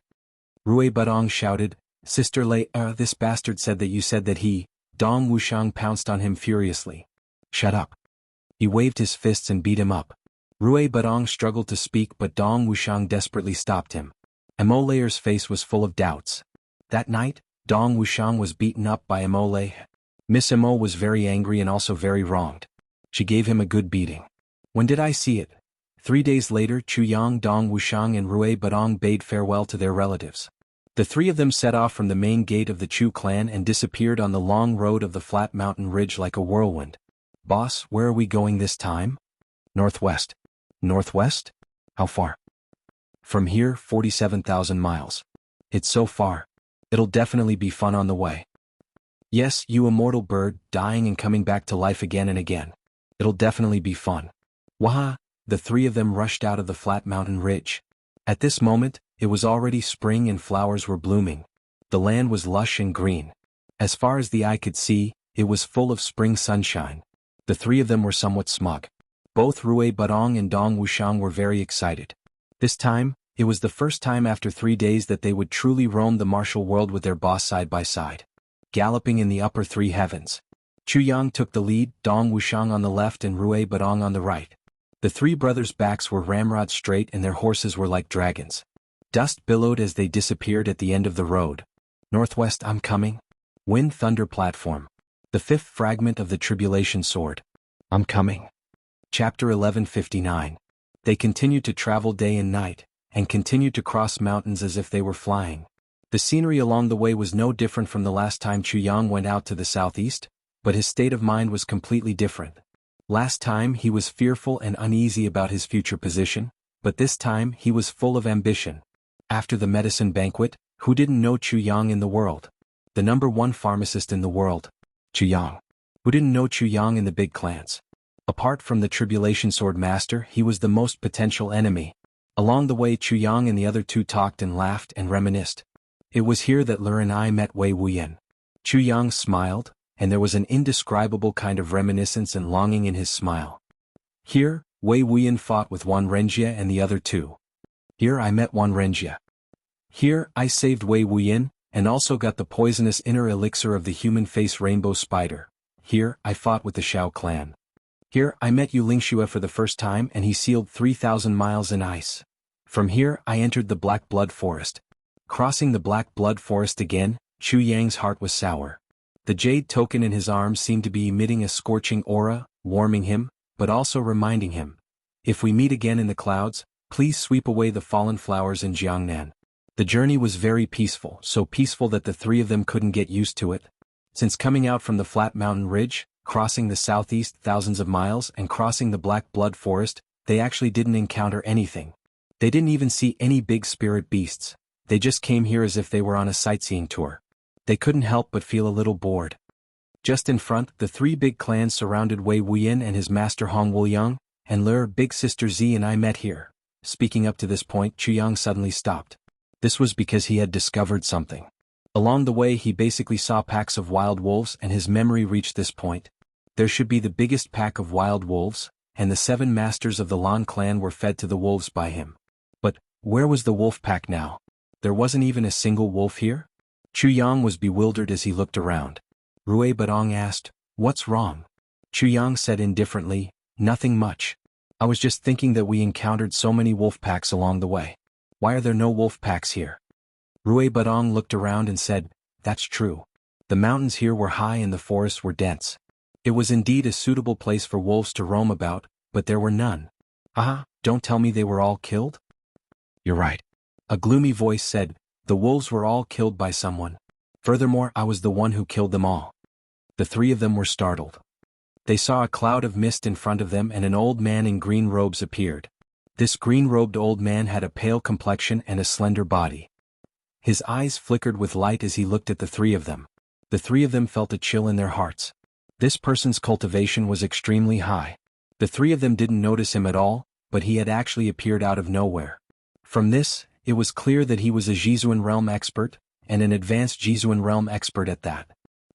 Rui Badong shouted, "Sister Lei, this bastard said that he." Dong Wuxiang pounced on him furiously. "Shut up." He waved his fists and beat him up. Rui Badong struggled to speak, but Dong Wuxiang desperately stopped him. Emole's face was full of doubts. That night, Dong Wuxiang was beaten up by Emole. Miss Emo was very angry and also very wronged. She gave him a good beating. When did I see it? 3 days later, Chu Yang, Dong Wuxiang and Rui Badong bade farewell to their relatives. The three of them set off from the main gate of the Chu clan and disappeared on the long road of the flat mountain ridge like a whirlwind. "Boss, where are we going this time?" "Northwest." "Northwest? How far?" "From here, 47,000 miles. It's so far. It'll definitely be fun on the way." "Yes, you immortal bird, dying and coming back to life again and again. It'll definitely be fun." Waha! The three of them rushed out of the flat mountain ridge. At this moment, it was already spring and flowers were blooming. The land was lush and green. As far as the eye could see, it was full of spring sunshine. The three of them were somewhat smug. Both Rui Badong and Dong Wuxiang were very excited. This time, it was the first time after 3 days that they would truly roam the martial world with their boss side by side. Galloping in the upper three heavens. Chu Yang took the lead, Dong Wuxiang on the left and Rui Badong on the right. The three brothers' backs were ramrod straight and their horses were like dragons. Dust billowed as they disappeared at the end of the road. "Northwest, I'm coming." Wind thunder platform. The fifth fragment of the Tribulation Sword. "I'm coming." Chapter 1159. They continued to travel day and night, and continued to cross mountains as if they were flying. The scenery along the way was no different from the last time Chu Yang went out to the southeast, but his state of mind was completely different. Last time he was fearful and uneasy about his future position, but this time he was full of ambition. After the medicine banquet, who didn't know Chu Yang in the world? The #1 pharmacist in the world. Chu Yang. Who didn't know Chu Yang in the big clans? Apart from the Tribulation Sword Master, he was the most potential enemy. Along the way, Chu Yang and the other two talked and laughed and reminisced. It was here that Lur and I met Wei Wuyan. Chu Yang smiled, and there was an indescribable kind of reminiscence and longing in his smile. Here, Wei Wuyan fought with Wan Renjia and the other two. Here I met Wan Renjia. Here I saved Wei Wuyan, and also got the poisonous inner elixir of the human face rainbow spider. Here I fought with the Shao clan. Here I met Yu Lingxue for the first time and he sealed 3,000 miles in ice. From here I entered the Black Blood Forest. Crossing the Black Blood Forest again, Chu Yang's heart was sour. The jade token in his arms seemed to be emitting a scorching aura, warming him, but also reminding him. If we meet again in the clouds, please sweep away the fallen flowers in Jiangnan. The journey was very peaceful, so peaceful that the three of them couldn't get used to it. Since coming out from the flat mountain ridge, crossing the southeast thousands of miles and crossing the Black Blood Forest, they actually didn't encounter anything. They didn't even see any big spirit beasts. They just came here as if they were on a sightseeing tour. They couldn't help but feel a little bored. Just in front, the three big clans surrounded Wei Wuyan and his master Hong Wuliang, and Lur, Big Sister Z and I met here. Speaking up to this point, Chu Yang suddenly stopped. This was because he had discovered something. Along the way he basically saw packs of wild wolves and his memory reached this point. There should be the biggest pack of wild wolves, and the 7 masters of the Lan clan were fed to the wolves by him. But, where was the wolf pack now? There wasn't even a single wolf here? Chu Yang was bewildered as he looked around. Rui Badong asked, "What's wrong?" Chu Yang said indifferently, "Nothing much. I was just thinking that we encountered so many wolf packs along the way. Why are there no wolf packs here?" Rui Badong looked around and said, "That's true. The mountains here were high and the forests were dense. It was indeed a suitable place for wolves to roam about, but there were none." Don't tell me they were all killed?" "You're right." A gloomy voice said, "The wolves were all killed by someone. Furthermore, I was the one who killed them all." The three of them were startled. They saw a cloud of mist in front of them and an old man in green robes appeared. This green-robed old man had a pale complexion and a slender body. His eyes flickered with light as he looked at the three of them. The three of them felt a chill in their hearts. This person's cultivation was extremely high. The three of them didn't notice him at all, but he had actually appeared out of nowhere. From this, it was clear that he was a Jizuan realm expert, and an advanced Jizuan realm expert at that.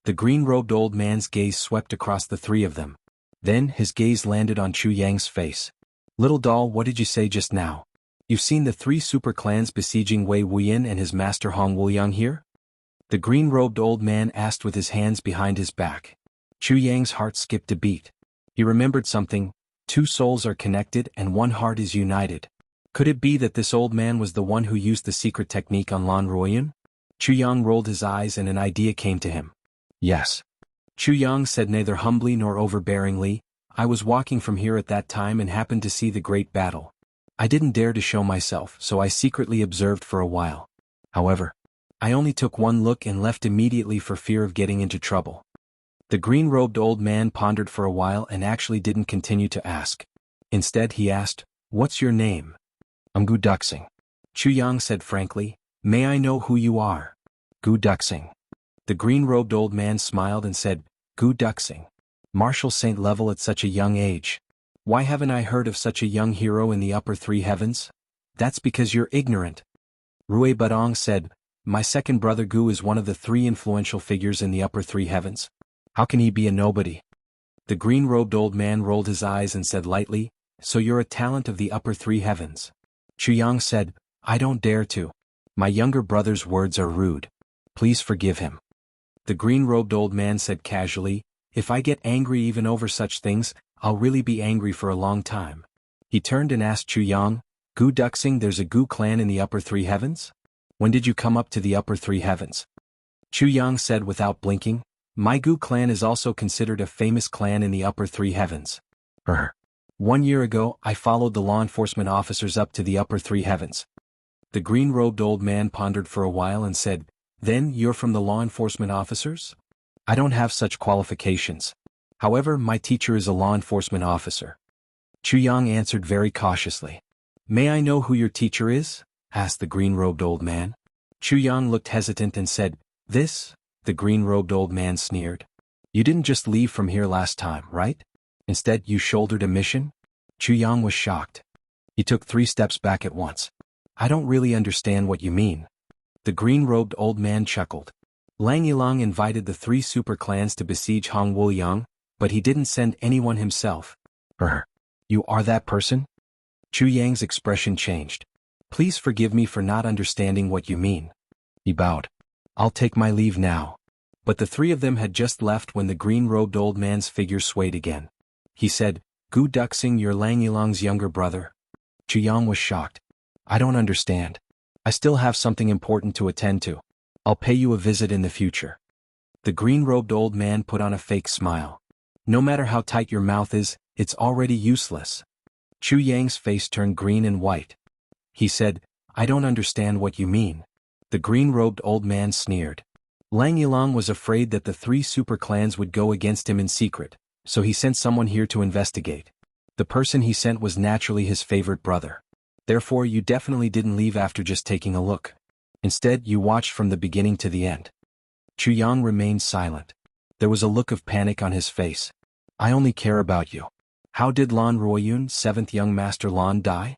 The green-robed old man's gaze swept across the three of them. Then, his gaze landed on Chu Yang's face. Little doll, what did you say just now? You've seen the three super clans besieging Wei Wuyan and his master Hong Wuliang here? The green-robed old man asked with his hands behind his back. Chu Yang's heart skipped a beat. He remembered something. Two souls are connected and one heart is united. Could it be that this old man was the one who used the secret technique on Lan Ruoyun? Chu Yang rolled his eyes and an idea came to him. Yes. Chu Yang said neither humbly nor overbearingly, I was walking from here at that time and happened to see the great battle. I didn't dare to show myself, so I secretly observed for a while. However, I only took one look and left immediately for fear of getting into trouble. The green-robed old man pondered for a while and actually didn't continue to ask. Instead he asked, What's your name? I'm Gu Duxing. Chu Yang said frankly, May I know who you are? Gu Duxing. The green-robed old man smiled and said, Gu Duxing. Martial Saint level at such a young age. Why haven't I heard of such a young hero in the upper three heavens? That's because you're ignorant. Rui Badong said, My second brother Gu is one of the three influential figures in the upper three heavens. How can he be a nobody? The green-robed old man rolled his eyes and said lightly, So you're a talent of the upper three heavens. Chu Yang said, I don't dare to. My younger brother's words are rude. Please forgive him. The green-robed old man said casually, If I get angry even over such things, I'll really be angry for a long time. He turned and asked Chu Yang, Gu Duxing, there's a Gu clan in the upper three heavens? When did you come up to the upper three heavens? Chu Yang said without blinking, My Gu clan is also considered a famous clan in the upper three heavens. 1 year ago, I followed the law enforcement officers up to the upper three heavens. The green-robed old man pondered for a while and said, Then you're from the law enforcement officers? I don't have such qualifications. However, my teacher is a law enforcement officer. Chu Yang answered very cautiously. May I know who your teacher is? Asked the green-robed old man. Chu Yang looked hesitant and said, This? The green-robed old man sneered. You didn't just leave from here last time, right? Instead, you shouldered a mission? Chu Yang was shocked. He took 3 steps back at once. I don't really understand what you mean. The green-robed old man chuckled. Lang Yilang invited the 3 super clans to besiege Hong Wuliang, but he didn't send anyone himself. You are that person? Chu Yang's expression changed. Please forgive me for not understanding what you mean. He bowed. I'll take my leave now. But the 3 of them had just left when the green-robed old man's figure swayed again. He said, Gu Duxing, you're Lang Yilang's younger brother. Chu Yang was shocked. I don't understand. I still have something important to attend to. I'll pay you a visit in the future. The green-robed old man put on a fake smile. No matter how tight your mouth is, it's already useless. Chu Yang's face turned green and white. He said, I don't understand what you mean. The green-robed old man sneered. Lang Yilang was afraid that the 3 super clans would go against him in secret, so he sent someone here to investigate. The person he sent was naturally his favorite brother. Therefore, you definitely didn't leave after just taking a look. Instead, you watched from the beginning to the end. Chu Yang remained silent. There was a look of panic on his face. I only care about you. How did Lan Ruoyun, 7th young master Lan, die?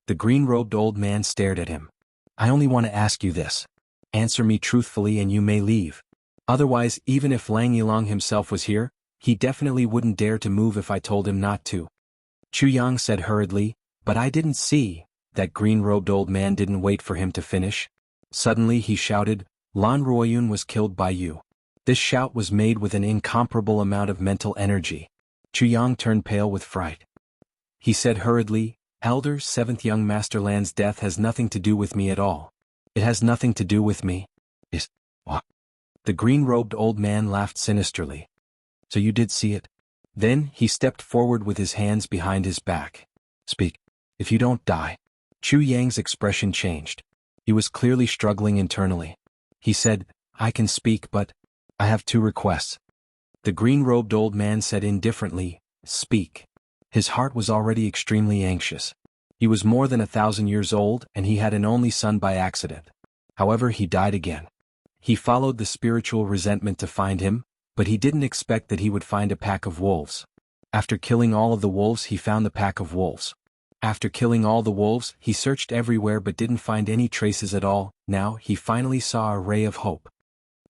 The green-robed old man stared at him. I only want to ask you this. Answer me truthfully and you may leave. Otherwise, even if Lang Yilang himself was here, he definitely wouldn't dare to move if I told him not to. Chu Yang said hurriedly, but I didn't see. That green-robed old man didn't wait for him to finish. Suddenly he shouted, Lan Ruoyun was killed by you. This shout was made with an incomparable amount of mental energy. Chu Yang turned pale with fright. He said hurriedly, Elder, 7th young master Lan's death has nothing to do with me at all. It has nothing to do with me. What? The green-robed old man laughed sinisterly. So you did see it? Then he stepped forward with his hands behind his back. Speak. If you don't die. Chu Yang's expression changed. He was clearly struggling internally. He said, I can speak, but I have 2 requests. The green-robed old man said indifferently, Speak. His heart was already extremely anxious. He was more than 1,000 years old and he had an only son by accident. However, he died again. He followed the spiritual resentment to find him, but he didn't expect that he would find a pack of wolves. After killing all of the wolves, he found the pack of wolves. After killing all the wolves, he searched everywhere but didn't find any traces at all. Now, he finally saw a ray of hope.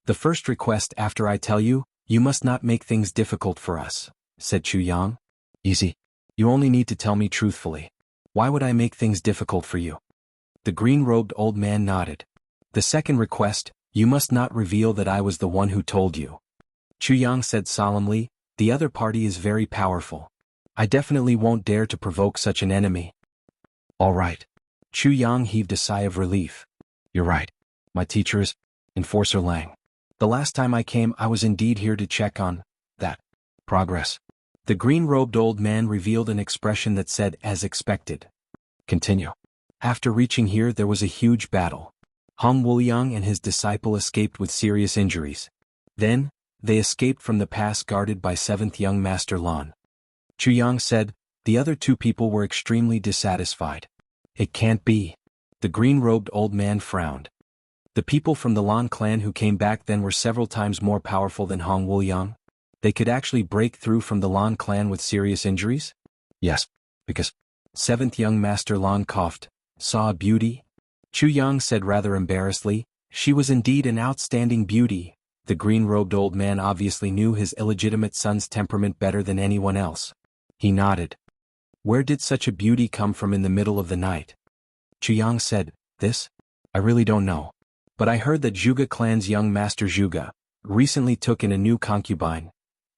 The first request after I tell you, you must not make things difficult for us, said Chu Yang. Easy. You only need to tell me truthfully. Why would I make things difficult for you? The green-robed old man nodded. The second request, you must not reveal that I was the one who told you. Chu Yang said solemnly, the other party is very powerful. I definitely won't dare to provoke such an enemy. All right. Chu Yang heaved a sigh of relief. You're right. My teacher is Enforcer Lang. The last time I came I was indeed here to check on that progress. The green-robed old man revealed an expression that said as expected. Continue. After reaching here there was a huge battle. Hong Wuliang and his disciple escaped with serious injuries. Then, they escaped from the pass guarded by 7th young Master Lan. Chu Yang said, the other two people were extremely dissatisfied. It can't be. The green-robed old man frowned. The people from the Lan clan who came back then were several times more powerful than Hong Wuliang. They could actually break through from the Lan clan with serious injuries? Yes, because 7th young Master Lan coughed, saw a beauty? Chu Yang said rather embarrassedly, she was indeed an outstanding beauty. The green-robed old man obviously knew his illegitimate son's temperament better than anyone else. He nodded. Where did such a beauty come from in the middle of the night? Chu Yang said, this? I really don't know. But I heard that Zhuge clan's young Master Zhuge recently took in a new concubine.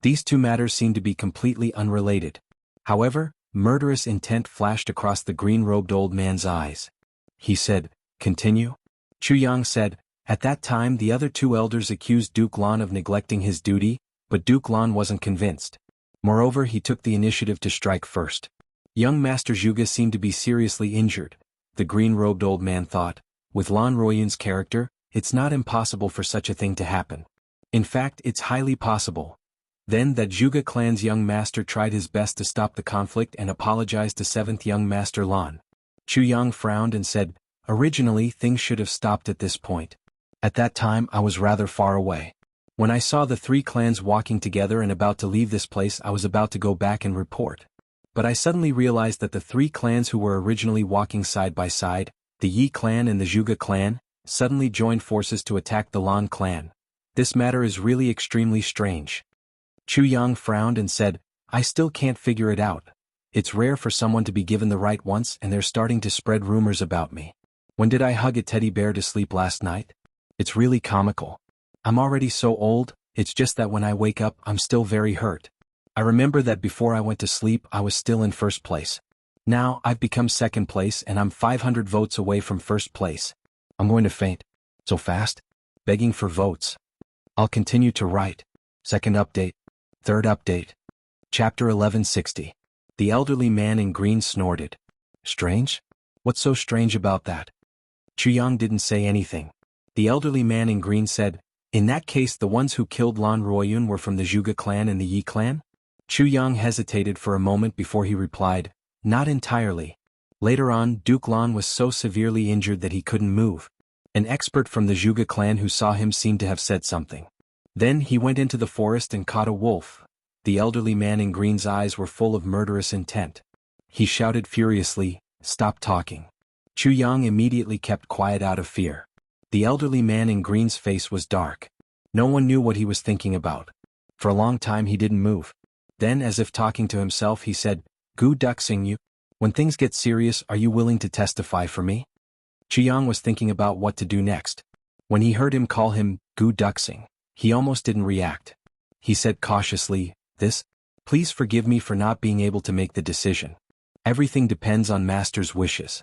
These two matters seem to be completely unrelated. However, murderous intent flashed across the green-robed old man's eyes. He said, continue? Chu Yang said, at that time the other two elders accused Duke Lan of neglecting his duty, but Duke Lan wasn't convinced. Moreover, he took the initiative to strike first. Young Master Zhuge seemed to be seriously injured. The green-robed old man thought, with Lan Ruoyun's character, it's not impossible for such a thing to happen. In fact, it's highly possible. Then that Zhuge clan's young master tried his best to stop the conflict and apologized to 7th young Master Lan. Chu Yang frowned and said, originally things should have stopped at this point. At that time I was rather far away. When I saw the three clans walking together and about to leave this place I was about to go back and report. But I suddenly realized that the three clans who were originally walking side by side, the Yi clan and the Zhuge clan, suddenly joined forces to attack the Lan clan. This matter is really extremely strange. Chu Yang frowned and said, I still can't figure it out. It's rare for someone to be given the right once and they're starting to spread rumors about me. When did I hug a teddy bear to sleep last night? It's really comical. I'm already so old, it's just that when I wake up I'm still very hurt. I remember that before I went to sleep I was still in first place. Now I've become second place and I'm 500 votes away from first place. I'm going to faint. So fast? Begging for votes. I'll continue to write. Second update. Third update. Chapter 1160. The elderly man in green snorted. Strange? What's so strange about that? Chu Yang didn't say anything. The elderly man in green said, in that case the ones who killed Lan Ruoyun were from the Zhuge clan and the Yi clan? Chu Yang hesitated for a moment before he replied, not entirely. Later on, Duke Lan was so severely injured that he couldn't move. An expert from the Zhuge clan who saw him seemed to have said something. Then he went into the forest and caught a wolf. The elderly man in green's eyes were full of murderous intent. He shouted furiously, stop talking. Chu Yang immediately kept quiet out of fear. The elderly man in green's face was dark. No one knew what he was thinking about. For a long time he didn't move. Then, as if talking to himself, he said, Gu Duxing you. When things get serious, are you willing to testify for me? Chu Yang was thinking about what to do next. When he heard him call him Gu Duxing, he almost didn't react. He said cautiously, please forgive me for not being able to make the decision. Everything depends on Master's wishes.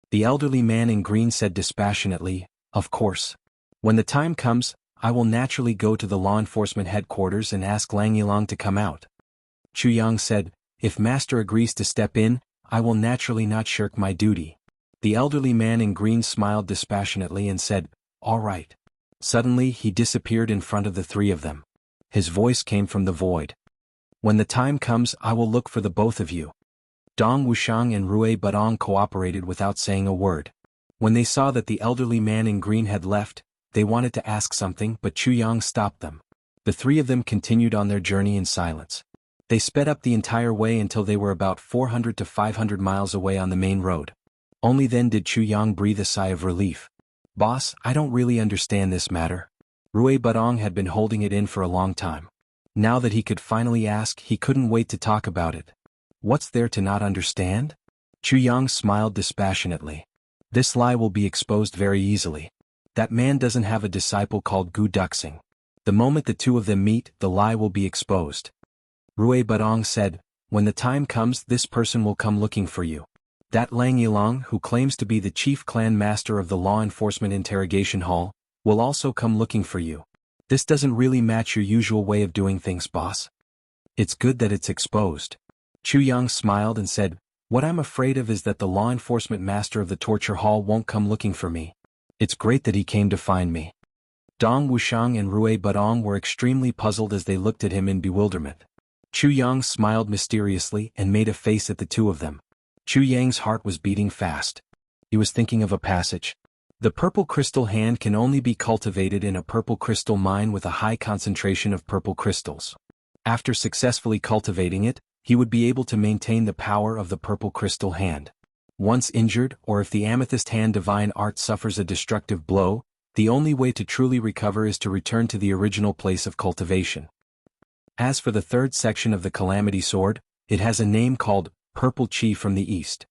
The elderly man in green said dispassionately, of course. When the time comes, I will naturally go to the law enforcement headquarters and ask Lang Yilong to come out. Chu Yang said, if Master agrees to step in, I will naturally not shirk my duty. The elderly man in green smiled dispassionately and said, all right. Suddenly he disappeared in front of the three of them. His voice came from the void. When the time comes I will look for the both of you. Dong Wushang and Rui Badong cooperated without saying a word. When they saw that the elderly man in green had left, they wanted to ask something but Chu Yang stopped them. The three of them continued on their journey in silence. They sped up the entire way until they were about 400 to 500 miles away on the main road. Only then did Chu Yang breathe a sigh of relief. Boss, I don't really understand this matter. Rui Budong had been holding it in for a long time. Now that he could finally ask, he couldn't wait to talk about it. What's there to not understand? Chu Yang smiled dispassionately. This lie will be exposed very easily. That man doesn't have a disciple called Gu Duxing. The moment the two of them meet, the lie will be exposed. Rui Budong said, when the time comes, this person will come looking for you. That Lang Yilong, who claims to be the chief clan master of the law enforcement interrogation hall, will also come looking for you. This doesn't really match your usual way of doing things, boss. It's good that it's exposed. Chu Yang smiled and said, what I'm afraid of is that the law enforcement master of the torture hall won't come looking for me. It's great that he came to find me. Dong Wuxiang and Rui Budong were extremely puzzled as they looked at him in bewilderment. Chu Yang smiled mysteriously and made a face at the two of them. Chu Yang's heart was beating fast. He was thinking of a passage. The purple crystal hand can only be cultivated in a purple crystal mine with a high concentration of purple crystals. After successfully cultivating it, he would be able to maintain the power of the purple crystal hand. Once injured, or if the amethyst hand divine art suffers a destructive blow, the only way to truly recover is to return to the original place of cultivation. As for the third section of the Calamity Sword, it has a name called Purple Chi from the East.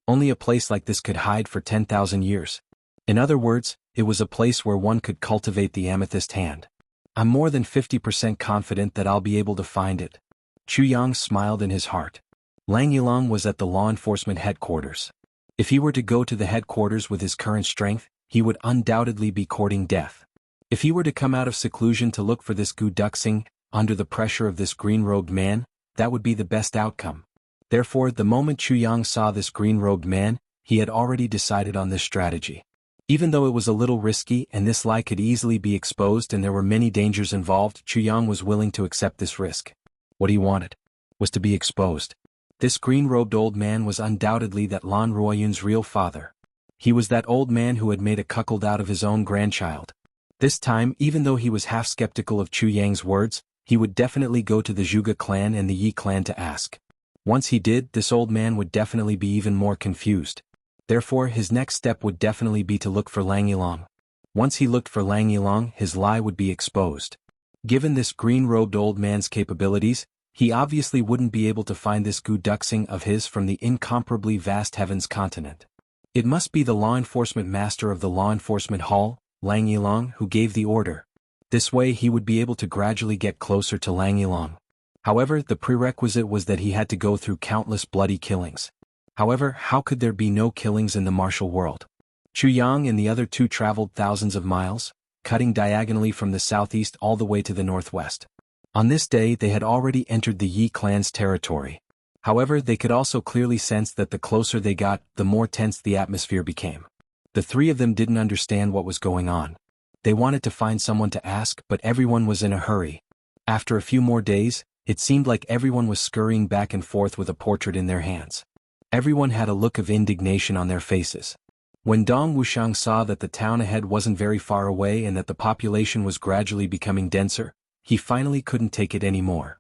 Only a place like this could hide for 10,000 years. In other words, it was a place where one could cultivate the amethyst hand. I'm more than 50% confident that I'll be able to find it. Chu Yang smiled in his heart. Lang Yilong was at the law enforcement headquarters. If he were to go to the headquarters with his current strength, he would undoubtedly be courting death. If he were to come out of seclusion to look for this Gu Duxing, under the pressure of this green-robed man, that would be the best outcome. Therefore, the moment Chu Yang saw this green-robed man, he had already decided on this strategy. Even though it was a little risky and this lie could easily be exposed and there were many dangers involved, Chu Yang was willing to accept this risk. What he wanted was to be exposed. This green-robed old man was undoubtedly that Lan Ruoyun's real father. He was that old man who had made a cuckold out of his own grandchild. This time, even though he was half skeptical of Chu Yang's words, he would definitely go to the Zhuge clan and the Yi clan to ask. Once he did, this old man would definitely be even more confused. Therefore, his next step would definitely be to look for Lang Yilong. Once he looked for Lang Yilong, his lie would be exposed. Given this green-robed old man's capabilities, he obviously wouldn't be able to find this Gu Duxing of his from the incomparably vast heavens continent. It must be the law enforcement master of the law enforcement hall, Lang Yilong, who gave the order. This way he would be able to gradually get closer to Lang Yilong. However, the prerequisite was that he had to go through countless bloody killings. However, how could there be no killings in the martial world? Chu Yang and the other two traveled thousands of miles, cutting diagonally from the southeast all the way to the northwest. On this day they had already entered the Yi clan's territory. However, they could also clearly sense that the closer they got, the more tense the atmosphere became. The three of them didn't understand what was going on. They wanted to find someone to ask, but everyone was in a hurry. After a few more days, it seemed like everyone was scurrying back and forth with a portrait in their hands. Everyone had a look of indignation on their faces. When Dong Wuxiang saw that the town ahead wasn't very far away and that the population was gradually becoming denser, he finally couldn't take it anymore.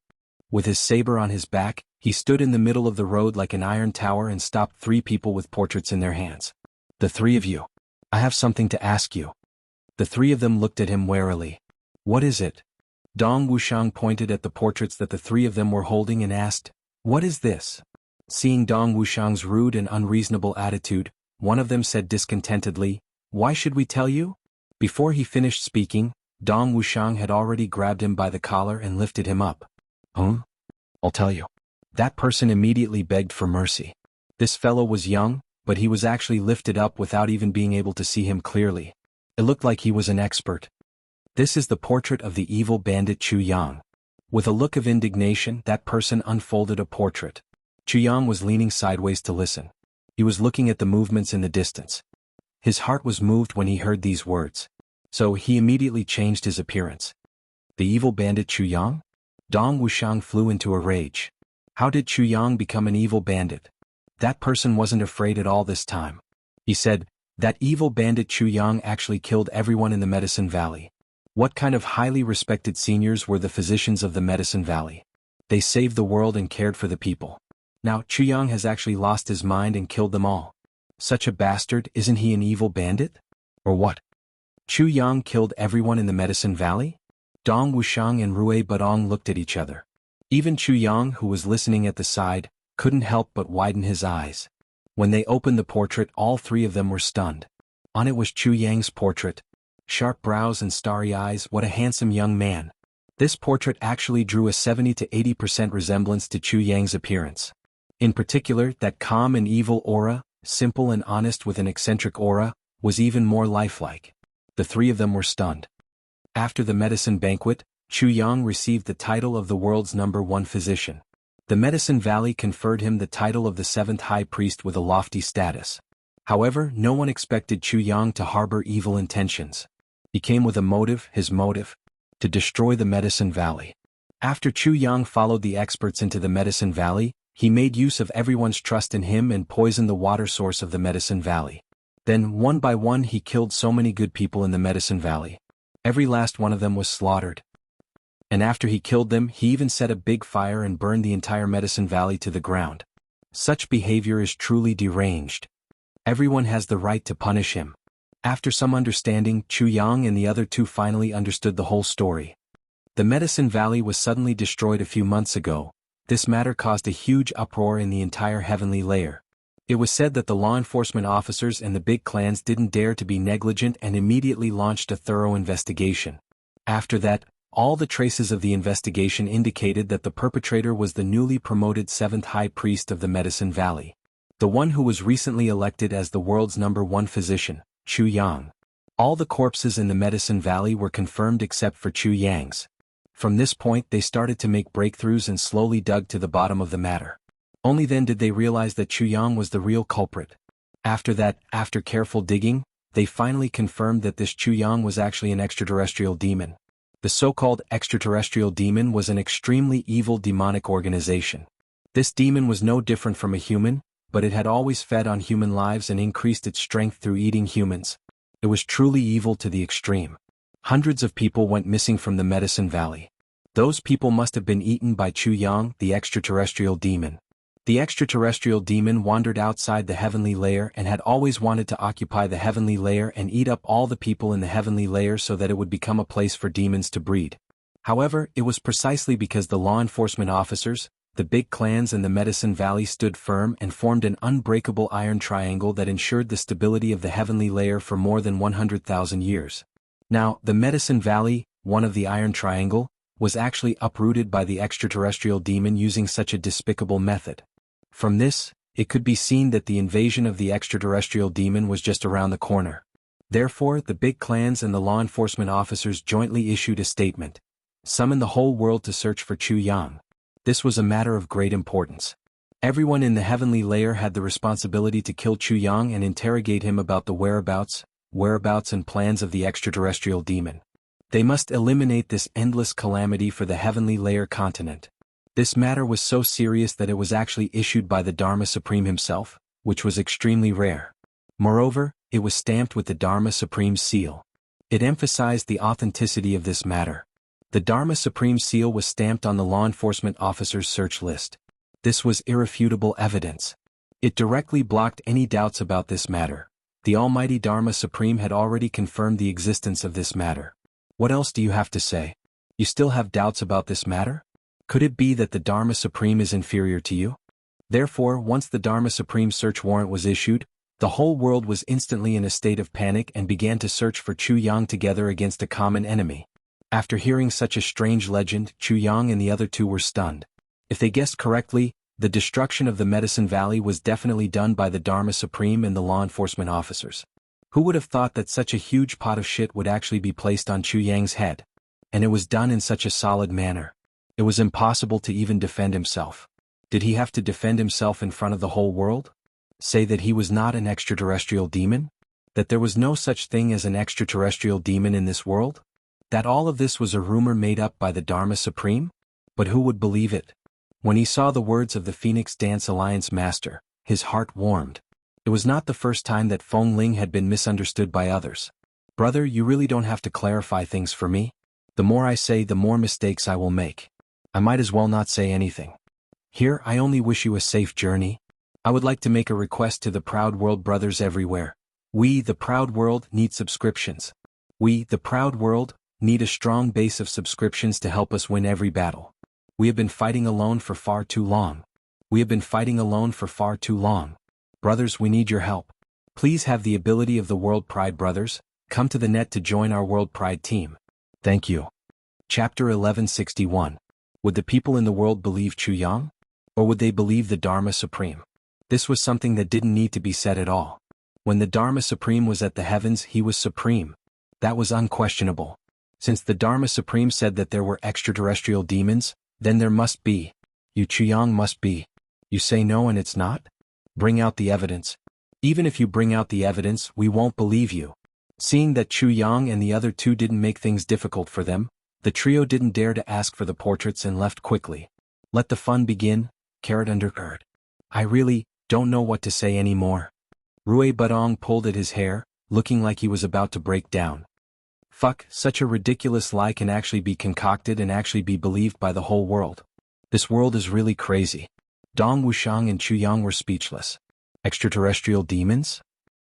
With his saber on his back, he stood in the middle of the road like an iron tower and stopped three people with portraits in their hands. The three of you. I have something to ask you. The three of them looked at him warily. What is it? Dong Wuxiang pointed at the portraits that the three of them were holding and asked, what is this? Seeing Dong Wuxiang's rude and unreasonable attitude, one of them said discontentedly, why should we tell you? Before he finished speaking, Dong Wuxiang had already grabbed him by the collar and lifted him up. I'll tell you. That person immediately begged for mercy. This fellow was young, but he was actually lifted up without even being able to see him clearly. It looked like he was an expert. This is the portrait of the evil bandit Chu Yang. With a look of indignation, that person unfolded a portrait. Chu Yang was leaning sideways to listen. He was looking at the movements in the distance. His heart was moved when he heard these words. So he immediately changed his appearance. The evil bandit Chu Yang? Dong Wuxiang flew into a rage. How did Chu Yang become an evil bandit? That person wasn't afraid at all this time. He said, that evil bandit Chu Yang actually killed everyone in the Medicine Valley. What kind of highly respected seniors were the physicians of the Medicine Valley? They saved the world and cared for the people. Now Chu Yang has actually lost his mind and killed them all. Such a bastard, isn't he an evil bandit? Or what? Chu Yang killed everyone in the Medicine Valley? Dong Wuxiang and Rui Budong looked at each other. Even Chu Yang, who was listening at the side, couldn't help but widen his eyes. When they opened the portrait, all three of them were stunned. On it was Chu Yang's portrait. Sharp brows and starry eyes, what a handsome young man. This portrait actually drew a 70 to 80% resemblance to Chu Yang's appearance. In particular, that calm and evil aura, simple and honest with an eccentric aura, was even more lifelike. The three of them were stunned. After the medicine banquet, Chu Yang received the title of the world's #1 physician. The Medicine Valley conferred him the title of the 7th High Priest with a lofty status. However, no one expected Chu Yang to harbor evil intentions. He came with a motive, his motive, to destroy the Medicine Valley. After Chu Yang followed the experts into the Medicine Valley, he made use of everyone's trust in him and poisoned the water source of the Medicine Valley. Then, one by one, he killed so many good people in the Medicine Valley. Every last one of them was slaughtered. And after he killed them, he even set a big fire and burned the entire Medicine Valley to the ground. Such behavior is truly deranged. Everyone has the right to punish him. After some understanding, Chu Yang and the other two finally understood the whole story. The Medicine Valley was suddenly destroyed a few months ago. This matter caused a huge uproar in the entire heavenly layer. It was said that the law enforcement officers and the big clans didn't dare to be negligent and immediately launched a thorough investigation. After that, all the traces of the investigation indicated that the perpetrator was the newly promoted 7th High Priest of the Medicine Valley. The one who was recently elected as the world's #1 physician, Chu Yang. All the corpses in the Medicine Valley were confirmed except for Chu Yang's. From this point they started to make breakthroughs and slowly dug to the bottom of the matter. Only then did they realize that Chu Yang was the real culprit. After that, after careful digging, they finally confirmed that this Chu Yang was actually an extraterrestrial demon. The so-called extraterrestrial demon was an extremely evil demonic organization. This demon was no different from a human, but it had always fed on human lives and increased its strength through eating humans. It was truly evil to the extreme. Hundreds of people went missing from the Medicine Valley. Those people must have been eaten by Chu Yang, the extraterrestrial demon. The extraterrestrial demon wandered outside the heavenly layer and had always wanted to occupy the heavenly layer and eat up all the people in the heavenly layer so that it would become a place for demons to breed. However, it was precisely because the law enforcement officers, the big clans and the Medicine Valley stood firm and formed an unbreakable iron triangle that ensured the stability of the heavenly layer for more than 100,000 years. Now, the Medicine Valley, one of the iron triangle, was actually uprooted by the extraterrestrial demon using such a despicable method. From this, it could be seen that the invasion of the extraterrestrial demon was just around the corner. Therefore, the big clans and the law enforcement officers jointly issued a statement. Summoned the whole world to search for Chu Yang. This was a matter of great importance. Everyone in the heavenly layer had the responsibility to kill Chu Yang and interrogate him about the whereabouts and plans of the extraterrestrial demon. They must eliminate this endless calamity for the heavenly layer continent. This matter was so serious that it was actually issued by the Dharma Supreme himself, which was extremely rare. Moreover, it was stamped with the Dharma Supreme seal. It emphasized the authenticity of this matter. The Dharma Supreme seal was stamped on the law enforcement officer's search list. This was irrefutable evidence. It directly blocked any doubts about this matter. The Almighty Dharma Supreme had already confirmed the existence of this matter. What else do you have to say? You still have doubts about this matter? Could it be that the Dharma Supreme is inferior to you? Therefore, once the Dharma Supreme search warrant was issued, the whole world was instantly in a state of panic and began to search for Chu Yang together against a common enemy. After hearing such a strange legend, Chu Yang and the other two were stunned. If they guessed correctly, the destruction of the Medicine Valley was definitely done by the Dharma Supreme and the law enforcement officers. Who would have thought that such a huge pot of shit would actually be placed on Chu Yang's head? And it was done in such a solid manner. It was impossible to even defend himself. Did he have to defend himself in front of the whole world? Say that he was not an extraterrestrial demon? That there was no such thing as an extraterrestrial demon in this world? That all of this was a rumor made up by the Dharma Supreme? But who would believe it? When he saw the words of the Phoenix Dance Alliance master, his heart warmed. It was not the first time that Feng Ling had been misunderstood by others. Brother, you really don't have to clarify things for me. The more I say, the more mistakes I will make. I might as well not say anything. Here, I only wish you a safe journey. I would like to make a request to the Proud World brothers everywhere. We, the Proud World, need subscriptions. We, the proud world, need a strong base of subscriptions to help us win every battle. We have been fighting alone for far too long. We have been fighting alone for far too long. Brothers, we need your help. Please have the ability of the World Pride brothers, come to the net to join our World Pride team. Thank you. Chapter 1161. Would the people in the world believe Chu Yang? Or would they believe the Dharma Supreme? This was something that didn't need to be said at all. When the Dharma Supreme was at the heavens, he was supreme. That was unquestionable. Since the Dharma Supreme said that there were extraterrestrial demons, then there must be. You Chu Yang must be. You say no and it's not? Bring out the evidence. Even if you bring out the evidence, we won't believe you. Seeing that Chu Yang and the other two didn't make things difficult for them, the trio didn't dare to ask for the portraits and left quickly. Let the fun begin, carrot under carrot. I really don't know what to say anymore. Rui Budong pulled at his hair, looking like he was about to break down. Fuck, such a ridiculous lie can actually be concocted and actually be believed by the whole world. This world is really crazy. Dong Wuxiang and Chu Yang were speechless. Extraterrestrial demons?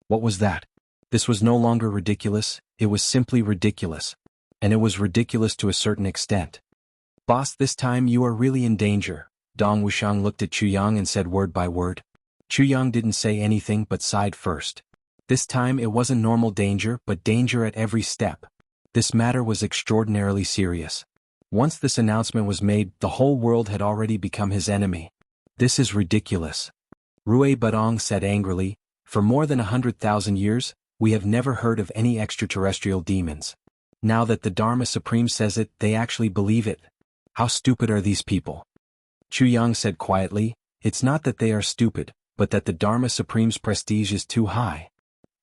What was that? This was no longer ridiculous, it was simply ridiculous. And it was ridiculous to a certain extent. Boss, this time you are really in danger. Dong Wuxiang looked at Chu Yang and said word by word. Chu Yang didn't say anything but sighed first. This time it wasn't normal danger but danger at every step. This matter was extraordinarily serious. Once this announcement was made, the whole world had already become his enemy. This is ridiculous. Rui Budong said angrily, for more than 100,000 years, we have never heard of any extraterrestrial demons. Now that the Dharma Supreme says it, they actually believe it. How stupid are these people? Chu Yang said quietly, it's not that they are stupid, but that the Dharma Supreme's prestige is too high.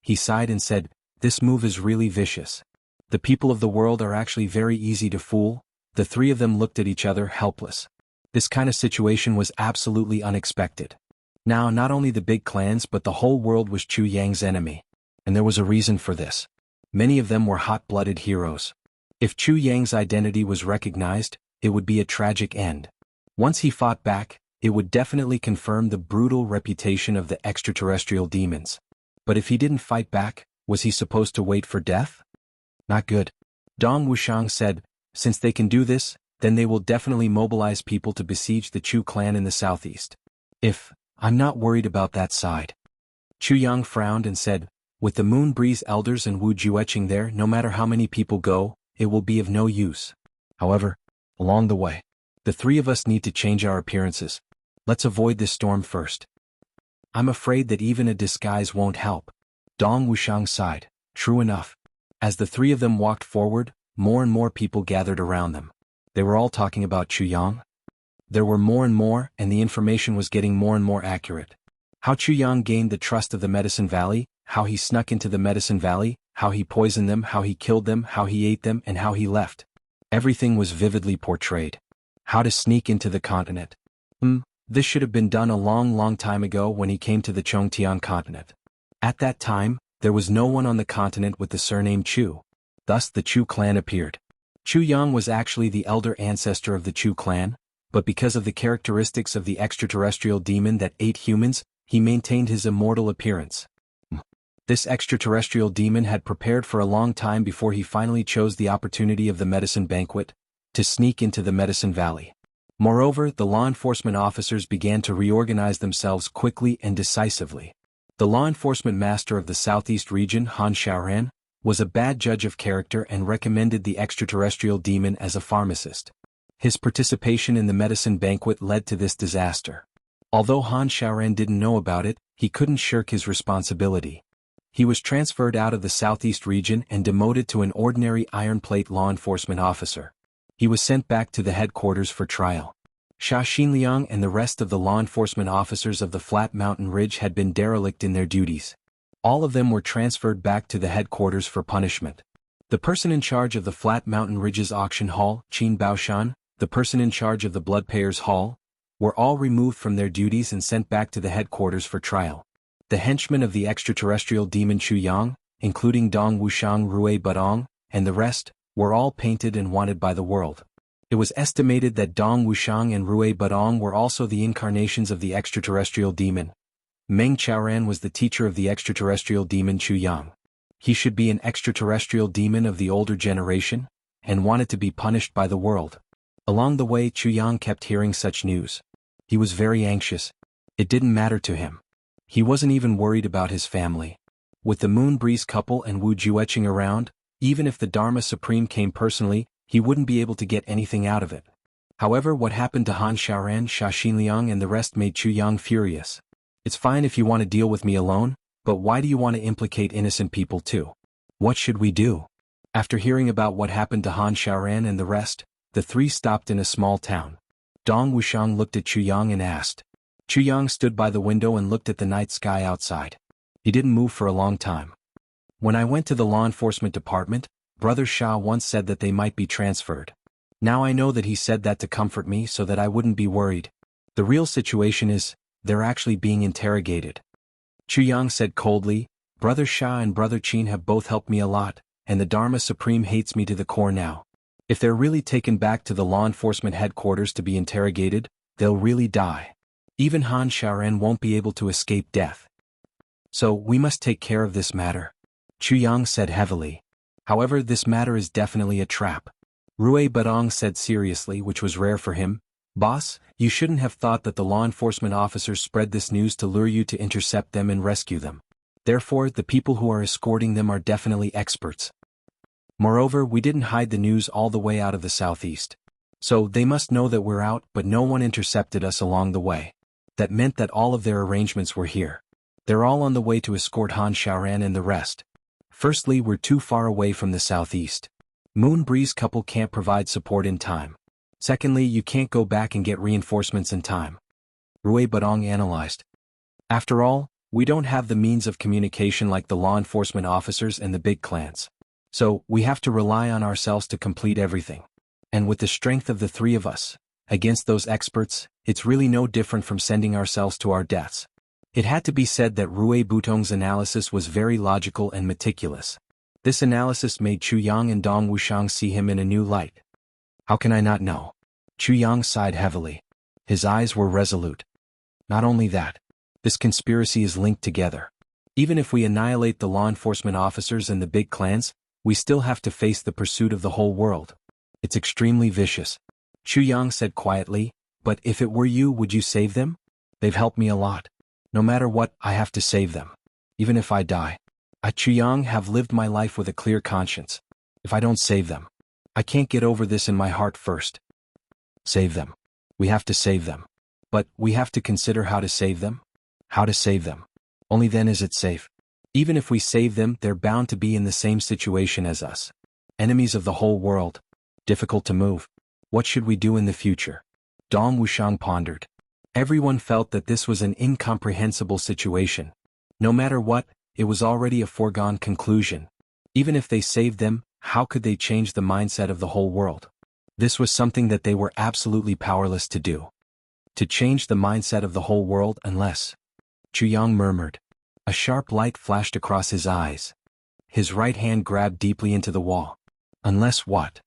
He sighed and said, this move is really vicious. The people of the world are actually very easy to fool. The three of them looked at each other helpless. This kind of situation was absolutely unexpected. Now not only the big clans but the whole world was Chu Yang's enemy. And there was a reason for this. Many of them were hot-blooded heroes. If Chu Yang's identity was recognized, it would be a tragic end. Once he fought back, it would definitely confirm the brutal reputation of the extraterrestrial demons. But if he didn't fight back, was he supposed to wait for death? Not good. Dong Wuxiang said, since they can do this, then they will definitely mobilize people to besiege the Chu clan in the southeast. I'm not worried about that side. Chu Yang frowned and said, with the Moon Breeze elders and Wu Jueqing there, no matter how many people go, it will be of no use. However, along the way, the three of us need to change our appearances. Let's avoid this storm first. I'm afraid that even a disguise won't help. Dong Wuxiang sighed. True enough. As the three of them walked forward, more and more people gathered around them. They were all talking about Chu Yang. There were more and more, and the information was getting more and more accurate. How Chu Yang gained the trust of the Medicine Valley, how he snuck into the Medicine Valley, how he poisoned them, how he killed them, how he ate them, and how he left. Everything was vividly portrayed. How to sneak into the continent. This should have been done a long time ago when he came to the Chongtian continent. At that time, there was no one on the continent with the surname Chu. Thus the Chu clan appeared. Chu Yang was actually the elder ancestor of the Chu clan, but because of the characteristics of the extraterrestrial demon that ate humans, he maintained his immortal appearance. This extraterrestrial demon had prepared for a long time before he finally chose the opportunity of the medicine banquet, to sneak into the Medicine Valley. Moreover, the law enforcement officers began to reorganize themselves quickly and decisively. The law enforcement master of the southeast region, Han Xiaoran, was a bad judge of character and recommended the extraterrestrial demon as a pharmacist. His participation in the medicine banquet led to this disaster. Although Han Xiaoran didn't know about it, he couldn't shirk his responsibility. He was transferred out of the southeast region and demoted to an ordinary iron plate law enforcement officer. He was sent back to the headquarters for trial. Xia Xinliang and the rest of the law enforcement officers of the Flat Mountain Ridge had been derelict in their duties. All of them were transferred back to the headquarters for punishment. The person in charge of the Flat Mountain Ridge's auction hall, Qin Baoshan, the person in charge of the Bloodpayers Hall, were all removed from their duties and sent back to the headquarters for trial. The henchmen of the extraterrestrial demon Chu Yang, including Dong Wuxiang, Rui Budong, and the rest, were all painted and wanted by the world. It was estimated that Dong Wuxiang and Rui Budong were also the incarnations of the extraterrestrial demon. Meng Chaoran was the teacher of the extraterrestrial demon Chu Yang. He should be an extraterrestrial demon of the older generation, and wanted to be punished by the world. Along the way, Chu Yang kept hearing such news. He was very anxious. It didn't matter to him. He wasn't even worried about his family. With the Moon Breeze couple and Wu Jueqing around, even if the Dharma Supreme came personally, he wouldn't be able to get anything out of it. However, what happened to Han Xiaoran, Xia Xinliang and the rest made Chu Yang furious. It's fine if you want to deal with me alone, but why do you want to implicate innocent people too? What should we do? After hearing about what happened to Han Xiaoran and the rest, the three stopped in a small town. Dong Wuxiang looked at Chu Yang and asked. Chu Yang stood by the window and looked at the night sky outside. He didn't move for a long time. When I went to the law enforcement department, Brother Xia once said that they might be transferred. Now I know that he said that to comfort me so that I wouldn't be worried. The real situation is, they're actually being interrogated. Chu Yang said coldly, Brother Xia and Brother Qin have both helped me a lot, and the Dharma Supreme hates me to the core now. If they're really taken back to the law enforcement headquarters to be interrogated, they'll really die. Even Han Xiaoran won't be able to escape death. So, we must take care of this matter. Chu Yang said heavily. However, this matter is definitely a trap. Rui Badong said seriously, which was rare for him. Boss, you shouldn't have thought that the law enforcement officers spread this news to lure you to intercept them and rescue them. Therefore, the people who are escorting them are definitely experts. Moreover, we didn't hide the news all the way out of the southeast. So, they must know that we're out, but no one intercepted us along the way. That meant that all of their arrangements were here. They're all on the way to escort Han Xiaoran and the rest. Firstly, we're too far away from the southeast. Moon Breeze couple can't provide support in time. Secondly, you can't go back and get reinforcements in time. Rui Badong analyzed. After all, we don't have the means of communication like the law enforcement officers and the big clans. So, we have to rely on ourselves to complete everything. And with the strength of the three of us, against those experts, it's really no different from sending ourselves to our deaths. It had to be said that Rui Butong's analysis was very logical and meticulous. This analysis made Chu Yang and Dong Wuxiang see him in a new light. How can I not know? Chu Yang sighed heavily. His eyes were resolute. Not only that, this conspiracy is linked together. Even if we annihilate the law enforcement officers and the big clans, we still have to face the pursuit of the whole world. It's extremely vicious. Chu Yang said quietly, but if it were you, would you save them? They've helped me a lot. No matter what, I have to save them. Even if I die. I, Chu Yang, have lived my life with a clear conscience. If I don't save them, I can't get over this in my heart first. Save them. We have to save them. But we have to consider how to save them. How to save them. Only then is it safe. Even if we save them, they're bound to be in the same situation as us. Enemies of the whole world. Difficult to move. What should we do in the future? Dong Wuxiang pondered. Everyone felt that this was an incomprehensible situation. No matter what, it was already a foregone conclusion. Even if they saved them, how could they change the mindset of the whole world? This was something that they were absolutely powerless to do. To change the mindset of the whole world unless... Chu Yang murmured. A sharp light flashed across his eyes. His right hand grabbed deeply into the wall. Unless what?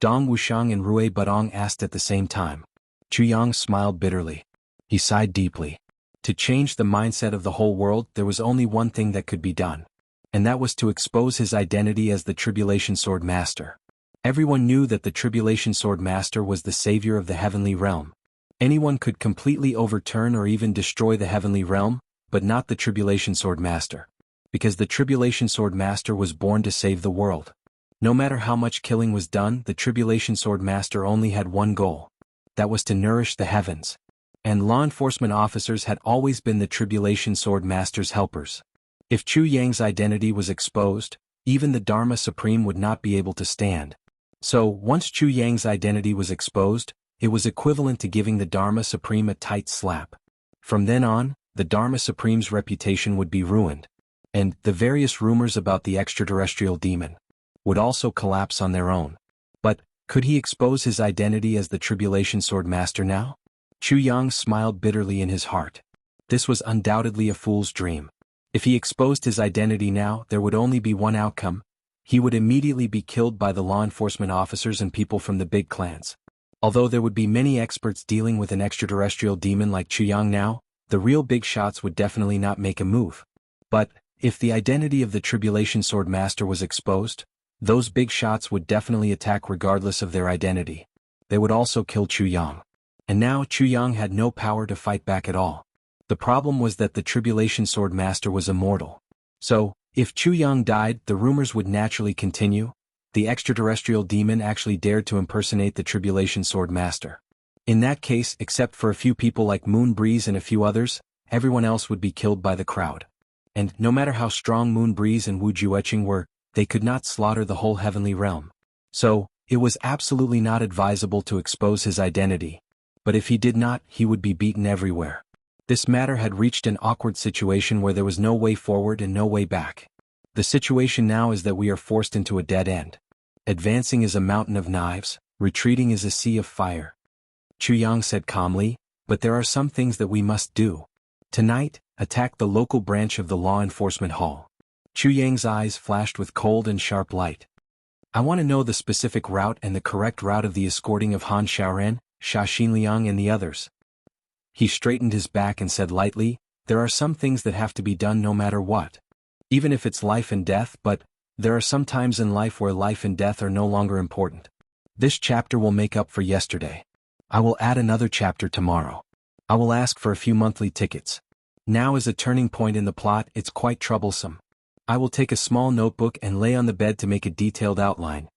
Dong Wuxiang and Rui Badong asked at the same time. Chu Yang smiled bitterly. He sighed deeply. To change the mindset of the whole world, there was only one thing that could be done. And that was to expose his identity as the Tribulation Sword Master. Everyone knew that the Tribulation Sword Master was the savior of the heavenly realm. Anyone could completely overturn or even destroy the heavenly realm, but not the Tribulation Sword Master. Because the Tribulation Sword Master was born to save the world. No matter how much killing was done, the Tribulation Sword Master only had one goal. That was to nourish the heavens. And law enforcement officers had always been the Tribulation Sword Master's helpers. If Chu Yang's identity was exposed, even the Dharma Supreme would not be able to stand. So, once Chu Yang's identity was exposed, it was equivalent to giving the Dharma Supreme a tight slap. From then on, the Dharma Supreme's reputation would be ruined. And the various rumors about the extraterrestrial demon would also collapse on their own. But, could he expose his identity as the Tribulation Sword Master now? Chu Yang smiled bitterly in his heart. This was undoubtedly a fool's dream. If he exposed his identity now, there would only be one outcome. He would immediately be killed by the law enforcement officers and people from the big clans. Although there would be many experts dealing with an extraterrestrial demon like Chu Yang now, the real big shots would definitely not make a move. But, If the identity of the Tribulation Sword Master was exposed, those big shots would definitely attack regardless of their identity. They would also kill Chu Yang. And now Chu Yang had no power to fight back at all. The problem was that the Tribulation Sword Master was immortal. So, if Chu Yang died, the rumors would naturally continue. The extraterrestrial demon actually dared to impersonate the Tribulation Sword Master. In that case, except for a few people like Moon Breeze and a few others, everyone else would be killed by the crowd. And no matter how strong Moon Breeze and Wu Jueqing were, they could not slaughter the whole heavenly realm. So, it was absolutely not advisable to expose his identity. But if he did not, he would be beaten everywhere. This matter had reached an awkward situation where there was no way forward and no way back. The situation now is that we are forced into a dead end. Advancing is a mountain of knives, retreating is a sea of fire. Chu Yang said calmly, but there are some things that we must do. Tonight, attack the local branch of the law enforcement hall. Chu Yang's eyes flashed with cold and sharp light. I want to know the specific route and the correct route of the escorting of Han Xiaoran, Sha Xinliang and the others. He straightened his back and said lightly, there are some things that have to be done no matter what. Even if it's life and death, but there are some times in life where life and death are no longer important. This chapter will make up for yesterday. I will add another chapter tomorrow. I will ask for a few monthly tickets. Now is a turning point in the plot, it's quite troublesome. I will take a small notebook and lay on the bed to make a detailed outline.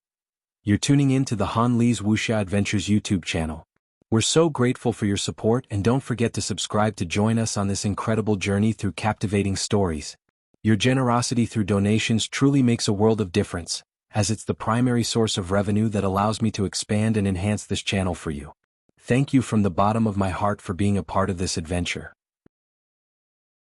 You're tuning in to the Han Li's Wuxia Adventures YouTube channel. We're so grateful for your support and don't forget to subscribe to join us on this incredible journey through captivating stories. Your generosity through donations truly makes a world of difference, as it's the primary source of revenue that allows me to expand and enhance this channel for you. Thank you from the bottom of my heart for being a part of this adventure.